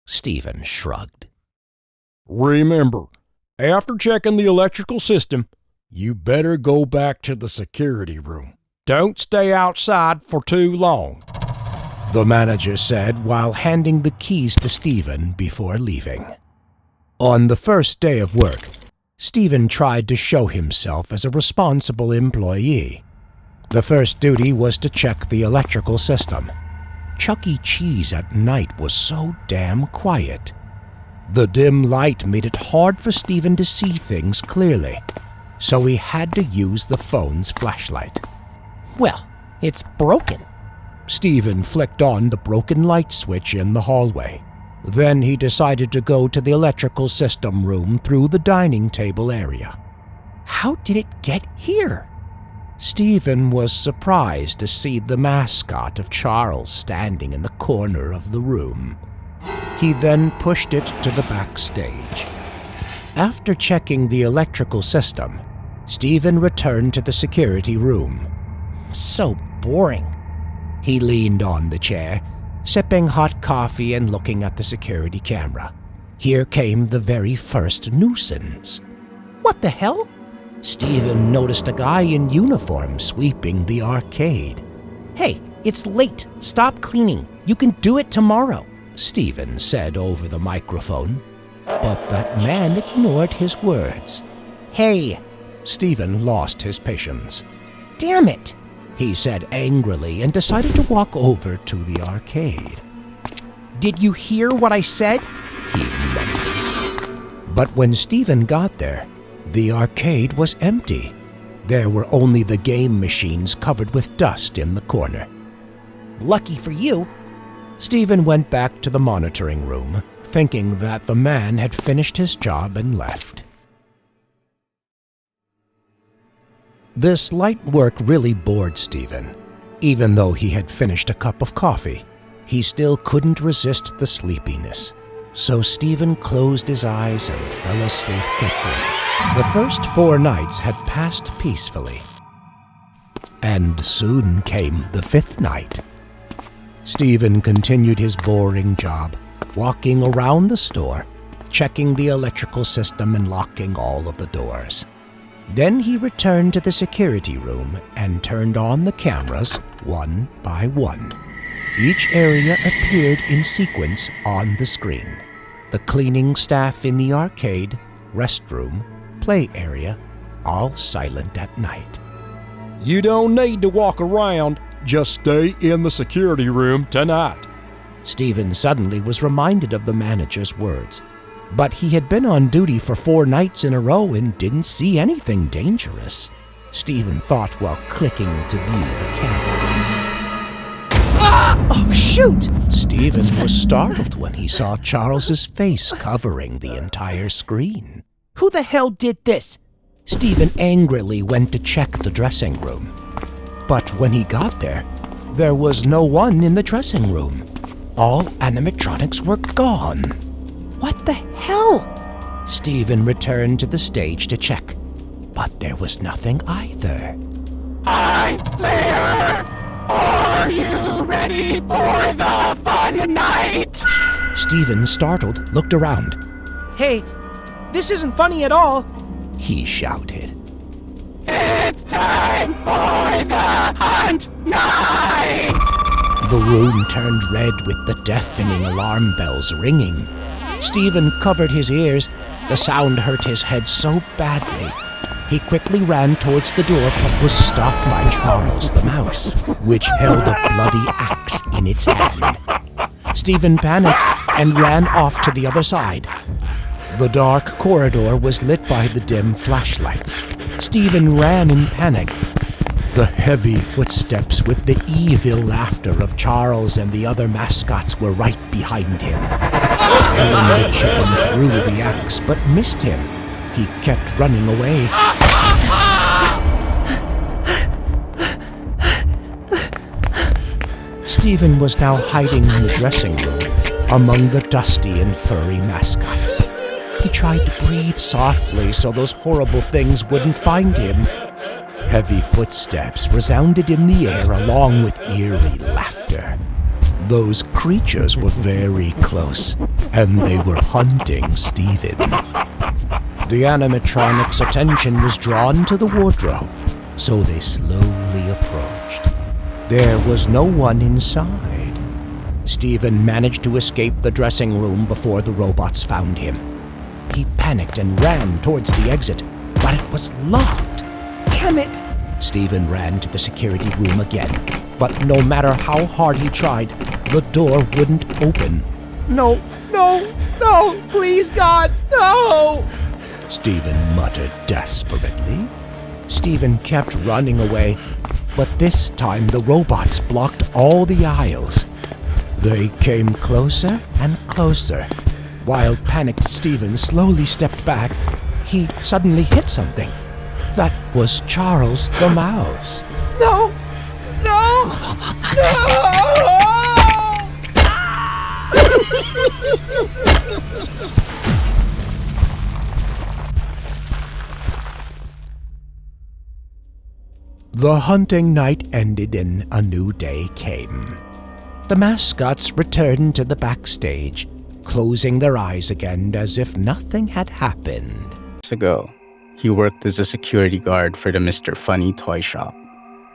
Stephen shrugged. Remember, after checking the electrical system, you better go back to the security room. Don't stay outside for too long. The manager said while handing the keys to Stephen before leaving. On the first day of work, Stephen tried to show himself as a responsible employee. The first duty was to check the electrical system. Chuck E. Cheese at night was so damn quiet. The dim light made it hard for Stephen to see things clearly, so he had to use the phone's flashlight. Well, it's broken. Stephen flicked on the broken light switch in the hallway. Then he decided to go to the electrical system room through the dining table area. How did it get here? Stephen was surprised to see the mascot of Charles standing in the corner of the room. He then pushed it to the backstage. After checking the electrical system, Stephen returned to the security room. So boring. He leaned on the chair, sipping hot coffee and looking at the security camera. Here came the very first nuisance. What the hell? Steven noticed a guy in uniform sweeping the arcade. "Hey, it's late. Stop cleaning. You can do it tomorrow," Steven said over the microphone. But that man ignored his words. "Hey!" Steven lost his patience. "Damn it!" he said angrily and decided to walk over to the arcade. "Did you hear what I said?" he mumbled. But when Steven got there, the arcade was empty. There were only the game machines covered with dust in the corner. "Lucky for you." Steven went back to the monitoring room, thinking that the man had finished his job and left. This light work really bored Steven. Even though he had finished a cup of coffee, he still couldn't resist the sleepiness. So Steven closed his eyes and fell asleep quickly. The first 4 nights had passed peacefully. And soon came the 5th night. Steven continued his boring job, walking around the store, checking the electrical system and locking all of the doors. Then he returned to the security room and turned on the cameras one by one. Each area appeared in sequence on the screen. The cleaning staff in the arcade, restroom, play area, all silent at night. You don't need to walk around. Just stay in the security room tonight. Steven suddenly was reminded of the manager's words. But he had been on duty for 4 nights in a row and didn't see anything dangerous. Steven thought while clicking to view the camera. Ah! Oh, shoot! Steven was startled when he saw Charles's face covering the entire screen. Who the hell did this? Steven angrily went to check the dressing room. But when he got there was no one in the dressing room. All animatronics were gone. What the hell? Steven returned to the stage to check, but there was nothing either. Hi, player! Are you ready for the fun night? Steven, startled, looked around. Hey, this isn't funny at all, he shouted. It's time for the hunt night! The room turned red with the deafening alarm bells ringing. Steven covered his ears. The sound hurt his head so badly. He quickly ran towards the door but was stopped by Charles the mouse, which held a bloody axe in its hand. Steven panicked and ran off to the other side. The dark corridor was lit by the dim flashlights. Steven ran in panic. The heavy footsteps with the evil laughter of Charles and the other mascots were right behind him. Ellen the chicken threw the axe but missed him. He kept running away. Steven was now hiding in the dressing room among the dusty and furry mascots. He tried to breathe softly so those horrible things wouldn't find him. Heavy footsteps resounded in the air along with eerie laughter. Those creatures were very close, and they were hunting Steven. The animatronic's attention was drawn to the wardrobe, so they slowly approached. There was no one inside. Steven managed to escape the dressing room before the robots found him. He panicked and ran towards the exit, but it was locked. Damn it! Steven ran to the security room again, but no matter how hard he tried, the door wouldn't open. No, please God, no! Steven muttered desperately. Steven kept running away, but this time the robots blocked all the aisles. They came closer and closer. While panicked Steven slowly stepped back, he suddenly hit something. That was Charles the mouse. No! The hunting night ended and a new day came. The mascots returned to the backstage, closing their eyes again as if nothing had happened. Ago, He worked as a security guard for the Mr. Funny toy shop.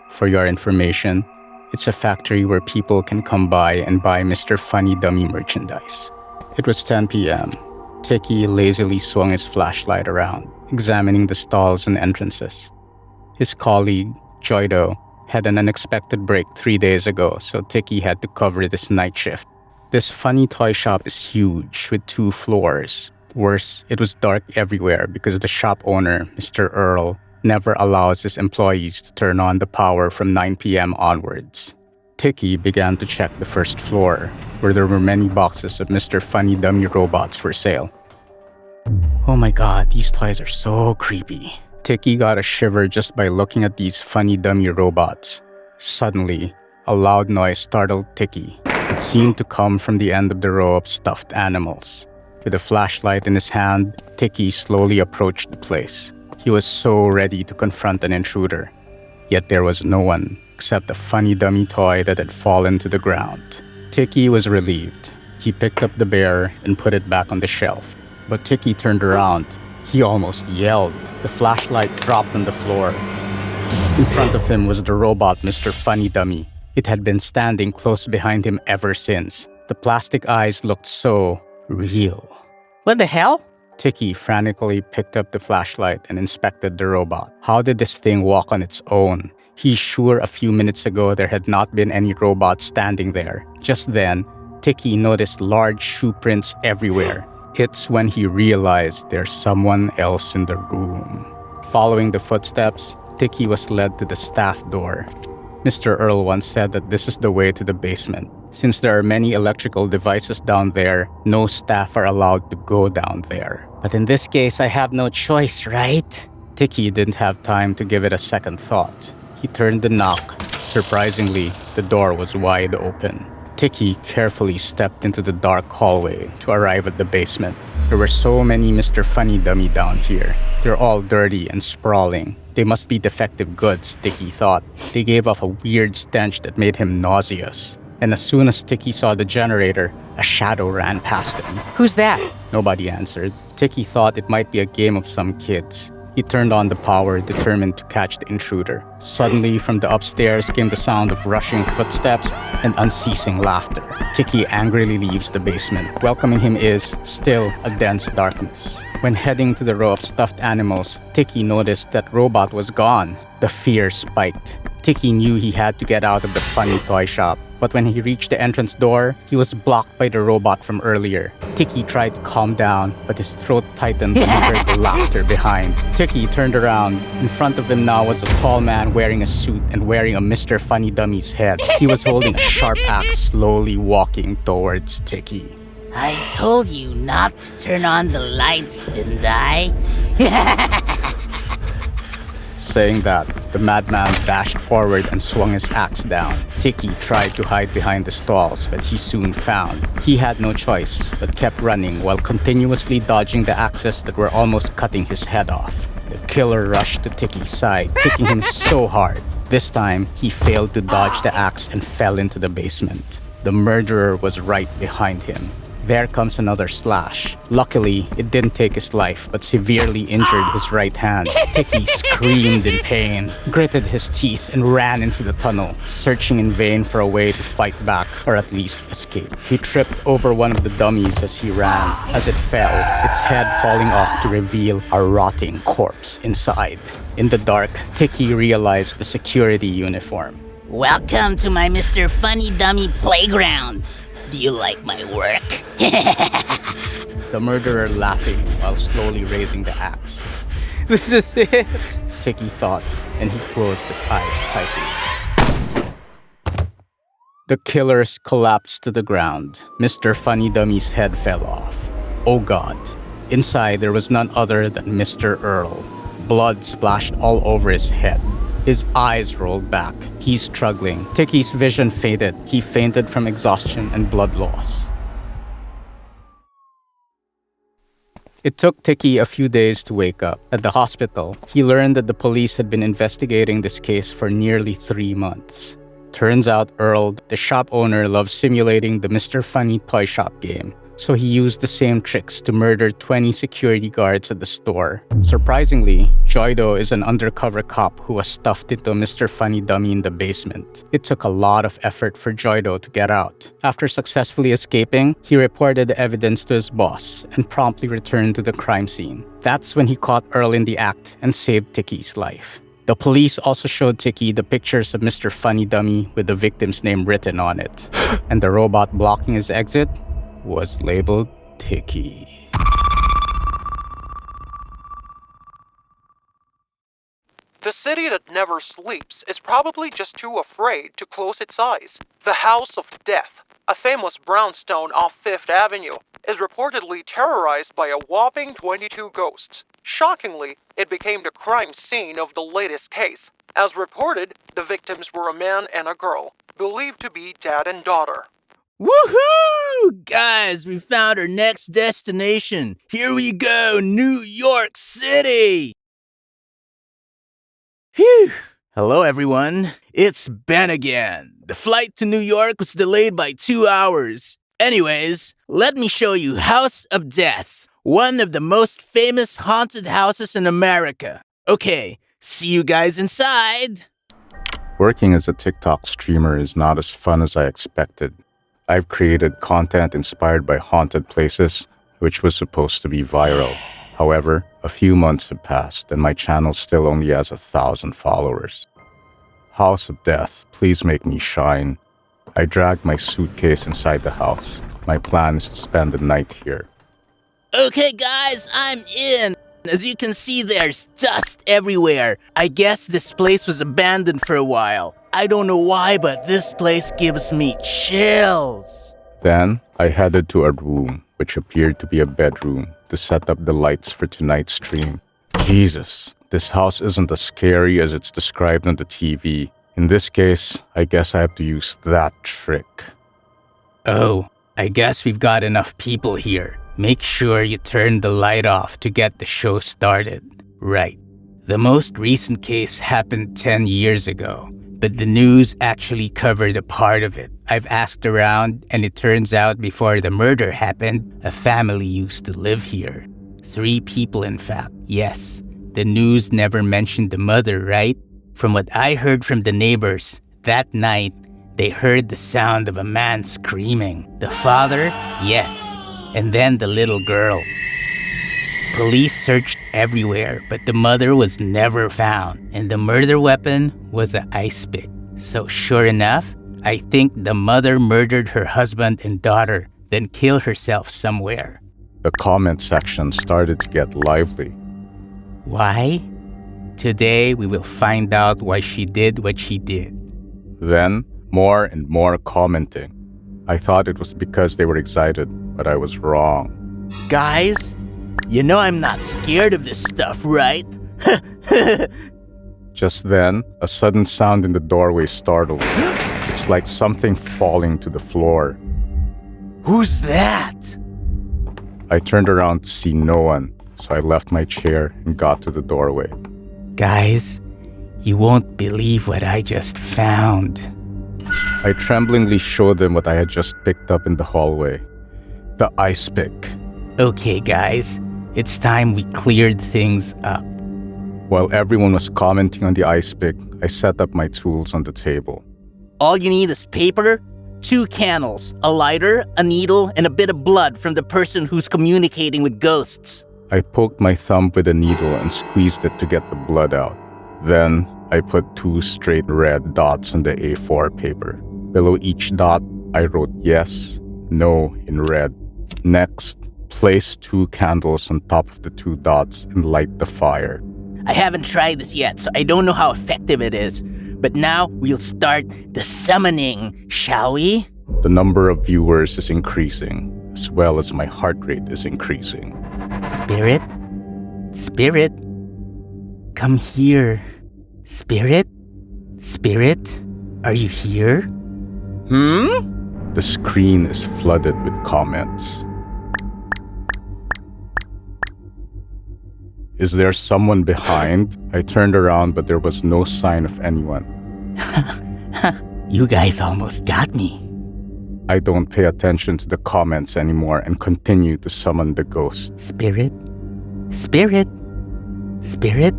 For your information, it's a factory where people can come by and buy Mr. Funny dummy merchandise. It was 10 p.m. Tiki lazily swung his flashlight around, examining the stalls and entrances. His colleague, Joido, had an unexpected break 3 days ago, so Tiki had to cover this night shift. This funny toy shop is huge, with 2 floors. Worse, it was dark everywhere because the shop owner, Mr. Earl, never allows his employees to turn on the power from 9 p.m. onwards. Tiki began to check the first floor, where there were many boxes of Mr. Funny dummy robots for sale. Oh my god, these toys are so creepy. Tiki got a shiver just by looking at these funny dummy robots. Suddenly, a loud noise startled Tiki. It seemed to come from the end of the row of stuffed animals. With a flashlight in his hand, Tiki slowly approached the place. He was so ready to confront an intruder. Yet there was no one, except a funny dummy toy that had fallen to the ground. Tiki was relieved. He picked up the bear and put it back on the shelf. But Tiki turned around. He almost yelled. The flashlight dropped on the floor. In front of him was the robot Mr. Funny Dummy. It had been standing close behind him ever since. The plastic eyes looked so real. What the hell? Tiki frantically picked up the flashlight and inspected the robot. How did this thing walk on its own? He's sure a few minutes ago there had not been any robot standing there. Just then, Tiki noticed large shoe prints everywhere. It's when he realized there's someone else in the room. Following the footsteps, Tiki was led to the staff door. Mr. Earl once said that this is the way to the basement. Since there are many electrical devices down there, no staff are allowed to go down there. But in this case, I have no choice, right? Tiki didn't have time to give it a second thought. He turned the knock. Surprisingly, the door was wide open. Tiki carefully stepped into the dark hallway to arrive at the basement. There were so many Mr. Funny Dummy down here. They're all dirty and sprawling. They must be defective goods, Tiki thought. They gave off a weird stench that made him nauseous. And as soon as Tiki saw the generator, a shadow ran past him. Who's that? Nobody answered. Tiki thought it might be a game of some kids. He turned on the power, determined to catch the intruder. Suddenly, from the upstairs came the sound of rushing footsteps and unceasing laughter. Tiki angrily leaves the basement. Welcoming him is, still, a dense darkness. When heading to the row of stuffed animals, Tiki noticed that Robot was gone. The fear spiked. Tiki knew he had to get out of the funny toy shop. But when he reached the entrance door, he was blocked by the robot from earlier. Tiki tried to calm down, but his throat tightened when he heard the laughter behind. Tiki turned around. In front of him now was a tall man wearing a suit and wearing a Mr. Funny Dummy's head. He was holding a sharp axe, slowly walking towards Tiki. I told you not to turn on the lights, didn't I? Saying that, the madman dashed forward and swung his axe down. Tiki tried to hide behind the stalls, but he soon found. He had no choice, but kept running while continuously dodging the axes that were almost cutting his head off. The killer rushed to Tiki's side, kicking him so hard. This time, he failed to dodge the axe and fell into the basement. The murderer was right behind him. There comes another slash. Luckily, it didn't take his life, but severely injured his right hand. Tiki screamed in pain, gritted his teeth, and ran into the tunnel, searching in vain for a way to fight back or at least escape. He tripped over one of the dummies as he ran. As it fell, its head falling off to reveal a rotting corpse inside. In the dark, Tiki realized the security uniform. Welcome to my Mr. Funny Dummy playground. Do you like my work? The murderer laughing while slowly raising the axe. This is it, Tiki thought, and he closed his eyes tightly. The killers collapsed to the ground. Mr. Funny Dummy's head fell off. Oh God. Inside there was none other than Mr. Earl. Blood splashed all over his head. His eyes rolled back. He's struggling. Tiki's vision faded. He fainted from exhaustion and blood loss. It took Tiki a few days to wake up. At the hospital, he learned that the police had been investigating this case for nearly 3 months. Turns out Earl, the shop owner, loved simulating the Mr. Funny toy shop game. so he used the same tricks to murder 20 security guards at the store. Surprisingly, Joydo is an undercover cop who was stuffed into Mr. Funny Dummy in the basement. It took a lot of effort for Joydo to get out. After successfully escaping, he reported the evidence to his boss and promptly returned to the crime scene. That's when he caught Earl in the act and saved Tiki's life. The police also showed Tiki the pictures of Mr. Funny Dummy with the victim's name written on it. And the robot blocking his exit was labeled Tiki. The city that never sleeps is probably just too afraid to close its eyes. The House of Death, a famous brownstone off Fifth Avenue, is reportedly terrorized by a whopping 22 ghosts. Shockingly, it became the crime scene of the latest case. As reported, the victims were a man and a girl, believed to be dad and daughter. Woohoo! Guys, we found our next destination. Here we go, New York City! Phew! Hello, everyone. It's Ben again. The flight to New York was delayed by 2 hours. Anyways, let me show you House of Death, one of the most famous haunted houses in America. Okay, see you guys inside. Working as a TikTok streamer is not as fun as I expected. I've created content inspired by haunted places, which was supposed to be viral. However, a few months have passed and my channel still only has 1,000 followers. House of Death, please make me shine. I dragged my suitcase inside the house. My plan is to spend the night here. Okay, guys, I'm in. As you can see, there's dust everywhere. I guess this place was abandoned for a while. I don't know why, but this place gives me chills. Then, I headed to a room, which appeared to be a bedroom, to set up the lights for tonight's stream. Jesus, this house isn't as scary as it's described on the TV. In this case, I guess I have to use that trick. Oh, I guess we've got enough people here. Make sure you turn the light off to get the show started. Right. The most recent case happened 10 years ago, but the news actually covered a part of it. I've asked around, and it turns out before the murder happened, a family used to live here. 3 people, in fact. Yes, the news never mentioned the mother, right? From what I heard from the neighbors, that night, they heard the sound of a man screaming. The father? Yes. And then the little girl. Police searched everywhere, but the mother was never found. And the murder weapon was an ice pick. So sure enough, I think the mother murdered her husband and daughter, then killed herself somewhere. The comment section started to get lively. Why? Today, we will find out why she did what she did. Then, more and more commenting. I thought it was because they were excited, but I was wrong. Guys, you know I'm not scared of this stuff, right? Just then, a sudden sound in the doorway startled me. It's like something falling to the floor. Who's that? I turned around to see no one, so I left my chair and got to the doorway. Guys, you won't believe what I just found. I tremblingly showed them what I had just picked up in the hallway. The ice pick. Okay, guys, it's time we cleared things up. While everyone was commenting on the ice pick, I set up my tools on the table. All you need is paper, 2 candles, a lighter, a needle, and a bit of blood from the person who's communicating with ghosts. I poked my thumb with a needle and squeezed it to get the blood out. Then, I put 2 straight red dots on the A4 paper. Below each dot, I wrote yes, no in red. Next, place 2 candles on top of the 2 dots and light the fire. I haven't tried this yet, so I don't know how effective it is. But now, we'll start the summoning, shall we? The number of viewers is increasing, as well as my heart rate is increasing. Spirit? Spirit? Come here. Spirit? Spirit? Are you here? The screen is flooded with comments. Is there someone behind? I turned around, but there was no sign of anyone. You guys almost got me. I don't pay attention to the comments anymore and continue to summon the ghost. Spirit? Spirit? Spirit?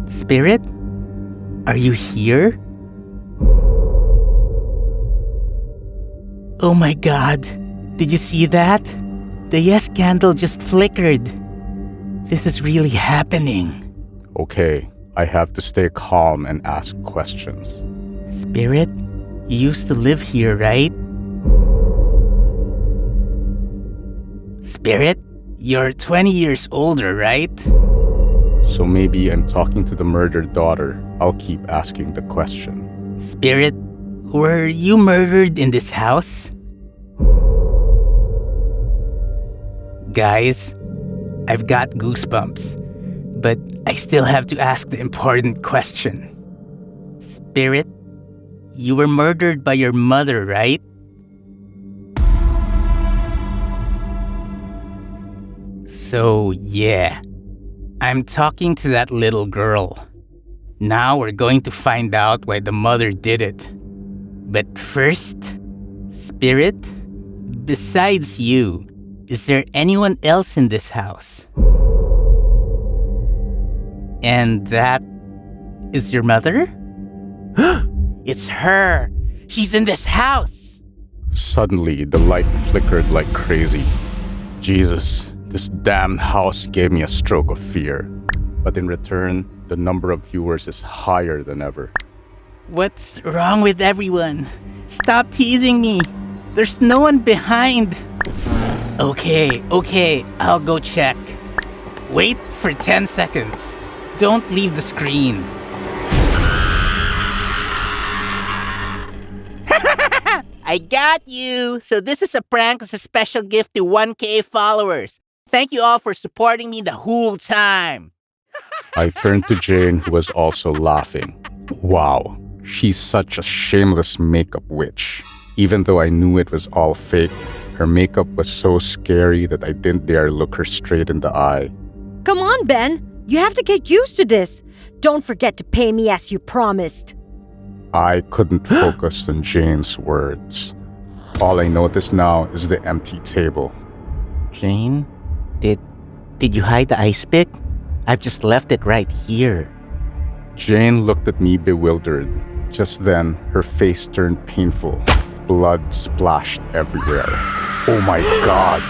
Spirit? Are you here? Oh my god. Did you see that? The yes candle just flickered. This is really happening. Okay, I have to stay calm and ask questions. Spirit? You used to live here, right? Spirit? You're 20 years older, right? So maybe I'm talking to the murdered daughter. I'll keep asking the question. Spirit, were you murdered in this house? Guys, I've got goosebumps, but I still have to ask the important question. Spirit, you were murdered by your mother, right? So, yeah, I'm talking to that little girl. Now we're going to find out why the mother did it. But first, Spirit, besides you, is there anyone else in this house? And that is your mother? It's her! She's in this house! Suddenly, the light flickered like crazy. Jesus, this damn house gave me a stroke of fear. But in return, the number of viewers is higher than ever. What's wrong with everyone? Stop teasing me! There's no one behind! Okay, I'll go check. Wait for 10 seconds. Don't leave the screen. I got you! So this is a prank as a special gift to 1K followers. Thank you all for supporting me the whole time. I turned to Jane, who was also laughing. Wow, she's such a shameless makeup witch. Even though I knew it was all fake, her makeup was so scary that I didn't dare look her straight in the eye. Come on, Ben. You have to get used to this. Don't forget to pay me as you promised. I couldn't focus on Jane's words. All I notice now is the empty table. Jane, did you hide the ice pick? I've just left it right here. Jane looked at me bewildered. Just then, her face turned painful. Blood splashed everywhere. Oh my god!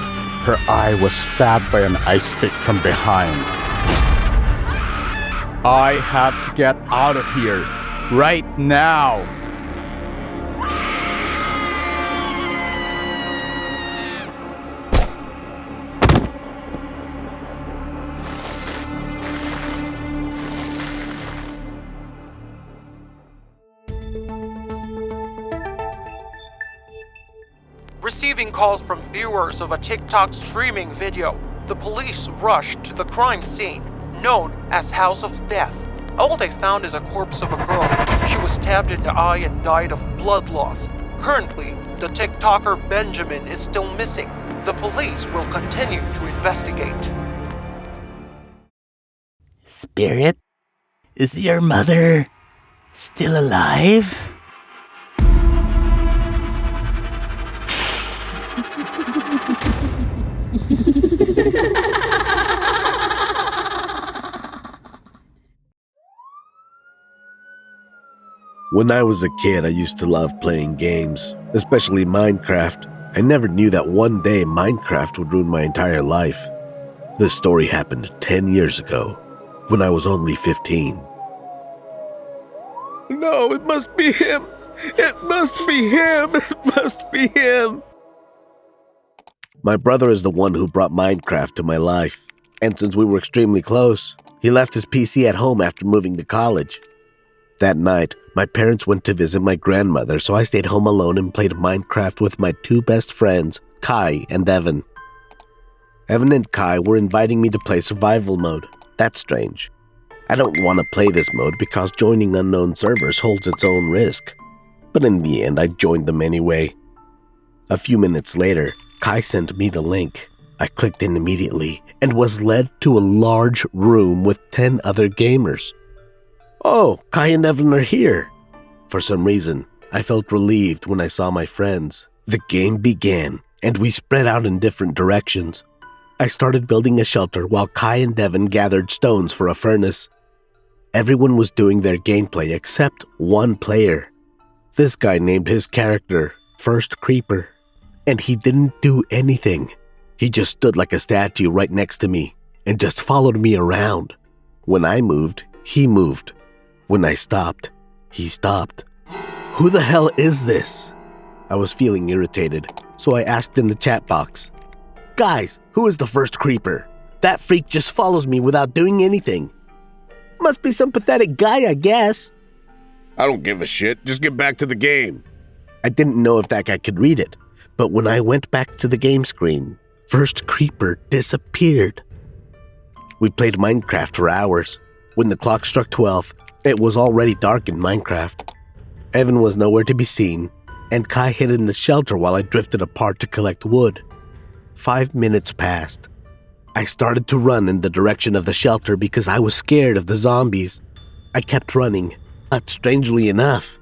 Her eye was stabbed by an ice pick from behind. I have to get out of here. Right now! Receiving calls from viewers of a TikTok streaming video, the police rushed to the crime scene, known as House of Death. All they found is a corpse of a girl. She was stabbed in the eye and died of blood loss. Currently, the TikToker Benjamin is still missing. The police will continue to investigate. Spirit, is your mother still alive? When I was a kid, I used to love playing games, especially Minecraft. I never knew that one day Minecraft would ruin my entire life. This story happened 10 years ago, when I was only 15. No, it must be him! It must be him! It must be him! My brother is the one who brought Minecraft to my life, and since we were extremely close, he left his PC at home after moving to college. That night, my parents went to visit my grandmother, so I stayed home alone and played Minecraft with my two best friends, Kai and Evan. Evan and Kai were inviting me to play survival mode. That's strange. I don't want to play this mode because joining unknown servers holds its own risk. But in the end, I joined them anyway. A few minutes later, Kai sent me the link. I clicked in immediately and was led to a large room with 10 other gamers. Oh, Kai and Evan are here. For some reason, I felt relieved when I saw my friends. The game began, and we spread out in different directions. I started building a shelter while Kai and Devin gathered stones for a furnace. Everyone was doing their gameplay except one player. This guy named his character First Creeper, and he didn't do anything. He just stood like a statue right next to me and just followed me around. When I moved, he moved. When I stopped, he stopped. Who the hell is this? I was feeling irritated, so I asked in the chat box, "Guys, who is the First Creeper? That freak just follows me without doing anything. Must be some pathetic guy, I guess." I don't give a shit. Just get back to the game. I didn't know if that guy could read it, but when I went back to the game screen, First Creeper disappeared. We played Minecraft for hours. When the clock struck 12, it was already dark in Minecraft. Evan was nowhere to be seen, and Kai hid in the shelter while I drifted apart to collect wood. 5 minutes passed. I started to run in the direction of the shelter because I was scared of the zombies. I kept running, but strangely enough,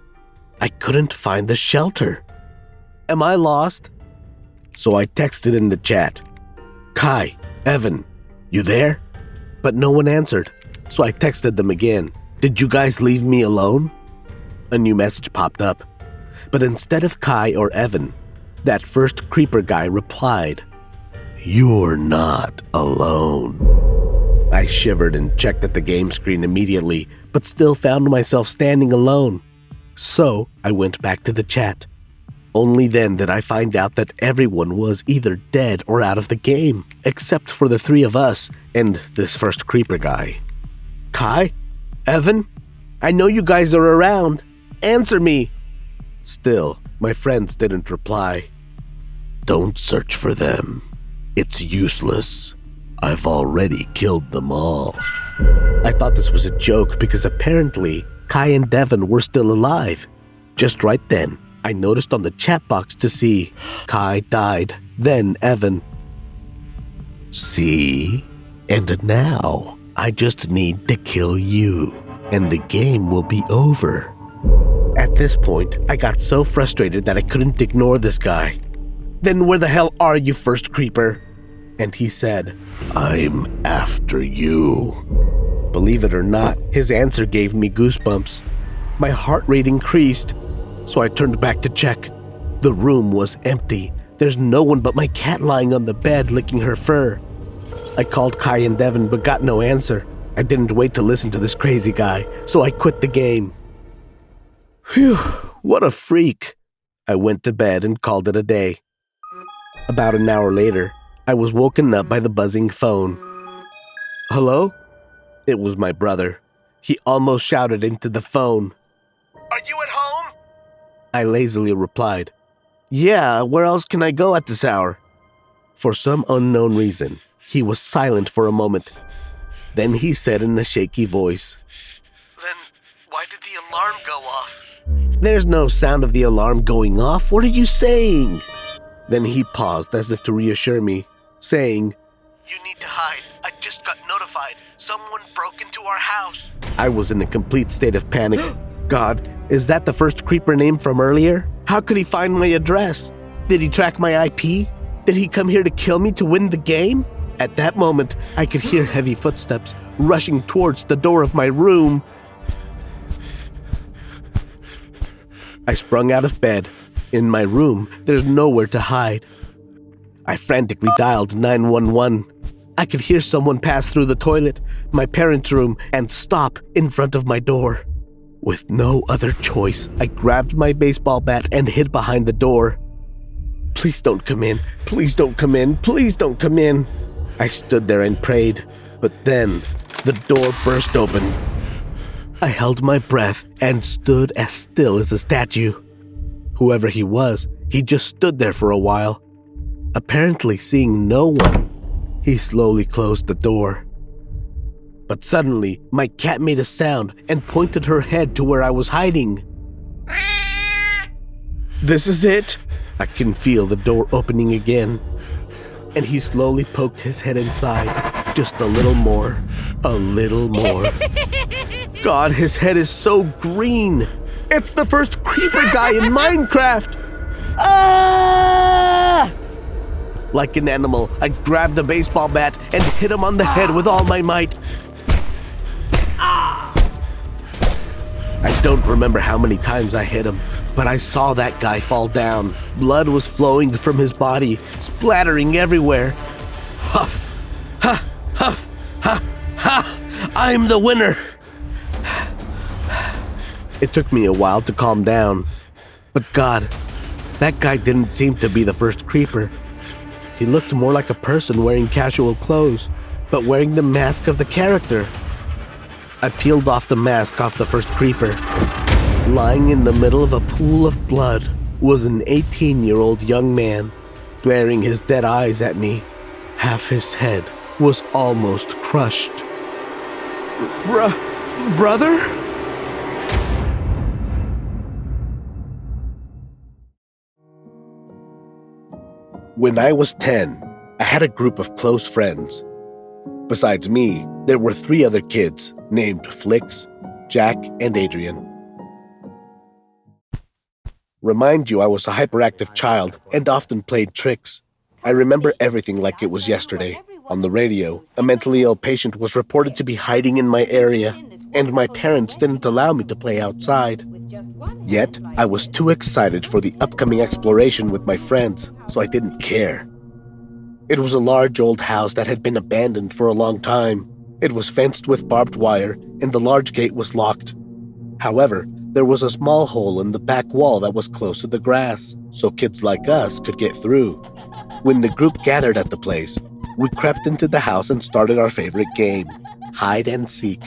I couldn't find the shelter. Am I lost? So I texted in the chat, "Kai, Evan, you there?" But no one answered, so I texted them again. "Did you guys leave me alone?" A new message popped up, but instead of Kai or Evan, that First Creeper guy replied, "You're not alone." I shivered and checked at the game screen immediately, but still found myself standing alone. So I went back to the chat. Only then did I find out that everyone was either dead or out of the game, except for the three of us and this First Creeper guy. "Kai? Evan? I know you guys are around. Answer me." Still, my friends didn't reply. "Don't search for them. It's useless. I've already killed them all." I thought this was a joke because apparently Kai and Devin were still alive. Just right then, I noticed on the chat box to see Kai died, then Evan. See? And now, I just need to kill you, and the game will be over. At this point, I got so frustrated that I couldn't ignore this guy. "Then where the hell are you, First Creeper?" And he said, "I'm after you." Believe it or not, his answer gave me goosebumps. My heart rate increased, so I turned back to check. The room was empty. There's no one but my cat lying on the bed licking her fur. I called Kai and Devin but got no answer. I didn't wait to listen to this crazy guy, so I quit the game. Phew, what a freak. I went to bed and called it a day. About an hour later, I was woken up by the buzzing phone. "Hello?" It was my brother. He almost shouted into the phone. "Are you at home?" I lazily replied, "Yeah, where else can I go at this hour?" For some unknown reason, he was silent for a moment. Then he said in a shaky voice, "Then why did the alarm go off?" "There's no sound of the alarm going off. What are you saying?" Then he paused as if to reassure me, saying, "You need to hide. I just got notified. Someone broke into our house." I was in a complete state of panic. God, is that the First Creeper name from earlier? How could he find my address? Did he track my IP? Did he come here to kill me to win the game? At that moment, I could hear heavy footsteps rushing towards the door of my room. I sprung out of bed. In my room, there's nowhere to hide. I frantically dialed 911. I could hear someone pass through the toilet, my parents' room, and stop in front of my door. With no other choice, I grabbed my baseball bat and hid behind the door. "Please don't come in. Please don't come in. Please don't come in." I stood there and prayed, but then the door burst open. I held my breath and stood as still as a statue. Whoever he was, he just stood there for a while. Apparently seeing no one, he slowly closed the door. But suddenly, my cat made a sound and pointed her head to where I was hiding. "This is it." I can feel the door opening again. And he slowly poked his head inside. Just a little more. A little more. God, his head is so green. It's the First Creeper guy in Minecraft. Ah! Like an animal, I grabbed a baseball bat and hit him on the head with all my might. I don't remember how many times I hit him, but I saw that guy fall down. Blood was flowing from his body, splattering everywhere. Huff! Ha! Huff! Ha! Ha! I'm the winner! It took me a while to calm down, but God, that guy didn't seem to be the first creeper. He looked more like a person wearing casual clothes, but wearing the mask of the character. I peeled off the mask off the first creeper. Lying in the middle of a pool of blood was an 18-year-old young man, glaring his dead eyes at me. Half his head was almost crushed. Brother? When I was 10, I had a group of close friends. Besides me, there were 3 other kids named Flicks, Jack, and Adrian. Remind you, I was a hyperactive child and often played tricks. I remember everything like it was yesterday. On the radio, a mentally ill patient was reported to be hiding in my area, and my parents didn't allow me to play outside. Yet, I was too excited for the upcoming exploration with my friends, so I didn't care. It was a large old house that had been abandoned for a long time. It was fenced with barbed wire, and the large gate was locked. However, there was a small hole in the back wall that was close to the grass, so kids like us could get through. When the group gathered at the place, we crept into the house and started our favorite game, hide and seek.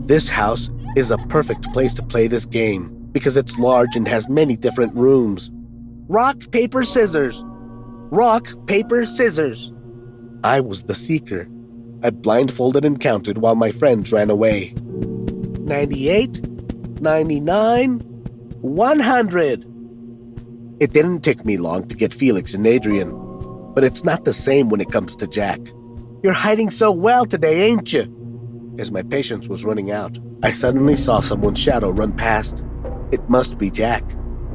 This house is a perfect place to play this game because it's large and has many different rooms. Rock, paper, scissors. Rock, paper, scissors. I was the seeker. I blindfolded and counted while my friends ran away. 98, 99, 100. It didn't take me long to get Felix and Adrian, but it's not the same when it comes to Jack. You're hiding so well today, ain't you? As my patience was running out, I suddenly saw someone's shadow run past. It must be Jack.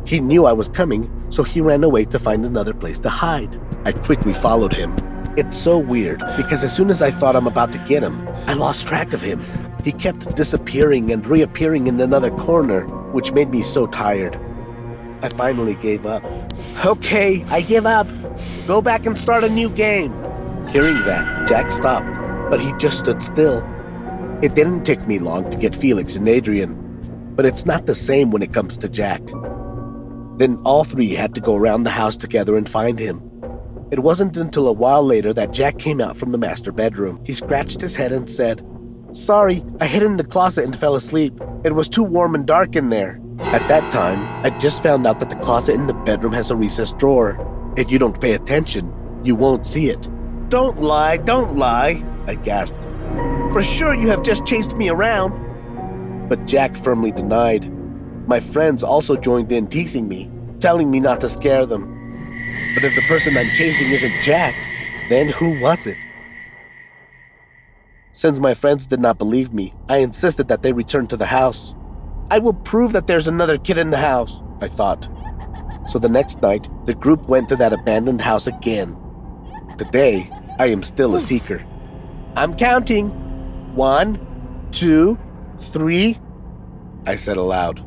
He knew I was coming, so he ran away to find another place to hide. I quickly followed him. It's so weird, because as soon as I thought I'm about to get him, I lost track of him. He kept disappearing and reappearing in another corner, which made me so tired. I finally gave up. Okay, I give up. Go back and start a new game. Hearing that, Jack stopped, but he just stood still. It didn't take me long to get Felix and Adrian, but it's not the same when it comes to Jack. Then all 3 had to go around the house together and find him. It wasn't until a while later that Jack came out from the master bedroom. He scratched his head and said, "Sorry, I hid in the closet and fell asleep. It was too warm and dark in there." At that time, I just found out that the closet in the bedroom has a recessed drawer. If you don't pay attention, you won't see it. Don't lie, I gasped. For sure you have just chased me around. But Jack firmly denied. My friends also joined in teasing me, telling me not to scare them. But if the person I'm chasing isn't Jack, then who was it? Since my friends did not believe me, I insisted that they return to the house. I will prove that there's another kid in the house, I thought. So the next night, the group went to that abandoned house again. Today, I am still a seeker. I'm counting. 1, 2, 3, I said aloud.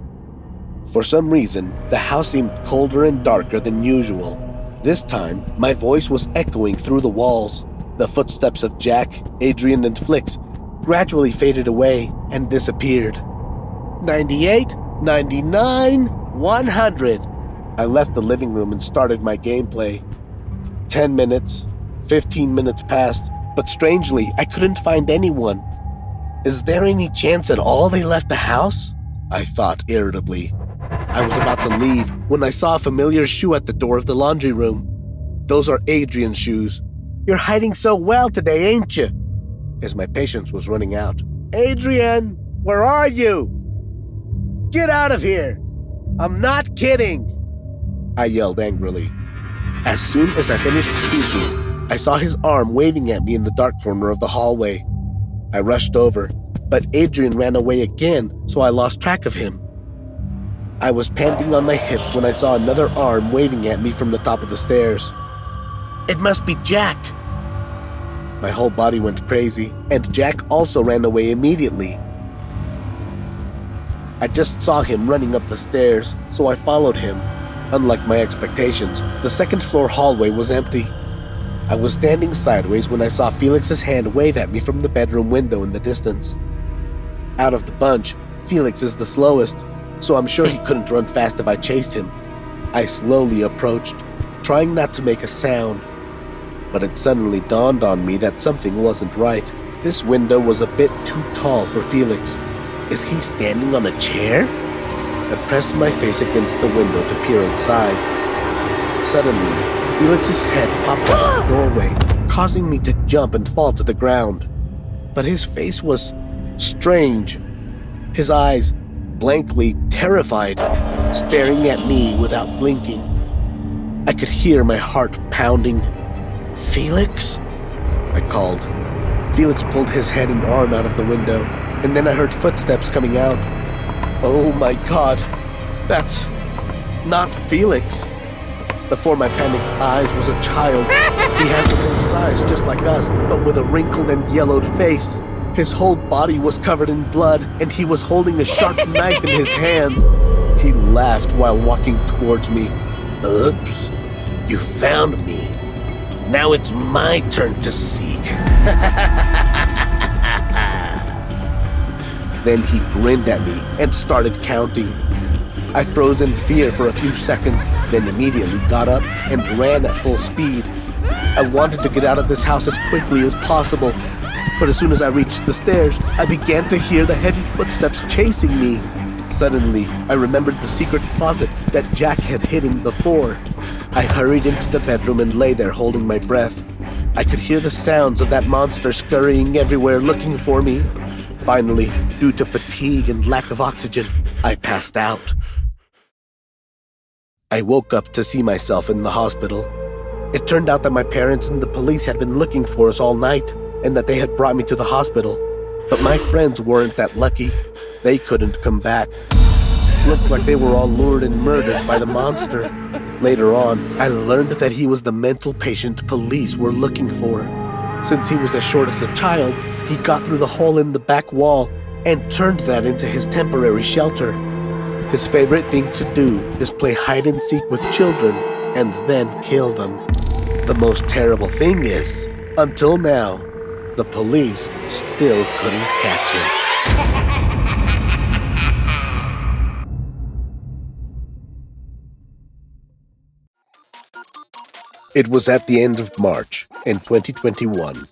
For some reason, the house seemed colder and darker than usual. This time, my voice was echoing through the walls. The footsteps of Jack, Adrian, and Flicks gradually faded away and disappeared. 98, 99, 100. I left the living room and started my gameplay. 10 minutes, 15 minutes passed, but strangely, I couldn't find anyone. Is there any chance at all they left the house? I thought irritably. I was about to leave when I saw a familiar shoe at the door of the laundry room. Those are Adrian's shoes. You're hiding so well today, ain't you? As my patience was running out. Adrian, where are you? Get out of here! I'm not kidding! I yelled angrily. As soon as I finished speaking, I saw his arm waving at me in the dark corner of the hallway. I rushed over, but Adrian ran away again, so I lost track of him. I was panting on my hips when I saw another arm waving at me from the top of the stairs. It must be Jack! My whole body went crazy, and Jack also ran away immediately. I just saw him running up the stairs, so I followed him. Unlike my expectations, the second-floor hallway was empty. I was standing sideways when I saw Felix's hand wave at me from the bedroom window in the distance. Out of the bunch, Felix is the slowest, so I'm sure he couldn't run fast if I chased him. I slowly approached, trying not to make a sound. But it suddenly dawned on me that something wasn't right. This window was a bit too tall for Felix. Is he standing on a chair? I pressed my face against the window to peer inside. Suddenly, Felix's head popped out of the doorway, causing me to jump and fall to the ground. But his face was strange. His eyes, blankly terrified, staring at me without blinking. I could hear my heart pounding. Felix? I called. Felix pulled his head and arm out of the window, and then I heard footsteps coming out. Oh my God, that's not Felix. Before my panicked eyes was a child. He has the same size, just like us, but with a wrinkled and yellowed face. His whole body was covered in blood, and he was holding a sharp knife in his hand. He laughed while walking towards me. Oops, you found me. Now it's my turn to seek. Then he grinned at me and started counting. I froze in fear for a few seconds, then immediately got up and ran at full speed. I wanted to get out of this house as quickly as possible, but as soon as I reached the stairs, I began to hear the heavy footsteps chasing me. Suddenly, I remembered the secret closet that Jack had hidden before. I hurried into the bedroom and lay there holding my breath. I could hear the sounds of that monster scurrying everywhere looking for me. Finally, due to fatigue and lack of oxygen, I passed out. I woke up to see myself in the hospital. It turned out that my parents and the police had been looking for us all night, and that they had brought me to the hospital. But my friends weren't that lucky. They couldn't come back. Looks like they were all lured and murdered by the monster. Later on, I learned that he was the mental patient police were looking for. Since he was as short as a child, he got through the hole in the back wall and turned that into his temporary shelter. His favorite thing to do is play hide and seek with children and then kill them. The most terrible thing is, until now, the police still couldn't catch him. It was at the end of March in 2021.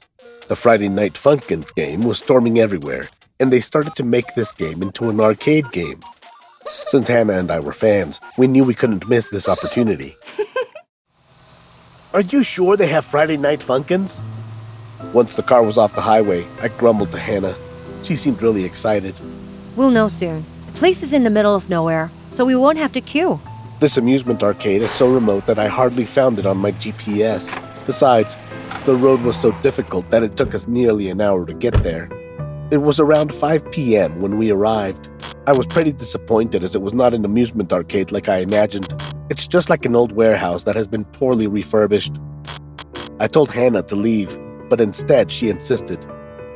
The Friday Night Funkins game was storming everywhere, and they started to make this game into an arcade game. Since Hannah and I were fans, we knew we couldn't miss this opportunity. Are you sure they have Friday Night Funkins? Once the car was off the highway, I grumbled to Hannah. She seemed really excited. We'll know soon. The place is in the middle of nowhere, so we won't have to queue. This amusement arcade is so remote that I hardly found it on my GPS. Besides, the road was so difficult that it took us nearly an hour to get there. It was around 5 p.m. when we arrived. I was pretty disappointed as it was not an amusement arcade like I imagined. It's just like an old warehouse that has been poorly refurbished. I told Hannah to leave, but instead she insisted.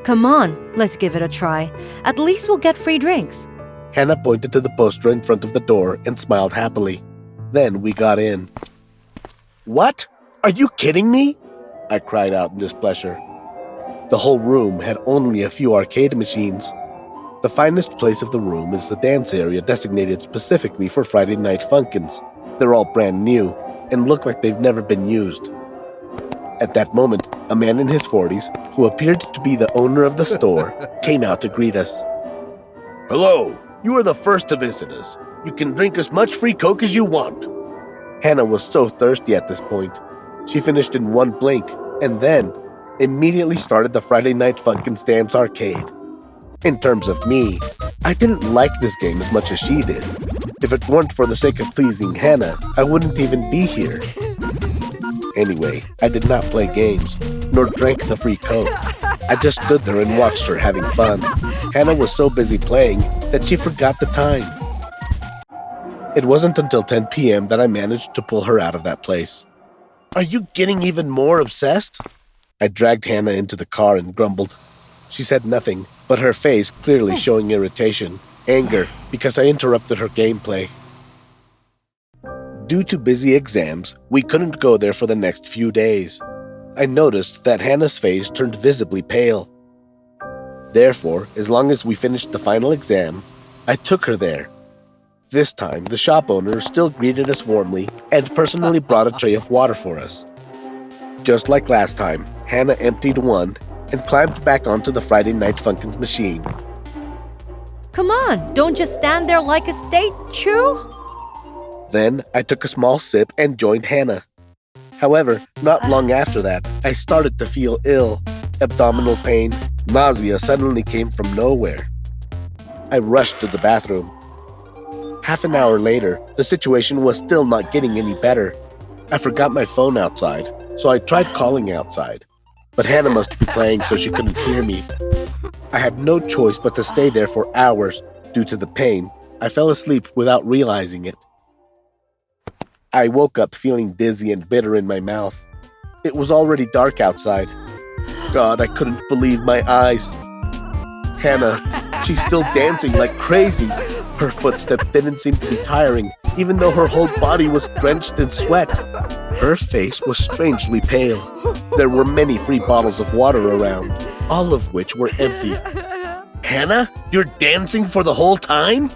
Come on, let's give it a try. At least we'll get free drinks. Hannah pointed to the poster in front of the door and smiled happily. Then we got in. What? Are you kidding me? I cried out in displeasure. The whole room had only a few arcade machines. The finest place of the room is the dance area designated specifically for Friday Night Funkins. They're all brand new and look like they've never been used. At that moment, a man in his 40s, who appeared to be the owner of the store, came out to greet us. Hello, you are the first to visit us. You can drink as much free Coke as you want. Hannah was so thirsty at this point. She finished in one blink, and then immediately started the Friday Night Funkins Dance Arcade. In terms of me, I didn't like this game as much as she did. If it weren't for the sake of pleasing Hannah, I wouldn't even be here. Anyway, I did not play games, nor drank the free Coke. I just stood there and watched her having fun. Hannah was so busy playing that she forgot the time. It wasn't until 10 p.m. that I managed to pull her out of that place. Are you getting even more obsessed? I dragged Hannah into the car and grumbled. She said nothing, but her face clearly showing irritation, anger, because I interrupted her gameplay. Due to busy exams, we couldn't go there for the next few days. I noticed that Hannah's face turned visibly pale. Therefore, as long as we finished the final exam, I took her there. This time, the shop owner still greeted us warmly and personally brought a tray of water for us. Just like last time, Hannah emptied one and climbed back onto the Friday Night Funkin' machine. Come on, don't just stand there like a statue. Then, I took a small sip and joined Hannah. However, not long after that, I started to feel ill. Abdominal pain, nausea suddenly came from nowhere. I rushed to the bathroom. Half an hour later, the situation was still not getting any better. I forgot my phone outside, so I tried calling outside. But Hannah must be playing, so she couldn't hear me. I had no choice but to stay there for hours. Due to the pain, I fell asleep without realizing it. I woke up feeling dizzy and bitter in my mouth. It was already dark outside. God, I couldn't believe my eyes. Hannah, she's still dancing like crazy. Her footsteps didn't seem to be tiring, even though her whole body was drenched in sweat. Her face was strangely pale. There were many free bottles of water around, all of which were empty. Hannah, you're dancing for the whole time?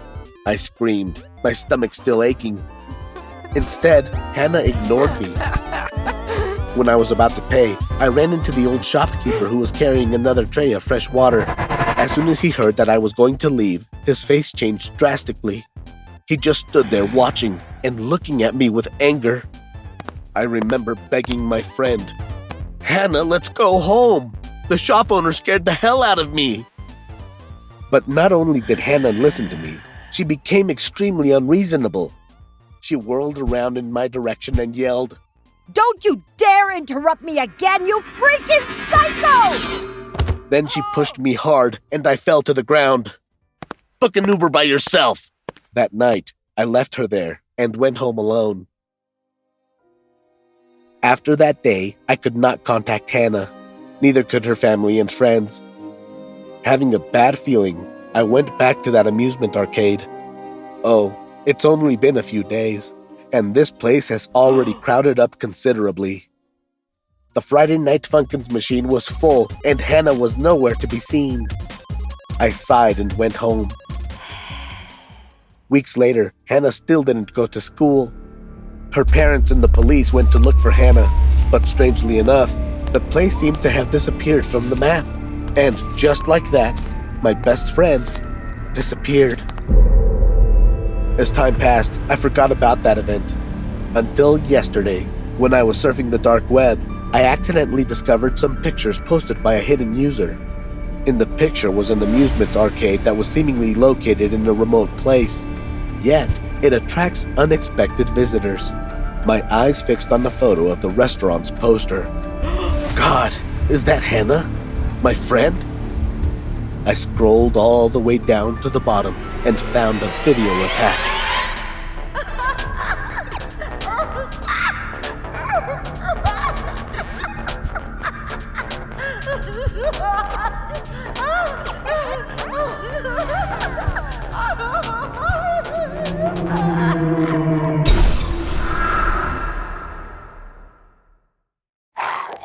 I screamed, my stomach still aching. Instead, Hannah ignored me. When I was about to pay, I ran into the old shopkeeper who was carrying another tray of fresh water. As soon as he heard that I was going to leave, his face changed drastically. He just stood there watching and looking at me with anger. I remember begging my friend, Hannah, let's go home. The shop owner scared the hell out of me. But not only did Hannah listen to me, she became extremely unreasonable. She whirled around in my direction and yelled, Don't you dare interrupt me again, you freaking psycho! Then she pushed me hard and I fell to the ground. Book an Uber by yourself. That night, I left her there and went home alone. After that day, I could not contact Hannah. Neither could her family and friends. Having a bad feeling, I went back to that amusement arcade. Oh, it's only been a few days, and this place has already crowded up considerably. The Friday Night Funkin' machine was full, and Hannah was nowhere to be seen. I sighed and went home. Weeks later, Hannah still didn't go to school. Her parents and the police went to look for Hannah, but strangely enough, the place seemed to have disappeared from the map. And just like that, my best friend disappeared. As time passed, I forgot about that event. Until yesterday, when I was surfing the dark web, I accidentally discovered some pictures posted by a hidden user. In the picture was an amusement arcade that was seemingly located in a remote place. Yet, it attracts unexpected visitors. My eyes fixed on the photo of the restaurant's poster. God, is that Hannah? My friend? I scrolled all the way down to the bottom and found a video attached.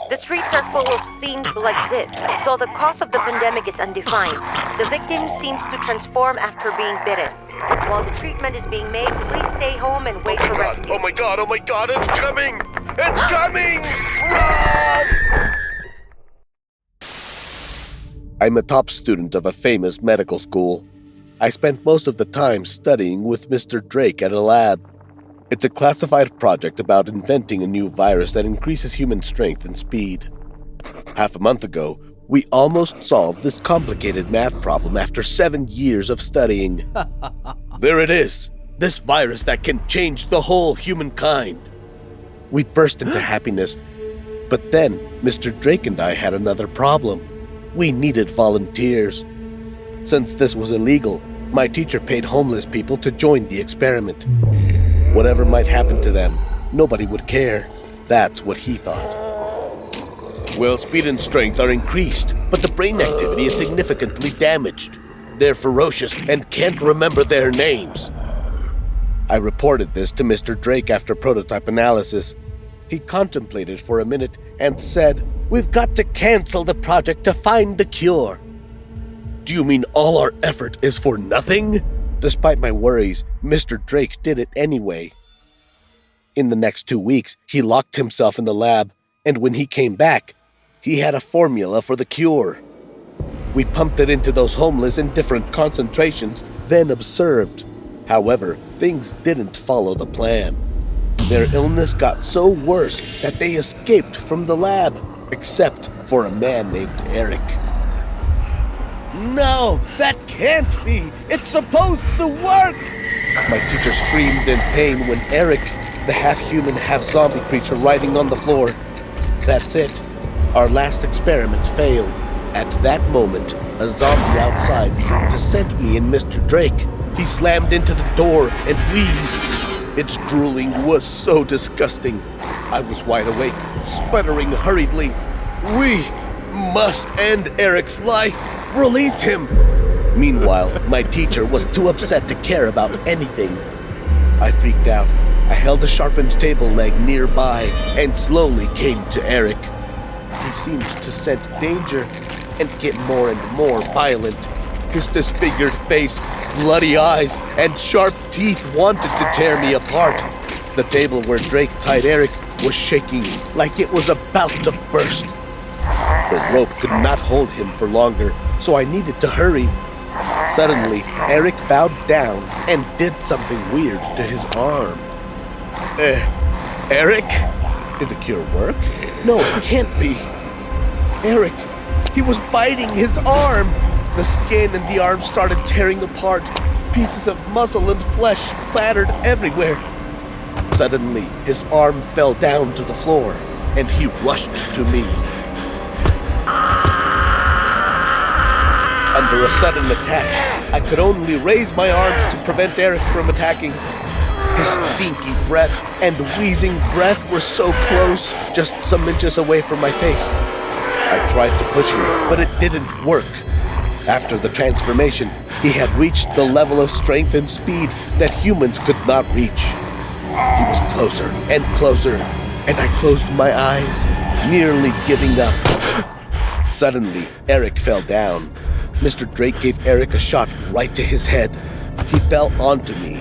The streets are full of scenes like this, though the cause of the pandemic is undefined. The victim seems to transform after being bitten. While the treatment is being made, please stay home and wait for rescue. Oh my god, it's coming! It's coming! Run! I'm a top student of a famous medical school. I spent most of the time studying with Mr. Drake at a lab. It's a classified project about inventing a new virus that increases human strength and speed. Half a month ago, we almost solved this complicated math problem after 7 years of studying. There it is, this virus that can change the whole humankind. We burst into happiness, but then Mr. Drake and I had another problem. We needed volunteers. Since this was illegal, My teacher paid homeless people to join the experiment. Whatever might happen to them, nobody would care. That's what he thought. Well, speed and strength are increased, but the brain activity is significantly damaged. They're ferocious and can't remember their names. I reported this to Mr. Drake after prototype analysis. He contemplated for a minute and said, "We've got to cancel the project to find the cure." Do you mean all our effort is for nothing? Despite my worries, Mr. Drake did it anyway. In the next 2 weeks, he locked himself in the lab, and when he came back, he had a formula for the cure. We pumped it into those homeless in different concentrations, then observed. However, things didn't follow the plan. Their illness got so worse that they escaped from the lab, except for a man named Eric. No, that can't be! It's supposed to work! My teacher screamed in pain when Eric, the half-human, half-zombie creature riding on the floor. That's it. Our last experiment failed. At that moment, a zombie outside seemed to scent me and Mr. Drake. He slammed into the door and wheezed. Its drooling was so disgusting. I was wide awake, sputtering hurriedly. We must end Eric's life. Release him! Meanwhile, my teacher was too upset to care about anything. I freaked out. I held a sharpened table leg nearby and slowly came to Eric. He seemed to scent danger and get more and more violent. His disfigured face, bloody eyes, and sharp teeth wanted to tear me apart. The table where Drake tied Eric was shaking like it was about to burst. The rope could not hold him for longer, so I needed to hurry. Suddenly, Eric bowed down and did something weird to his arm. Eric? Did the cure work? No, it can't be. Eric, he was biting his arm. The skin and the arm started tearing apart. Pieces of muscle and flesh splattered everywhere. Suddenly, his arm fell down to the floor, and he rushed to me. Under a sudden attack, I could only raise my arms to prevent Eric from attacking. His stinky breath and wheezing breath were so close, just some inches away from my face. I tried to push him, but it didn't work. After the transformation, he had reached the level of strength and speed that humans could not reach. He was closer and closer, and I closed my eyes, nearly giving up. Suddenly, Eric fell down. Mr. Drake gave Eric a shot right to his head. He fell onto me.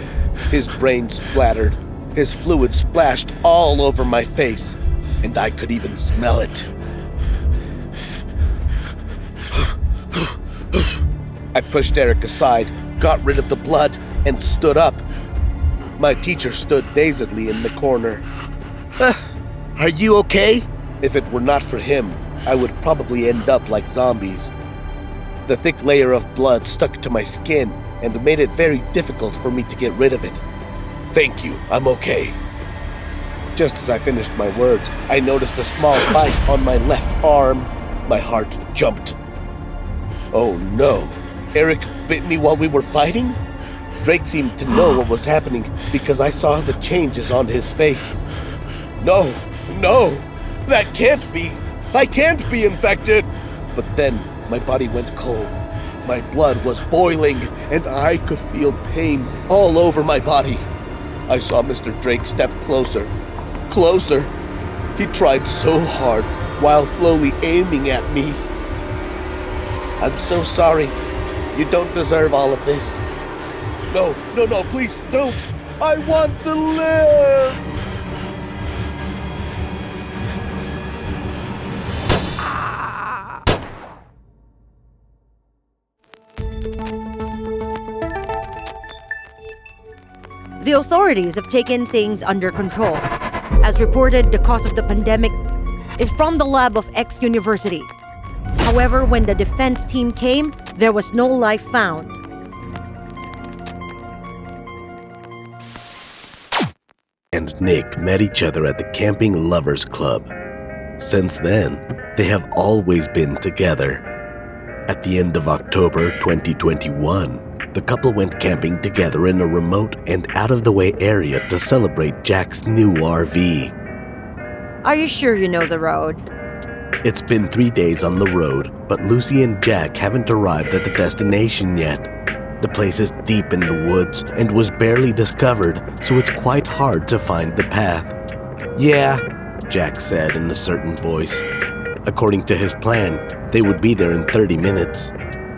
His brain splattered. His fluid splashed all over my face, and I could even smell it. I pushed Eric aside, got rid of the blood, and stood up. My teacher stood dazedly in the corner. Are you okay? If it were not for him, I would probably end up like zombies. The thick layer of blood stuck to my skin and made it very difficult for me to get rid of it. Thank you, I'm okay. Just as I finished my words, I noticed a small bite on my left arm. My heart jumped. Oh no, Eric bit me while we were fighting? Drake seemed to know what was happening because I saw the changes on his face. No, that can't be. I can't be infected. But then my body went cold. My blood was boiling, and I could feel pain all over my body. I saw Mr. Drake step closer. Closer. He tried so hard while slowly aiming at me. I'm so sorry. You don't deserve all of this. No, please don't. I want to live. The authorities have taken things under control. As reported, the cause of the pandemic is from the lab of X University. However, when the defense team came, there was no life found. And Nick met each other at the Camping Lovers Club. Since then, they have always been together. At the end of October 2021, The couple went camping together in a remote and out-of-the-way area to celebrate Jack's new RV. Are you sure you know the road? It's been 3 days on the road, but Lucy and Jack haven't arrived at the destination yet. The place is deep in the woods and was barely discovered, so it's quite hard to find the path. "Yeah," Jack said in a certain voice. According to his plan, they would be there in 30 minutes.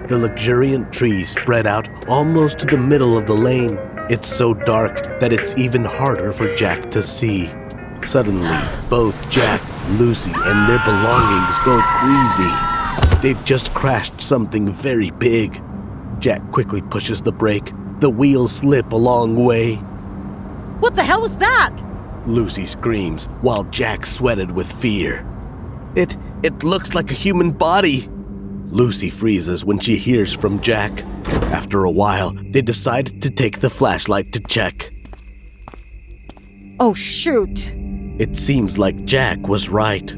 The luxuriant trees spread out almost to the middle of the lane. It's so dark that it's even harder for Jack to see. Suddenly, both Jack, Lucy, and their belongings go crazy. They've just crashed something very big. Jack quickly pushes the brake. The wheels slip a long way. What the hell was that? Lucy screams while Jack sweated with fear. It looks like a human body. Lucy freezes when she hears from Jack. After a while, they decide to take the flashlight to check. Oh, shoot. It seems like Jack was right.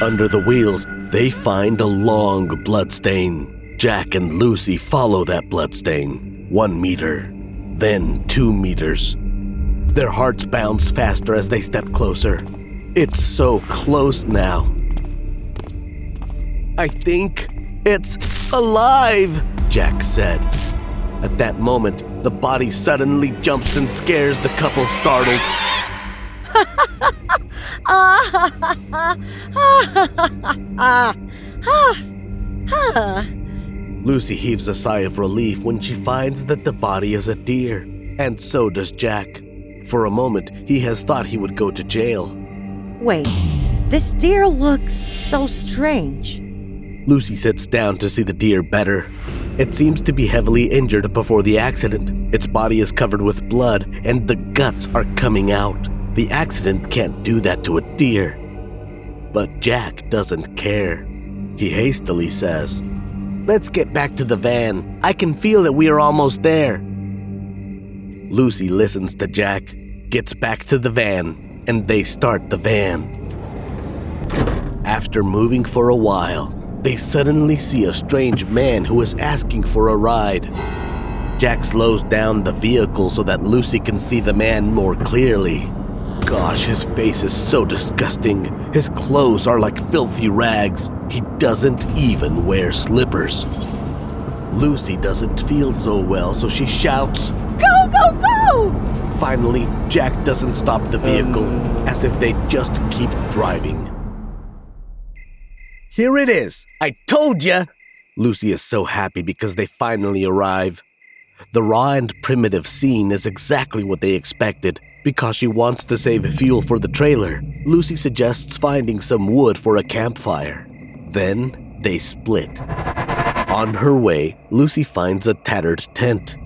Under the wheels, they find a long bloodstain. Jack and Lucy follow that bloodstain. 1 meter, then 2 meters. Their hearts bounce faster as they step closer. It's so close now. "I think it's alive," Jack said. At that moment, the body suddenly jumps and scares the couple startled. Lucy heaves a sigh of relief when she finds that the body is a deer, and so does Jack. For a moment, he has thought he would go to jail. Wait, this deer looks so strange. Lucy sits down to see the deer better. It seems to be heavily injured before the accident. Its body is covered with blood, and the guts are coming out. The accident can't do that to a deer. But Jack doesn't care. He hastily says, "Let's get back to the van. I can feel that we are almost there." Lucy listens to Jack, gets back to the van, and they start the van. After moving for a while, they suddenly see a strange man who is asking for a ride. Jack slows down the vehicle so that Lucy can see the man more clearly. Gosh, his face is so disgusting. His clothes are like filthy rags. He doesn't even wear slippers. Lucy doesn't feel so well, so she shouts, "Go, go, go!" Finally, Jack doesn't stop the vehicle, as if they just keep driving. "Here it is! I told ya!" Lucy is so happy because they finally arrive. The raw and primitive scene is exactly what they expected. Because she wants to save fuel for the trailer, Lucy suggests finding some wood for a campfire. Then they split. On her way, Lucy finds a tattered tent.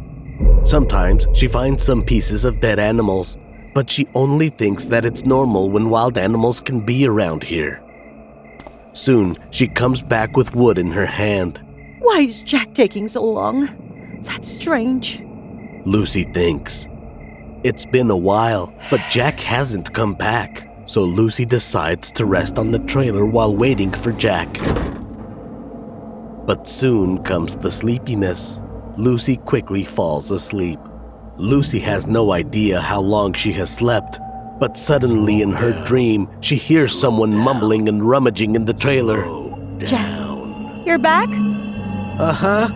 Sometimes she finds some pieces of dead animals, but she only thinks that it's normal when wild animals can be around here. Soon, she comes back with wood in her hand. Why is Jack taking so long? That's strange. Lucy thinks. It's been a while, but Jack hasn't come back, so Lucy decides to rest on the trailer while waiting for Jack. But soon comes the sleepiness. Lucy quickly falls asleep. Lucy has no idea how long she has slept, but suddenly in her dream, she hears someone mumbling and rummaging in the trailer. Jack, you're back? Uh-huh.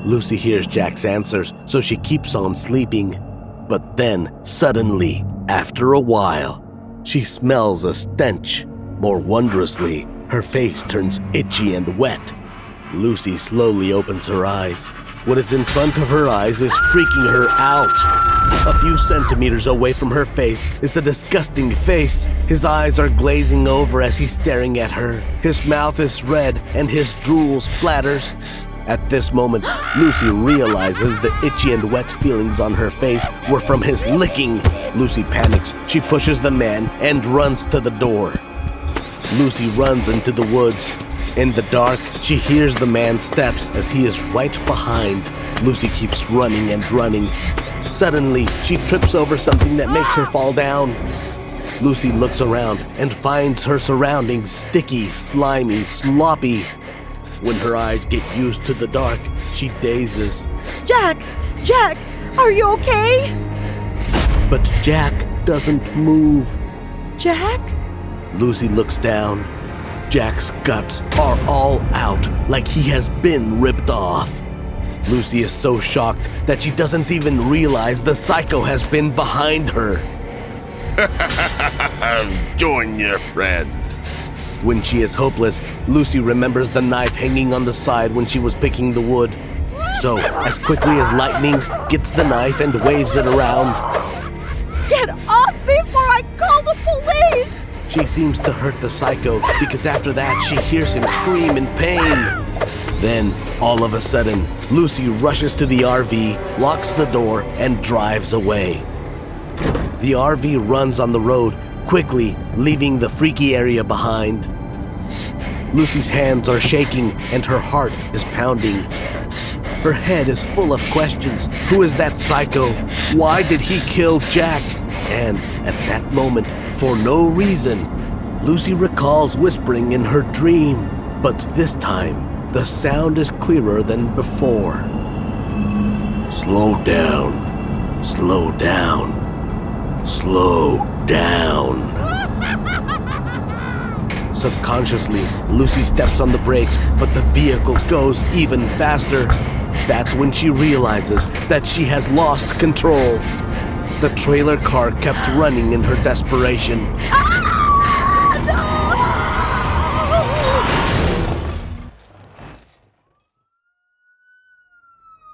Lucy hears Jack's answers, so she keeps on sleeping. But then, suddenly, after a while, she smells a stench. More wondrously, her face turns itchy and wet. Lucy slowly opens her eyes. What is in front of her eyes is freaking her out. A few centimeters away from her face is a disgusting face. His eyes are glazing over as he's staring at her. His mouth is red and his drool splatters. At this moment, Lucy realizes the itchy and wet feelings on her face were from his licking. Lucy panics. She pushes the man and runs to the door. Lucy runs into the woods. In the dark, she hears the man's steps as he is right behind. Lucy keeps running and running. Suddenly, she trips over something that makes her fall down. Lucy looks around and finds her surroundings sticky, slimy, sloppy. When her eyes get used to the dark, she dazes. Jack, Jack, are you okay? But Jack doesn't move. Jack? Lucy looks down. Jack's guts are all out, like he has been ripped off. Lucy is so shocked that she doesn't even realize the psycho has been behind her. Join your friend. When she is hopeless, Lucy remembers the knife hanging on the side when she was picking the wood. So, as quickly as lightning, gets the knife and waves it around. Get off before I call the police! She seems to hurt the psycho because after that she hears him scream in pain. Then, all of a sudden, Lucy rushes to the RV, locks the door, and drives away. The RV runs on the road, quickly leaving the freaky area behind. Lucy's hands are shaking and her heart is pounding. Her head is full of questions. Who is that psycho? Why did he kill Jack? And at that moment, for no reason, Lucy recalls whispering in her dream. But this time, the sound is clearer than before. Slow down. Slow down. Slow down. Subconsciously, Lucy steps on the brakes, but the vehicle goes even faster. That's when she realizes that she has lost control. The trailer car kept running in her desperation.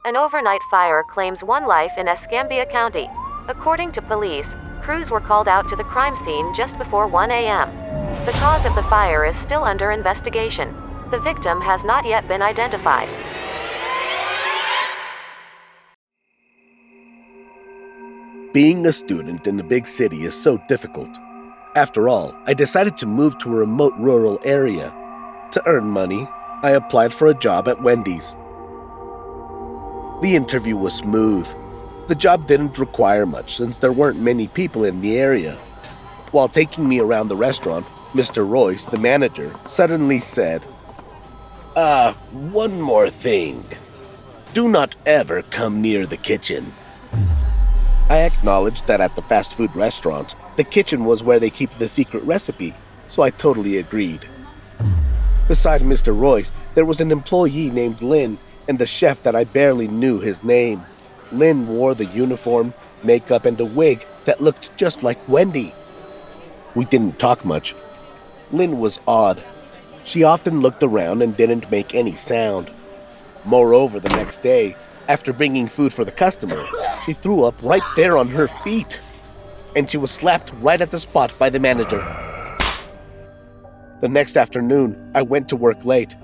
An overnight fire claims one life in Escambia County. According to police, crews were called out to the crime scene just before 1 a.m. The cause of the fire is still under investigation. The victim has not yet been identified. Being a student in a big city is so difficult. After all, I decided to move to a remote rural area. To earn money, I applied for a job at Wendy's. The interview was smooth. The job didn't require much since there weren't many people in the area. While taking me around the restaurant, Mr. Royce, the manager, suddenly said, one more thing. Do not ever come near the kitchen. I acknowledged that at the fast food restaurant, the kitchen was where they keep the secret recipe, so I totally agreed. Beside Mr. Royce, there was an employee named Lynn and a chef that I barely knew his name. Lynn wore the uniform, makeup, and a wig that looked just like Wendy. We didn't talk much. Lynn was odd. She often looked around and didn't make any sound. Moreover, the next day, after bringing food for the customer, she threw up right there on her feet. And she was slapped right at the spot by the manager. The next afternoon, I went to work late.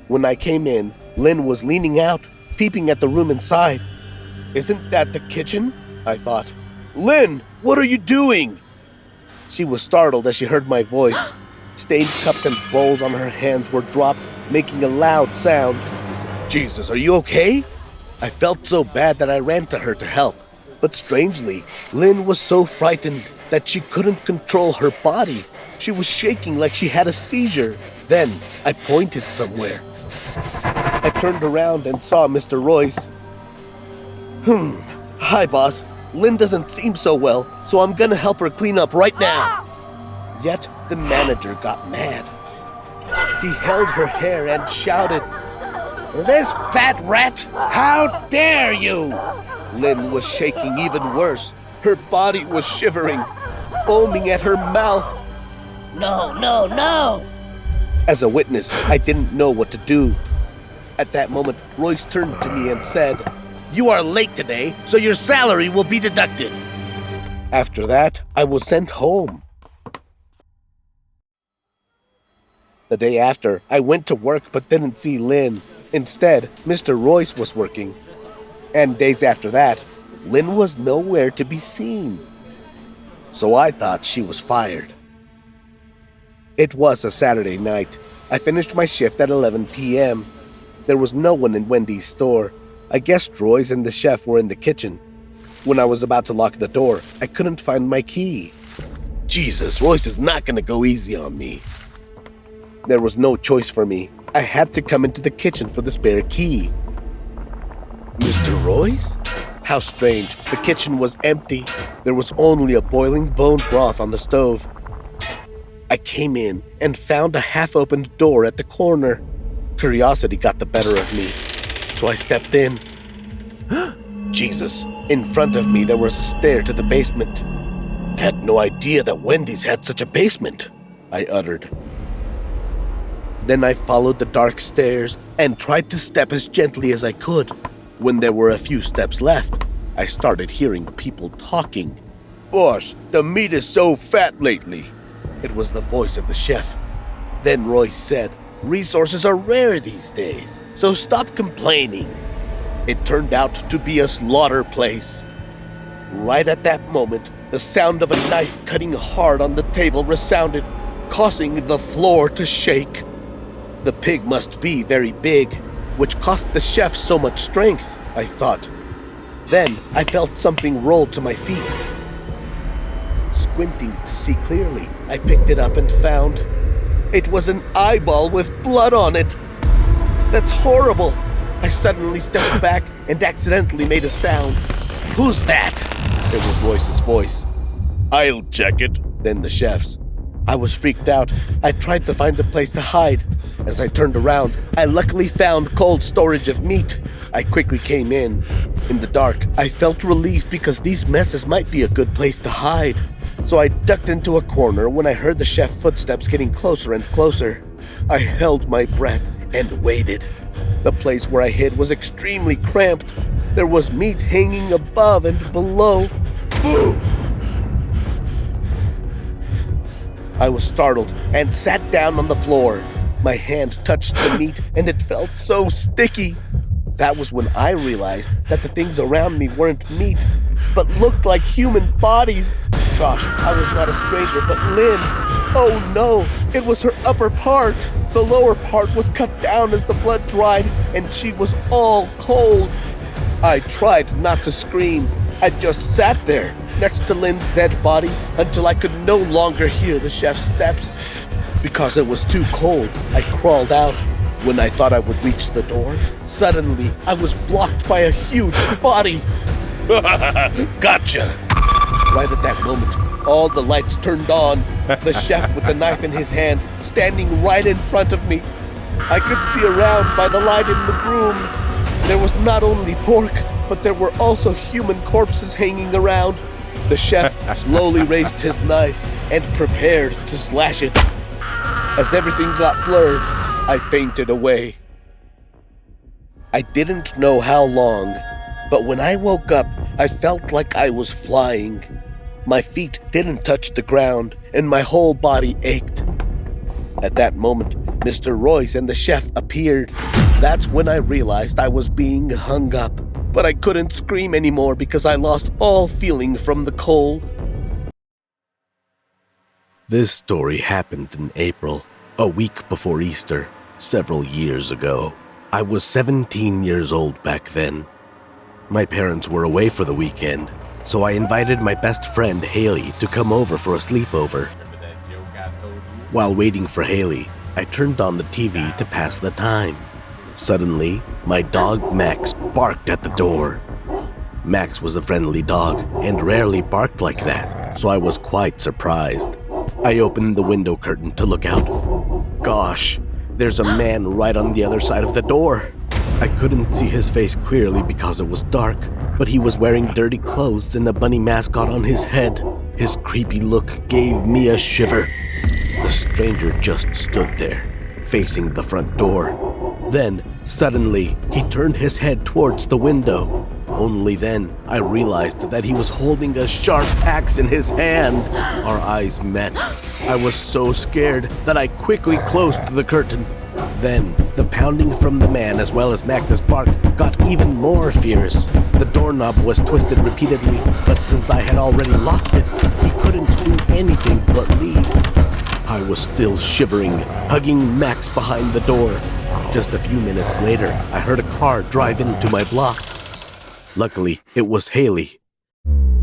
When I came in, Lynn was leaning out, peeping at the room inside. Isn't that the kitchen? I thought. Lynn, what are you doing? She was startled as she heard my voice. Stained cups and bowls on her hands were dropped, making a loud sound. Jesus, are you okay? I felt so bad that I ran to her to help. But strangely, Lynn was so frightened that she couldn't control her body. She was shaking like she had a seizure. Then I pointed somewhere. I turned around and saw Mr. Royce. Hi, boss. Lynn doesn't seem so well, so I'm gonna help her clean up right now. Yet the manager got mad. He held her hair and shouted, "This fat rat! How dare you!" Lynn was shaking even worse. Her body was shivering, foaming at her mouth. No, no, no! As a witness, I didn't know what to do. At that moment, Royce turned to me and said, "You are late today, so your salary will be deducted." After that, I was sent home. The day after, I went to work but didn't see Lynn. Instead, Mr. Royce was working. And days after that, Lynn was nowhere to be seen. So I thought she was fired. It was a Saturday night. I finished my shift at 11 p.m. There was no one in Wendy's store. I guessed Royce and the chef were in the kitchen. When I was about to lock the door, I couldn't find my key. Jesus, Royce is not gonna go easy on me. There was no choice for me. I had to come into the kitchen for the spare key. Mr. Royce? Royce? How strange. The kitchen was empty. There was only a boiling bone broth on the stove. I came in and found a half-opened door at the corner. Curiosity got the better of me, so I stepped in. Jesus. In front of me, there was a stair to the basement. I had no idea that Wendy's had such a basement, I uttered. Then I followed the dark stairs and tried to step as gently as I could. When there were a few steps left, I started hearing people talking. Boss, the meat is so fat lately. It was the voice of the chef. Then Royce said, resources are rare these days, so stop complaining. It turned out to be a slaughter place. Right at that moment, the sound of a knife cutting hard on the table resounded, causing the floor to shake. The pig must be very big, which cost the chef so much strength, I thought. Then I felt something roll to my feet. Squinting to see clearly, I picked it up and found it was an eyeball with blood on it. That's horrible. I suddenly stepped back and accidentally made a sound. Who's that? It was Royce's voice. I'll check it. Then the chef's. I was freaked out. I tried to find a place to hide. As I turned around, I luckily found cold storage of meat. I quickly came in. In the dark, I felt relief because these messes might be a good place to hide. So I ducked into a corner when I heard the chef footsteps getting closer and closer. I held my breath and waited. The place where I hid was extremely cramped. There was meat hanging above and below. Boo! I was startled and sat down on the floor. My hand touched the meat and it felt so sticky. That was when I realized that the things around me weren't meat, but looked like human bodies. Gosh, I was not a stranger, but Lynn. Oh no, it was her upper part. The lower part was cut down as the blood dried, and she was all cold. I tried not to scream. I just sat there, next to Lynn's dead body, until I could no longer hear the chef's steps. Because it was too cold, I crawled out. When I thought I would reach the door, suddenly I was blocked by a huge body. Gotcha! Right at that moment, all the lights turned on. The chef with the knife in his hand, standing right in front of me. I could see around by the light in the room. There was not only pork, but there were also human corpses hanging around. The chef slowly raised his knife and prepared to slash it. As everything got blurred, I fainted away. I didn't know how long, but when I woke up, I felt like I was flying. My feet didn't touch the ground, and my whole body ached. At that moment, Mr. Royce and the chef appeared. That's when I realized I was being hung up, but I couldn't scream anymore because I lost all feeling from the cold. This story happened in April, a week before Easter, several years ago. I was 17 years old back then. My parents were away for the weekend, so I invited my best friend Haley to come over for a sleepover. While waiting for Haley, I turned on the TV to pass the time. Suddenly, my dog Max barked at the door. Max was a friendly dog and rarely barked like that, so I was quite surprised. I opened the window curtain to look out. Gosh, there's a man right on the other side of the door. I couldn't see his face clearly because it was dark, but he was wearing dirty clothes and a bunny mascot on his head. His creepy look gave me a shiver. The stranger just stood there, facing the front door. Then, suddenly, he turned his head towards the window. Only then, I realized that he was holding a sharp axe in his hand. Our eyes met. I was so scared that I quickly closed the curtain. Then, the pounding from the man as well as Max's bark got even more fierce. The doorknob was twisted repeatedly, but since I had already locked it, he couldn't do anything but leave. I was still shivering, hugging Max behind the door. Just a few minutes later, I heard a car drive into my block. Luckily, it was Haley.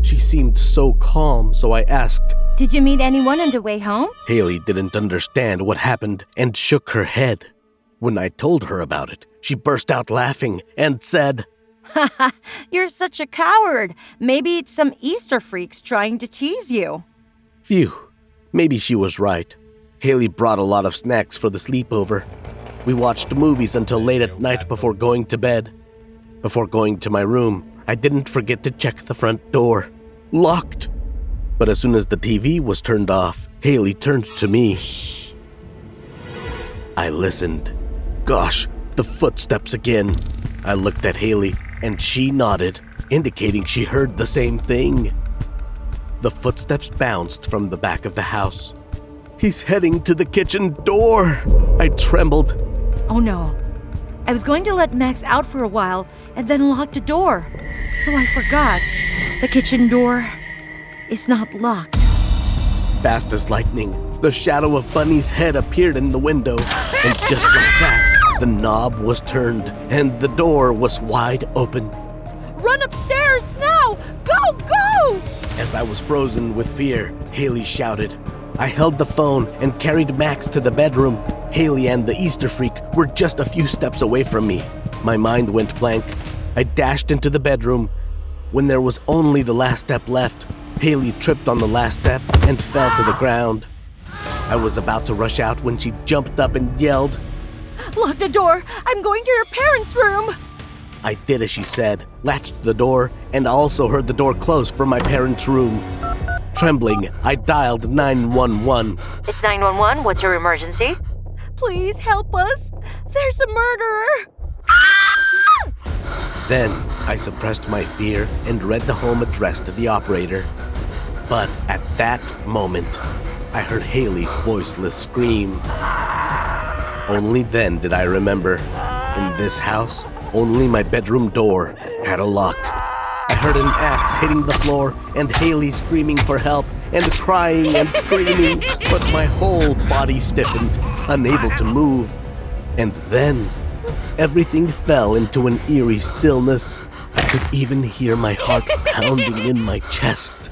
She seemed so calm, so I asked, "Did you meet anyone on the way home?" Haley didn't understand what happened and shook her head. When I told her about it, she burst out laughing and said, Haha, you're such a coward. Maybe it's some Easter freaks trying to tease you. Phew, maybe she was right. Haley brought a lot of snacks for the sleepover. We watched movies until late at night before going to bed. Before going to my room, I didn't forget to check the front door. Locked. But as soon as the TV was turned off, Haley turned to me. Shh. I listened. Gosh, the footsteps again. I looked at Haley, and she nodded, indicating she heard the same thing. The footsteps bounced from the back of the house. He's heading to the kitchen door. I trembled. Oh no. I was going to let Max out for a while and then lock the door. So I forgot. The kitchen door is not locked. Fast as lightning, the shadow of Bunny's head appeared in the window. And just like that, the knob was turned and the door was wide open. Run upstairs now! Go, go! As I was frozen with fear, Haley shouted. I held the phone and carried Max to the bedroom. Haley and the Easter freak were just a few steps away from me. My mind went blank. I dashed into the bedroom. When there was only the last step left, Haley tripped on the last step and fell to the ground. I was about to rush out when she jumped up and yelled, Lock the door! I'm going to your parents' room! I did as she said, latched the door, and also heard the door close from my parents' room. Trembling, I dialed 911. It's 911. What's your emergency? Please help us. There's a murderer. Then, I suppressed my fear and read the home address to the operator. But at that moment, I heard Haley's voiceless scream. Only then did I remember, in this house, only my bedroom door had a lock. I heard an axe hitting the floor and Haley screaming for help and crying and screaming, but my whole body stiffened, unable to move. And then, everything fell into an eerie stillness. I could even hear my heart pounding in my chest.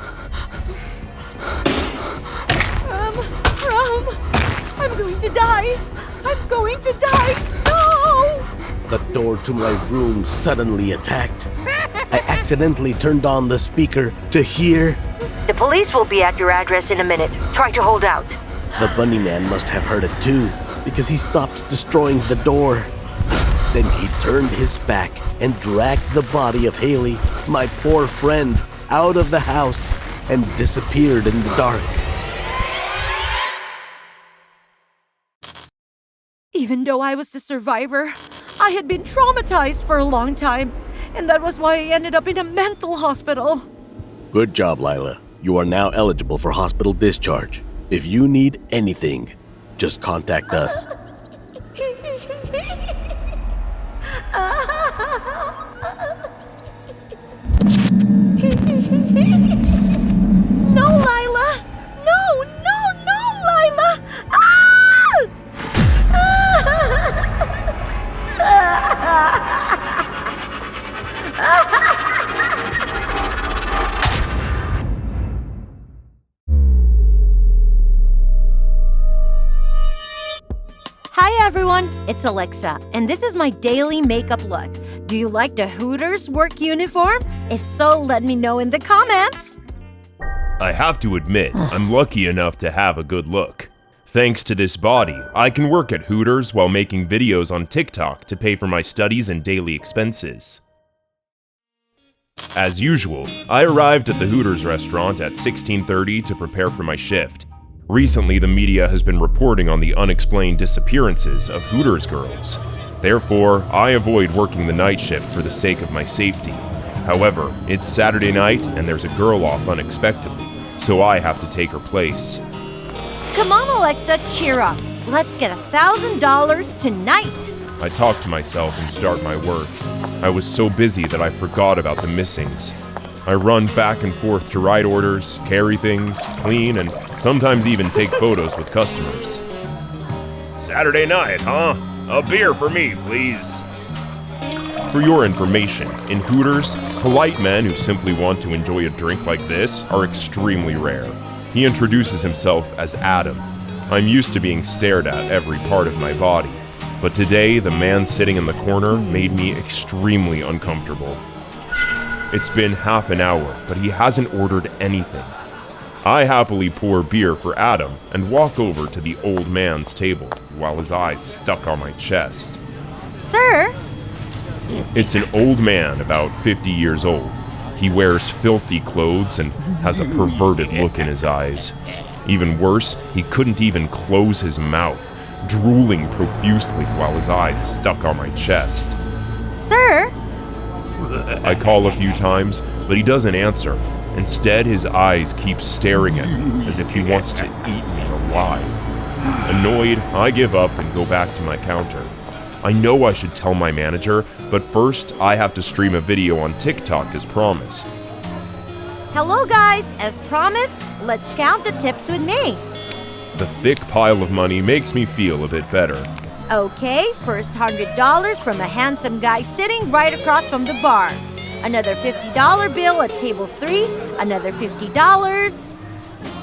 I'm going to die. I'm going to die. No! The door to my room suddenly attacked. I accidentally turned on the speaker to hear. The police will be at your address in a minute. Try to hold out. The bunny man must have heard it too, because he stopped destroying the door. Then he turned his back and dragged the body of Haley, my poor friend, out of the house and disappeared in the dark. Even though I was the survivor, I had been traumatized for a long time, and that was why I ended up in a mental hospital. Good job, Lila. You are now eligible for hospital discharge. If you need anything, just contact us. No, Lila! No, no, no, Lila! Hi everyone, it's Alexa, and this is my daily makeup look. Do you like the Hooters work uniform? If so, let me know in the comments. I have to admit, I'm lucky enough to have a good look. Thanks to this body, I can work at Hooters while making videos on TikTok to pay for my studies and daily expenses. As usual, I arrived at the Hooters restaurant at 16:30 to prepare for my shift. Recently, the media has been reporting on the unexplained disappearances of Hooters girls. Therefore, I avoid working the night shift for the sake of my safety. However, it's Saturday night and there's a girl off unexpectedly, so I have to take her place. Come on, Alexa, cheer up. Let's get $1,000 tonight. I talk to myself and start my work. I was so busy that I forgot about the missings. I run back and forth to write orders, carry things, clean, and sometimes even take photos with customers. Saturday night, huh? A beer for me, please. For your information, in Hooters, polite men who simply want to enjoy a drink like this are extremely rare. He introduces himself as Adam. I'm used to being stared at every part of my body. But today, the man sitting in the corner made me extremely uncomfortable. It's been half an hour, but he hasn't ordered anything. I happily pour beer for Adam and walk over to the old man's table while his eyes stuck on my chest. Sir? It's an old man about 50 years old. He wears filthy clothes and has a perverted look in his eyes. Even worse, he couldn't even close his mouth, drooling profusely while his eyes stuck on my chest. Sir? I call a few times, but he doesn't answer. Instead, his eyes keep staring at me as if he wants to eat me alive. Annoyed, I give up and go back to my counter. I know I should tell my manager, but first I have to stream a video on TikTok as promised. Hello guys, as promised, let's count the tips with me. The thick pile of money makes me feel a bit better. Okay, first $100 from a handsome guy sitting right across from the bar. Another $50 bill at table 3, another $50.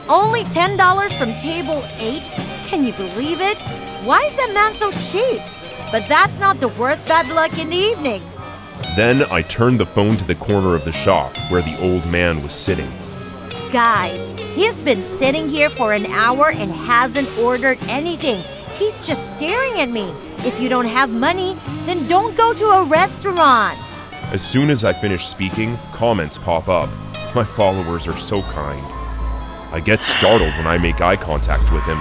Only $10 from table 8. Can you believe it? Why is that man so cheap? But that's not the worst bad luck in the evening. Then I turned the phone to the corner of the shop where the old man was sitting. Guys, he's been sitting here for an hour and hasn't ordered anything. He's just staring at me. If you don't have money, then don't go to a restaurant. As soon as I finish speaking, comments pop up. My followers are so kind. I get startled when I make eye contact with him.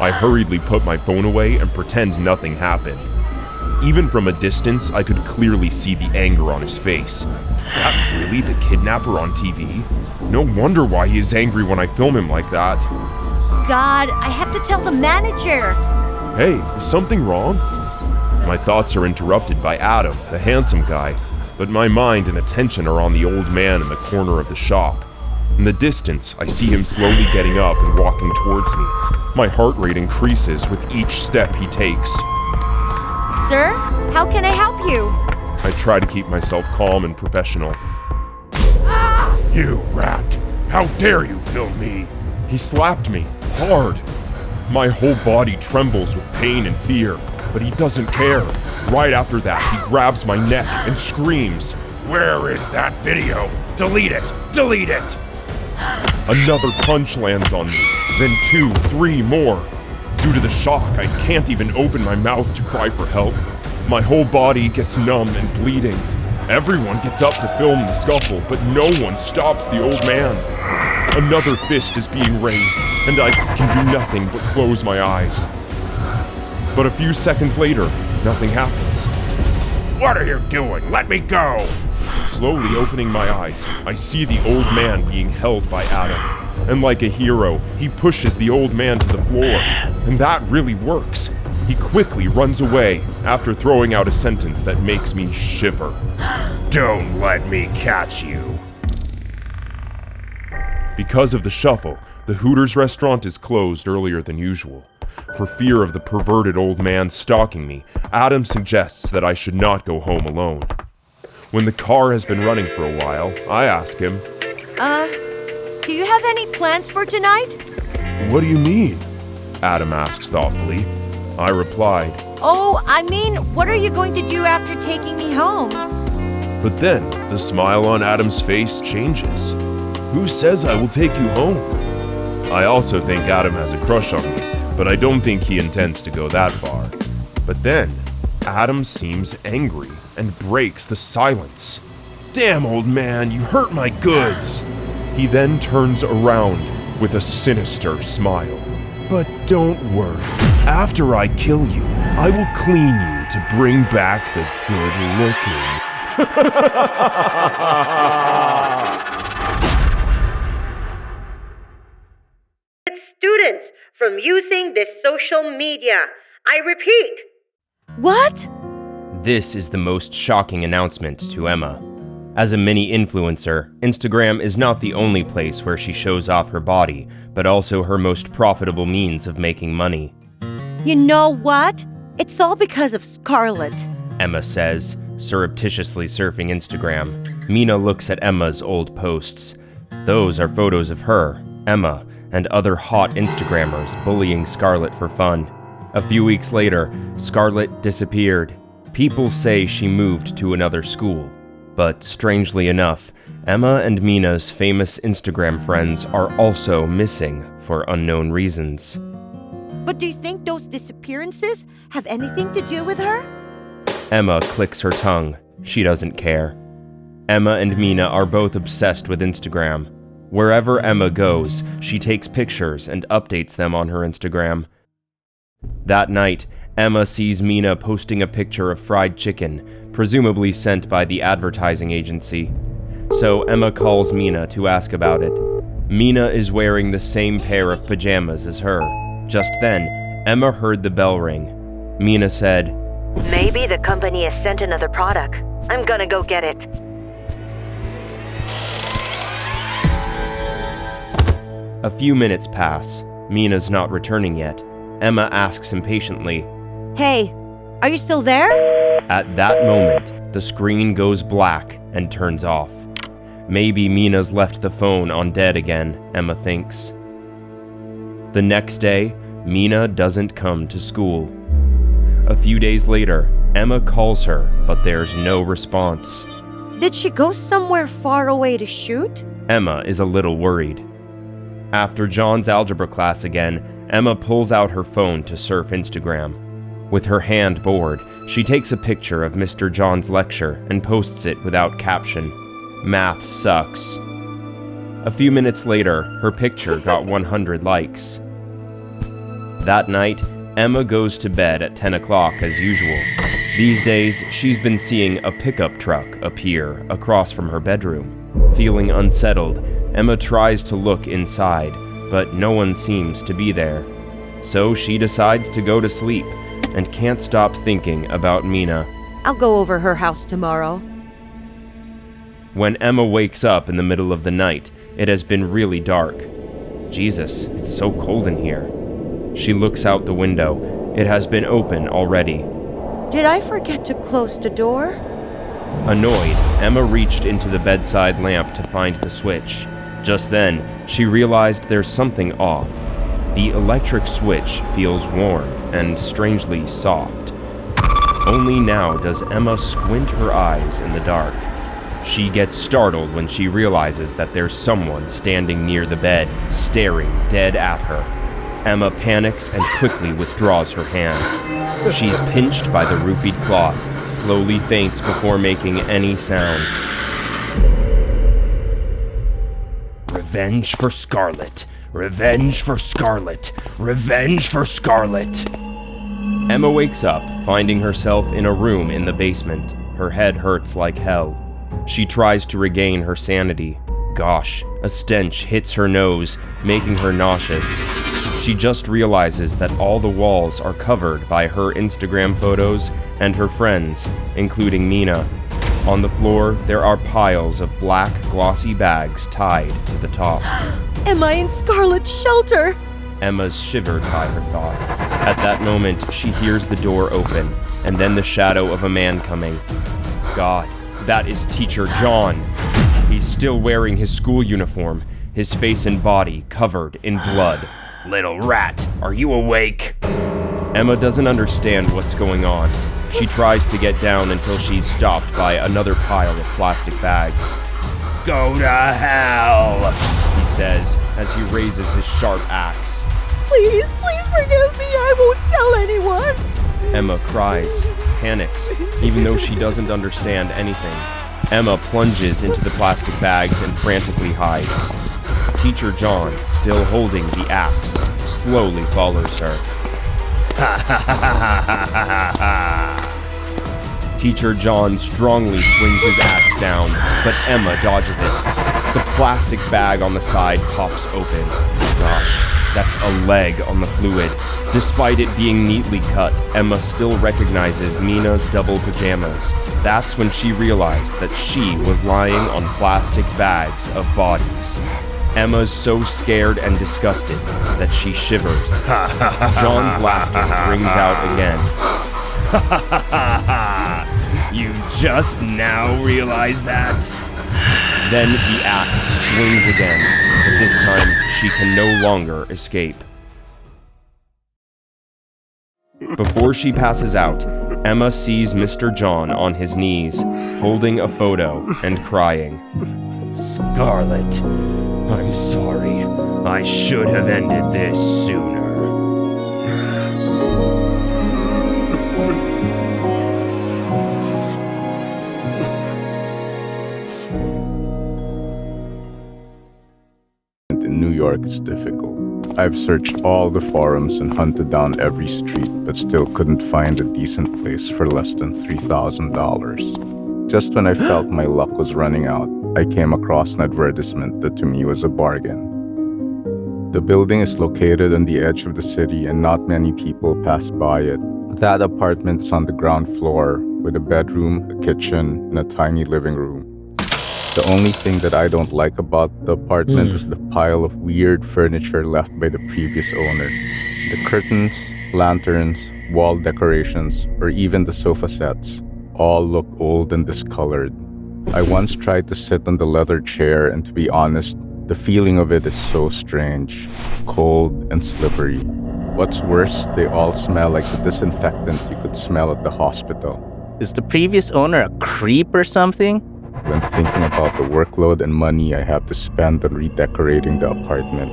I hurriedly put my phone away and pretend nothing happened. Even from a distance, I could clearly see the anger on his face. Is that really the kidnapper on TV? No wonder why he is angry when I film him like that. God, I have to tell the manager. Hey, is something wrong? My thoughts are interrupted by Adam, the handsome guy, but my mind and attention are on the old man in the corner of the shop. In the distance, I see him slowly getting up and walking towards me. My heart rate increases with each step he takes. Sir, how can I help you? I try to keep myself calm and professional. You rat! How dare you film me? He slapped me, hard. My whole body trembles with pain and fear, but he doesn't care. Right after that, he grabs my neck and screams, "Where is that video? Delete it! Delete it!" Another punch lands on me, then 2, 3 more. Due to the shock, I can't even open my mouth to cry for help. My whole body gets numb and bleeding. Everyone gets up to film the scuffle, but no one stops the old man. Another fist is being raised, and I can do nothing but close my eyes. But a few seconds later, nothing happens. What are you doing? Let me go! Slowly opening my eyes, I see the old man being held by Adam. And like a hero, he pushes the old man to the floor. And that really works. He quickly runs away after throwing out a sentence that makes me shiver. Don't let me catch you. Because of the shuffle, the Hooters restaurant is closed earlier than usual. For fear of the perverted old man stalking me, Adam suggests that I should not go home alone. When the car has been running for a while, I ask him, Do you have any plans for tonight? "What do you mean?" Adam asks thoughtfully. I replied, Oh, I mean, what are you going to do after taking me home? But then, the smile on Adam's face changes. "Who says I will take you home?" I also think Adam has a crush on me, but I don't think he intends to go that far. But then, Adam seems angry and breaks the silence. "Damn, old man, you hurt my goods!" He then turns around with a sinister smile. "But don't worry, after I kill you, I will clean you to bring back the good-looking." Students from using this social media. I repeat. What? This is the most shocking announcement to Emma. As a mini-influencer, Instagram is not the only place where she shows off her body, but also her most profitable means of making money. You know what? It's all because of Scarlett. Emma says, surreptitiously surfing Instagram. Mina looks at Emma's old posts. Those are photos of her, Emma, and other hot Instagrammers bullying Scarlett for fun. A few weeks later, Scarlett disappeared. People say she moved to another school. But strangely enough, Emma and Mina's famous Instagram friends are also missing for unknown reasons. But do you think those disappearances have anything to do with her? Emma clicks her tongue. She doesn't care. Emma and Mina are both obsessed with Instagram. Wherever Emma goes, she takes pictures and updates them on her Instagram. That night, Emma sees Mina posting a picture of fried chicken, presumably sent by the advertising agency. So Emma calls Mina to ask about it. Mina is wearing the same pair of pajamas as her. Just then, Emma heard the bell ring. Mina said, "Maybe the company has sent another product. I'm gonna go get it." A few minutes pass. Mina's not returning yet. Emma asks impatiently, Hey, are you still there? At that moment, the screen goes black and turns off. Maybe Mina's left the phone on dead again, Emma thinks. The next day, Mina doesn't come to school. A few days later, Emma calls her, but there's no response. Did she go somewhere far away to shoot? Emma is a little worried. After John's algebra class again, Emma pulls out her phone to surf Instagram. With her hand bored, she takes a picture of Mr. John's lecture and posts it without caption. Math sucks. A few minutes later, her picture got 100 likes. That night, Emma goes to bed at 10 o'clock as usual. These days, she's been seeing a pickup truck appear across from her bedroom. Feeling unsettled, Emma tries to look inside, but no one seems to be there. So she decides to go to sleep and can't stop thinking about Mina. I'll go over her house tomorrow. When Emma wakes up in the middle of the night, it has been really dark. Jesus, it's so cold in here. She looks out the window. It has been open already. Did I forget to close the door? Annoyed, Emma reached into the bedside lamp to find the switch. Just then, she realized there's something off. The electric switch feels warm and strangely soft. Only now does Emma squint her eyes in the dark. She gets startled when she realizes that there's someone standing near the bed, staring dead at her. Emma panics and quickly withdraws her hand. She's pinched by the roofied cloth, slowly faints before making any sound. Revenge for Scarlett! Revenge for Scarlett! Revenge for Scarlett! Emma wakes up, finding herself in a room in the basement. Her head hurts like hell. She tries to regain her sanity. Gosh, a stench hits her nose, making her nauseous. She just realizes that all the walls are covered by her Instagram photos and her friends, including Mina. On the floor, there are piles of black, glossy bags tied to the top. Am I in Scarlett's shelter? Emma's shivered by her thought. At that moment, she hears the door open, and then the shadow of a man coming. God, that is Teacher John. He's still wearing his school uniform, his face and body covered in blood. Little rat, are you awake? Emma doesn't understand what's going on. She tries to get down until she's stopped by another pile of plastic bags. Go to hell, he says as he raises his sharp axe. Please, please forgive me. I won't tell anyone. Emma cries, panics, even though she doesn't understand anything. Emma plunges into the plastic bags and frantically hides. Teacher John, still holding the axe, slowly follows her. Teacher John strongly swings his axe down, but Emma dodges it. The plastic bag on the side pops open. Gosh, that's a leg on the fluid. Despite it being neatly cut, Emma still recognizes Mina's double pajamas. That's when she realized that she was lying on plastic bags of bodies. Emma's so scared and disgusted that she shivers. John's laughter rings out again. You just now realize that? Then the axe swings again, but this time she can no longer escape. Before she passes out, Emma sees Mr. John on his knees, holding a photo and crying. Scarlett, I'm sorry. I should have ended this sooner. In New York is difficult. I've searched all the forums and hunted down every street, but still couldn't find a decent place for less than $3,000. Just when I felt my luck was running out, I came across an advertisement that to me was a bargain. The building is located on the edge of the city and not many people pass by it. That apartment is on the ground floor with a bedroom, a kitchen, and a tiny living room. The only thing that I don't like about the apartment is the pile of weird furniture left by the previous owner. The curtains, lanterns, wall decorations, or even the sofa sets all look old and discolored. I once tried to sit on the leather chair, and to be honest, the feeling of it is so strange, cold and slippery. What's worse, they all smell like the disinfectant you could smell at the hospital. Is the previous owner a creep or something? When thinking about the workload and money I have to spend on redecorating the apartment.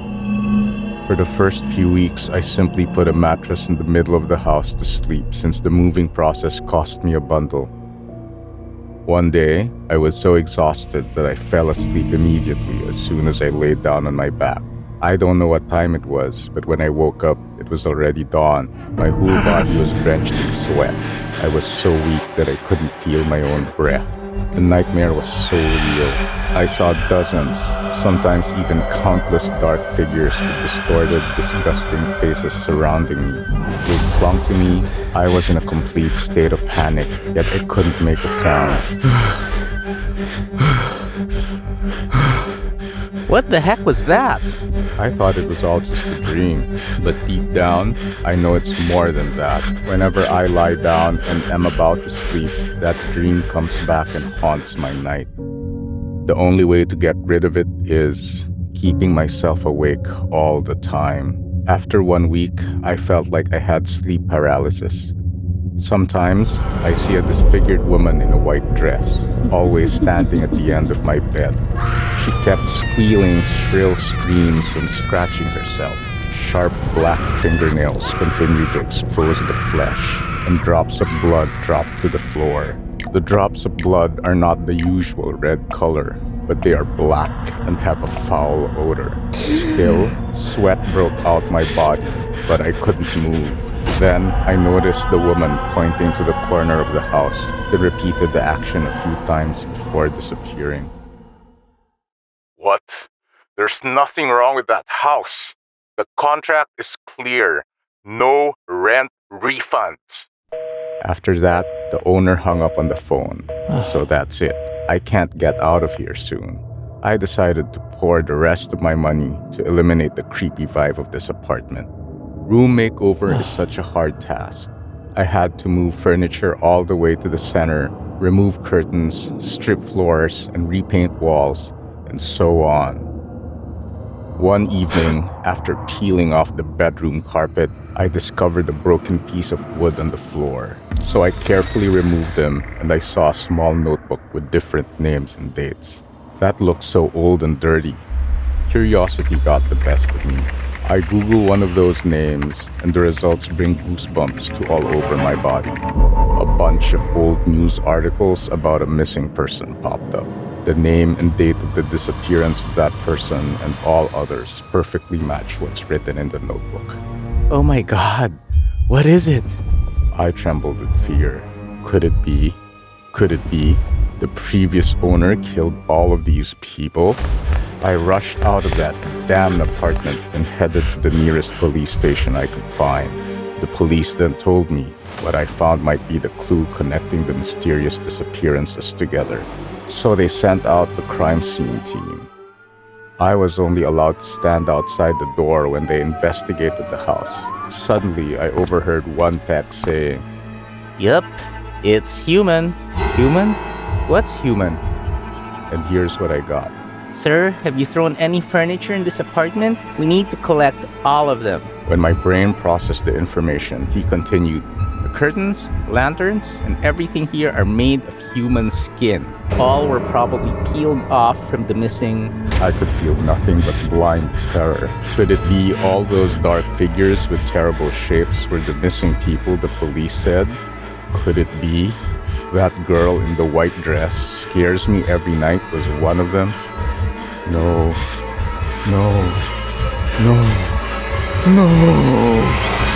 For the first few weeks, I simply put a mattress in the middle of the house to sleep since the moving process cost me a bundle. One day, I was so exhausted that I fell asleep immediately as soon as I laid down on my back. I don't know what time it was, but when I woke up, it was already dawn. My whole body was drenched in sweat. I was so weak that I couldn't feel my own breath. The nightmare was so real. I saw dozens, sometimes even countless dark figures with distorted, disgusting faces surrounding me. They clung to me. I was in a complete state of panic, yet I couldn't make a sound. What the heck was that? I thought it was all just a dream, but deep down, I know it's more than that. Whenever I lie down and am about to sleep, that dream comes back and haunts my night. The only way to get rid of it is keeping myself awake all the time. After 1 week, I felt like I had sleep paralysis. Sometimes, I see a disfigured woman in a white dress, always standing at the end of my bed. She kept squealing shrill screams and scratching herself. Sharp black fingernails continued to expose the flesh, and drops of blood dropped to the floor. The drops of blood are not the usual red color, but they are black and have a foul odor. Still, sweat broke out my body, but I couldn't move. Then, I noticed the woman pointing to the corner of the house. They repeated the action a few times before disappearing. What? There's nothing wrong with that house. The contract is clear. No rent refunds. After that, the owner hung up on the phone. So that's it. I can't get out of here soon. I decided to pour the rest of my money to eliminate the creepy vibe of this apartment. Room makeover is such a hard task. I had to move furniture all the way to the center, remove curtains, strip floors, and repaint walls, and so on. One evening, after peeling off the bedroom carpet, I discovered a broken piece of wood on the floor. So I carefully removed them, and I saw a small notebook with different names and dates. That looked so old and dirty. Curiosity got the best of me. I Google one of those names, and the results bring goosebumps to all over my body. A bunch of old news articles about a missing person popped up. The name and date of the disappearance of that person and all others perfectly match what's written in the notebook. Oh my god, what is it? I trembled with fear. Could it be the previous owner killed all of these people? I rushed out of that damn apartment and headed to the nearest police station I could find. The police then told me what I found might be the clue connecting the mysterious disappearances together. So they sent out the crime scene team. I was only allowed to stand outside the door when they investigated the house. Suddenly, I overheard one text saying, "Yup, it's human." Human? What's human? And here's what I got. Sir, have you thrown any furniture in this apartment? We need to collect all of them. When my brain processed the information, he continued, "The curtains, lanterns, and everything here are made of human skin. All were probably peeled off from the missing." I could feel nothing but blind terror. Could it be all those dark figures with terrible shapes were the missing people the police said? Could it be that girl in the white dress scares me every night was one of them? No. No. No. No.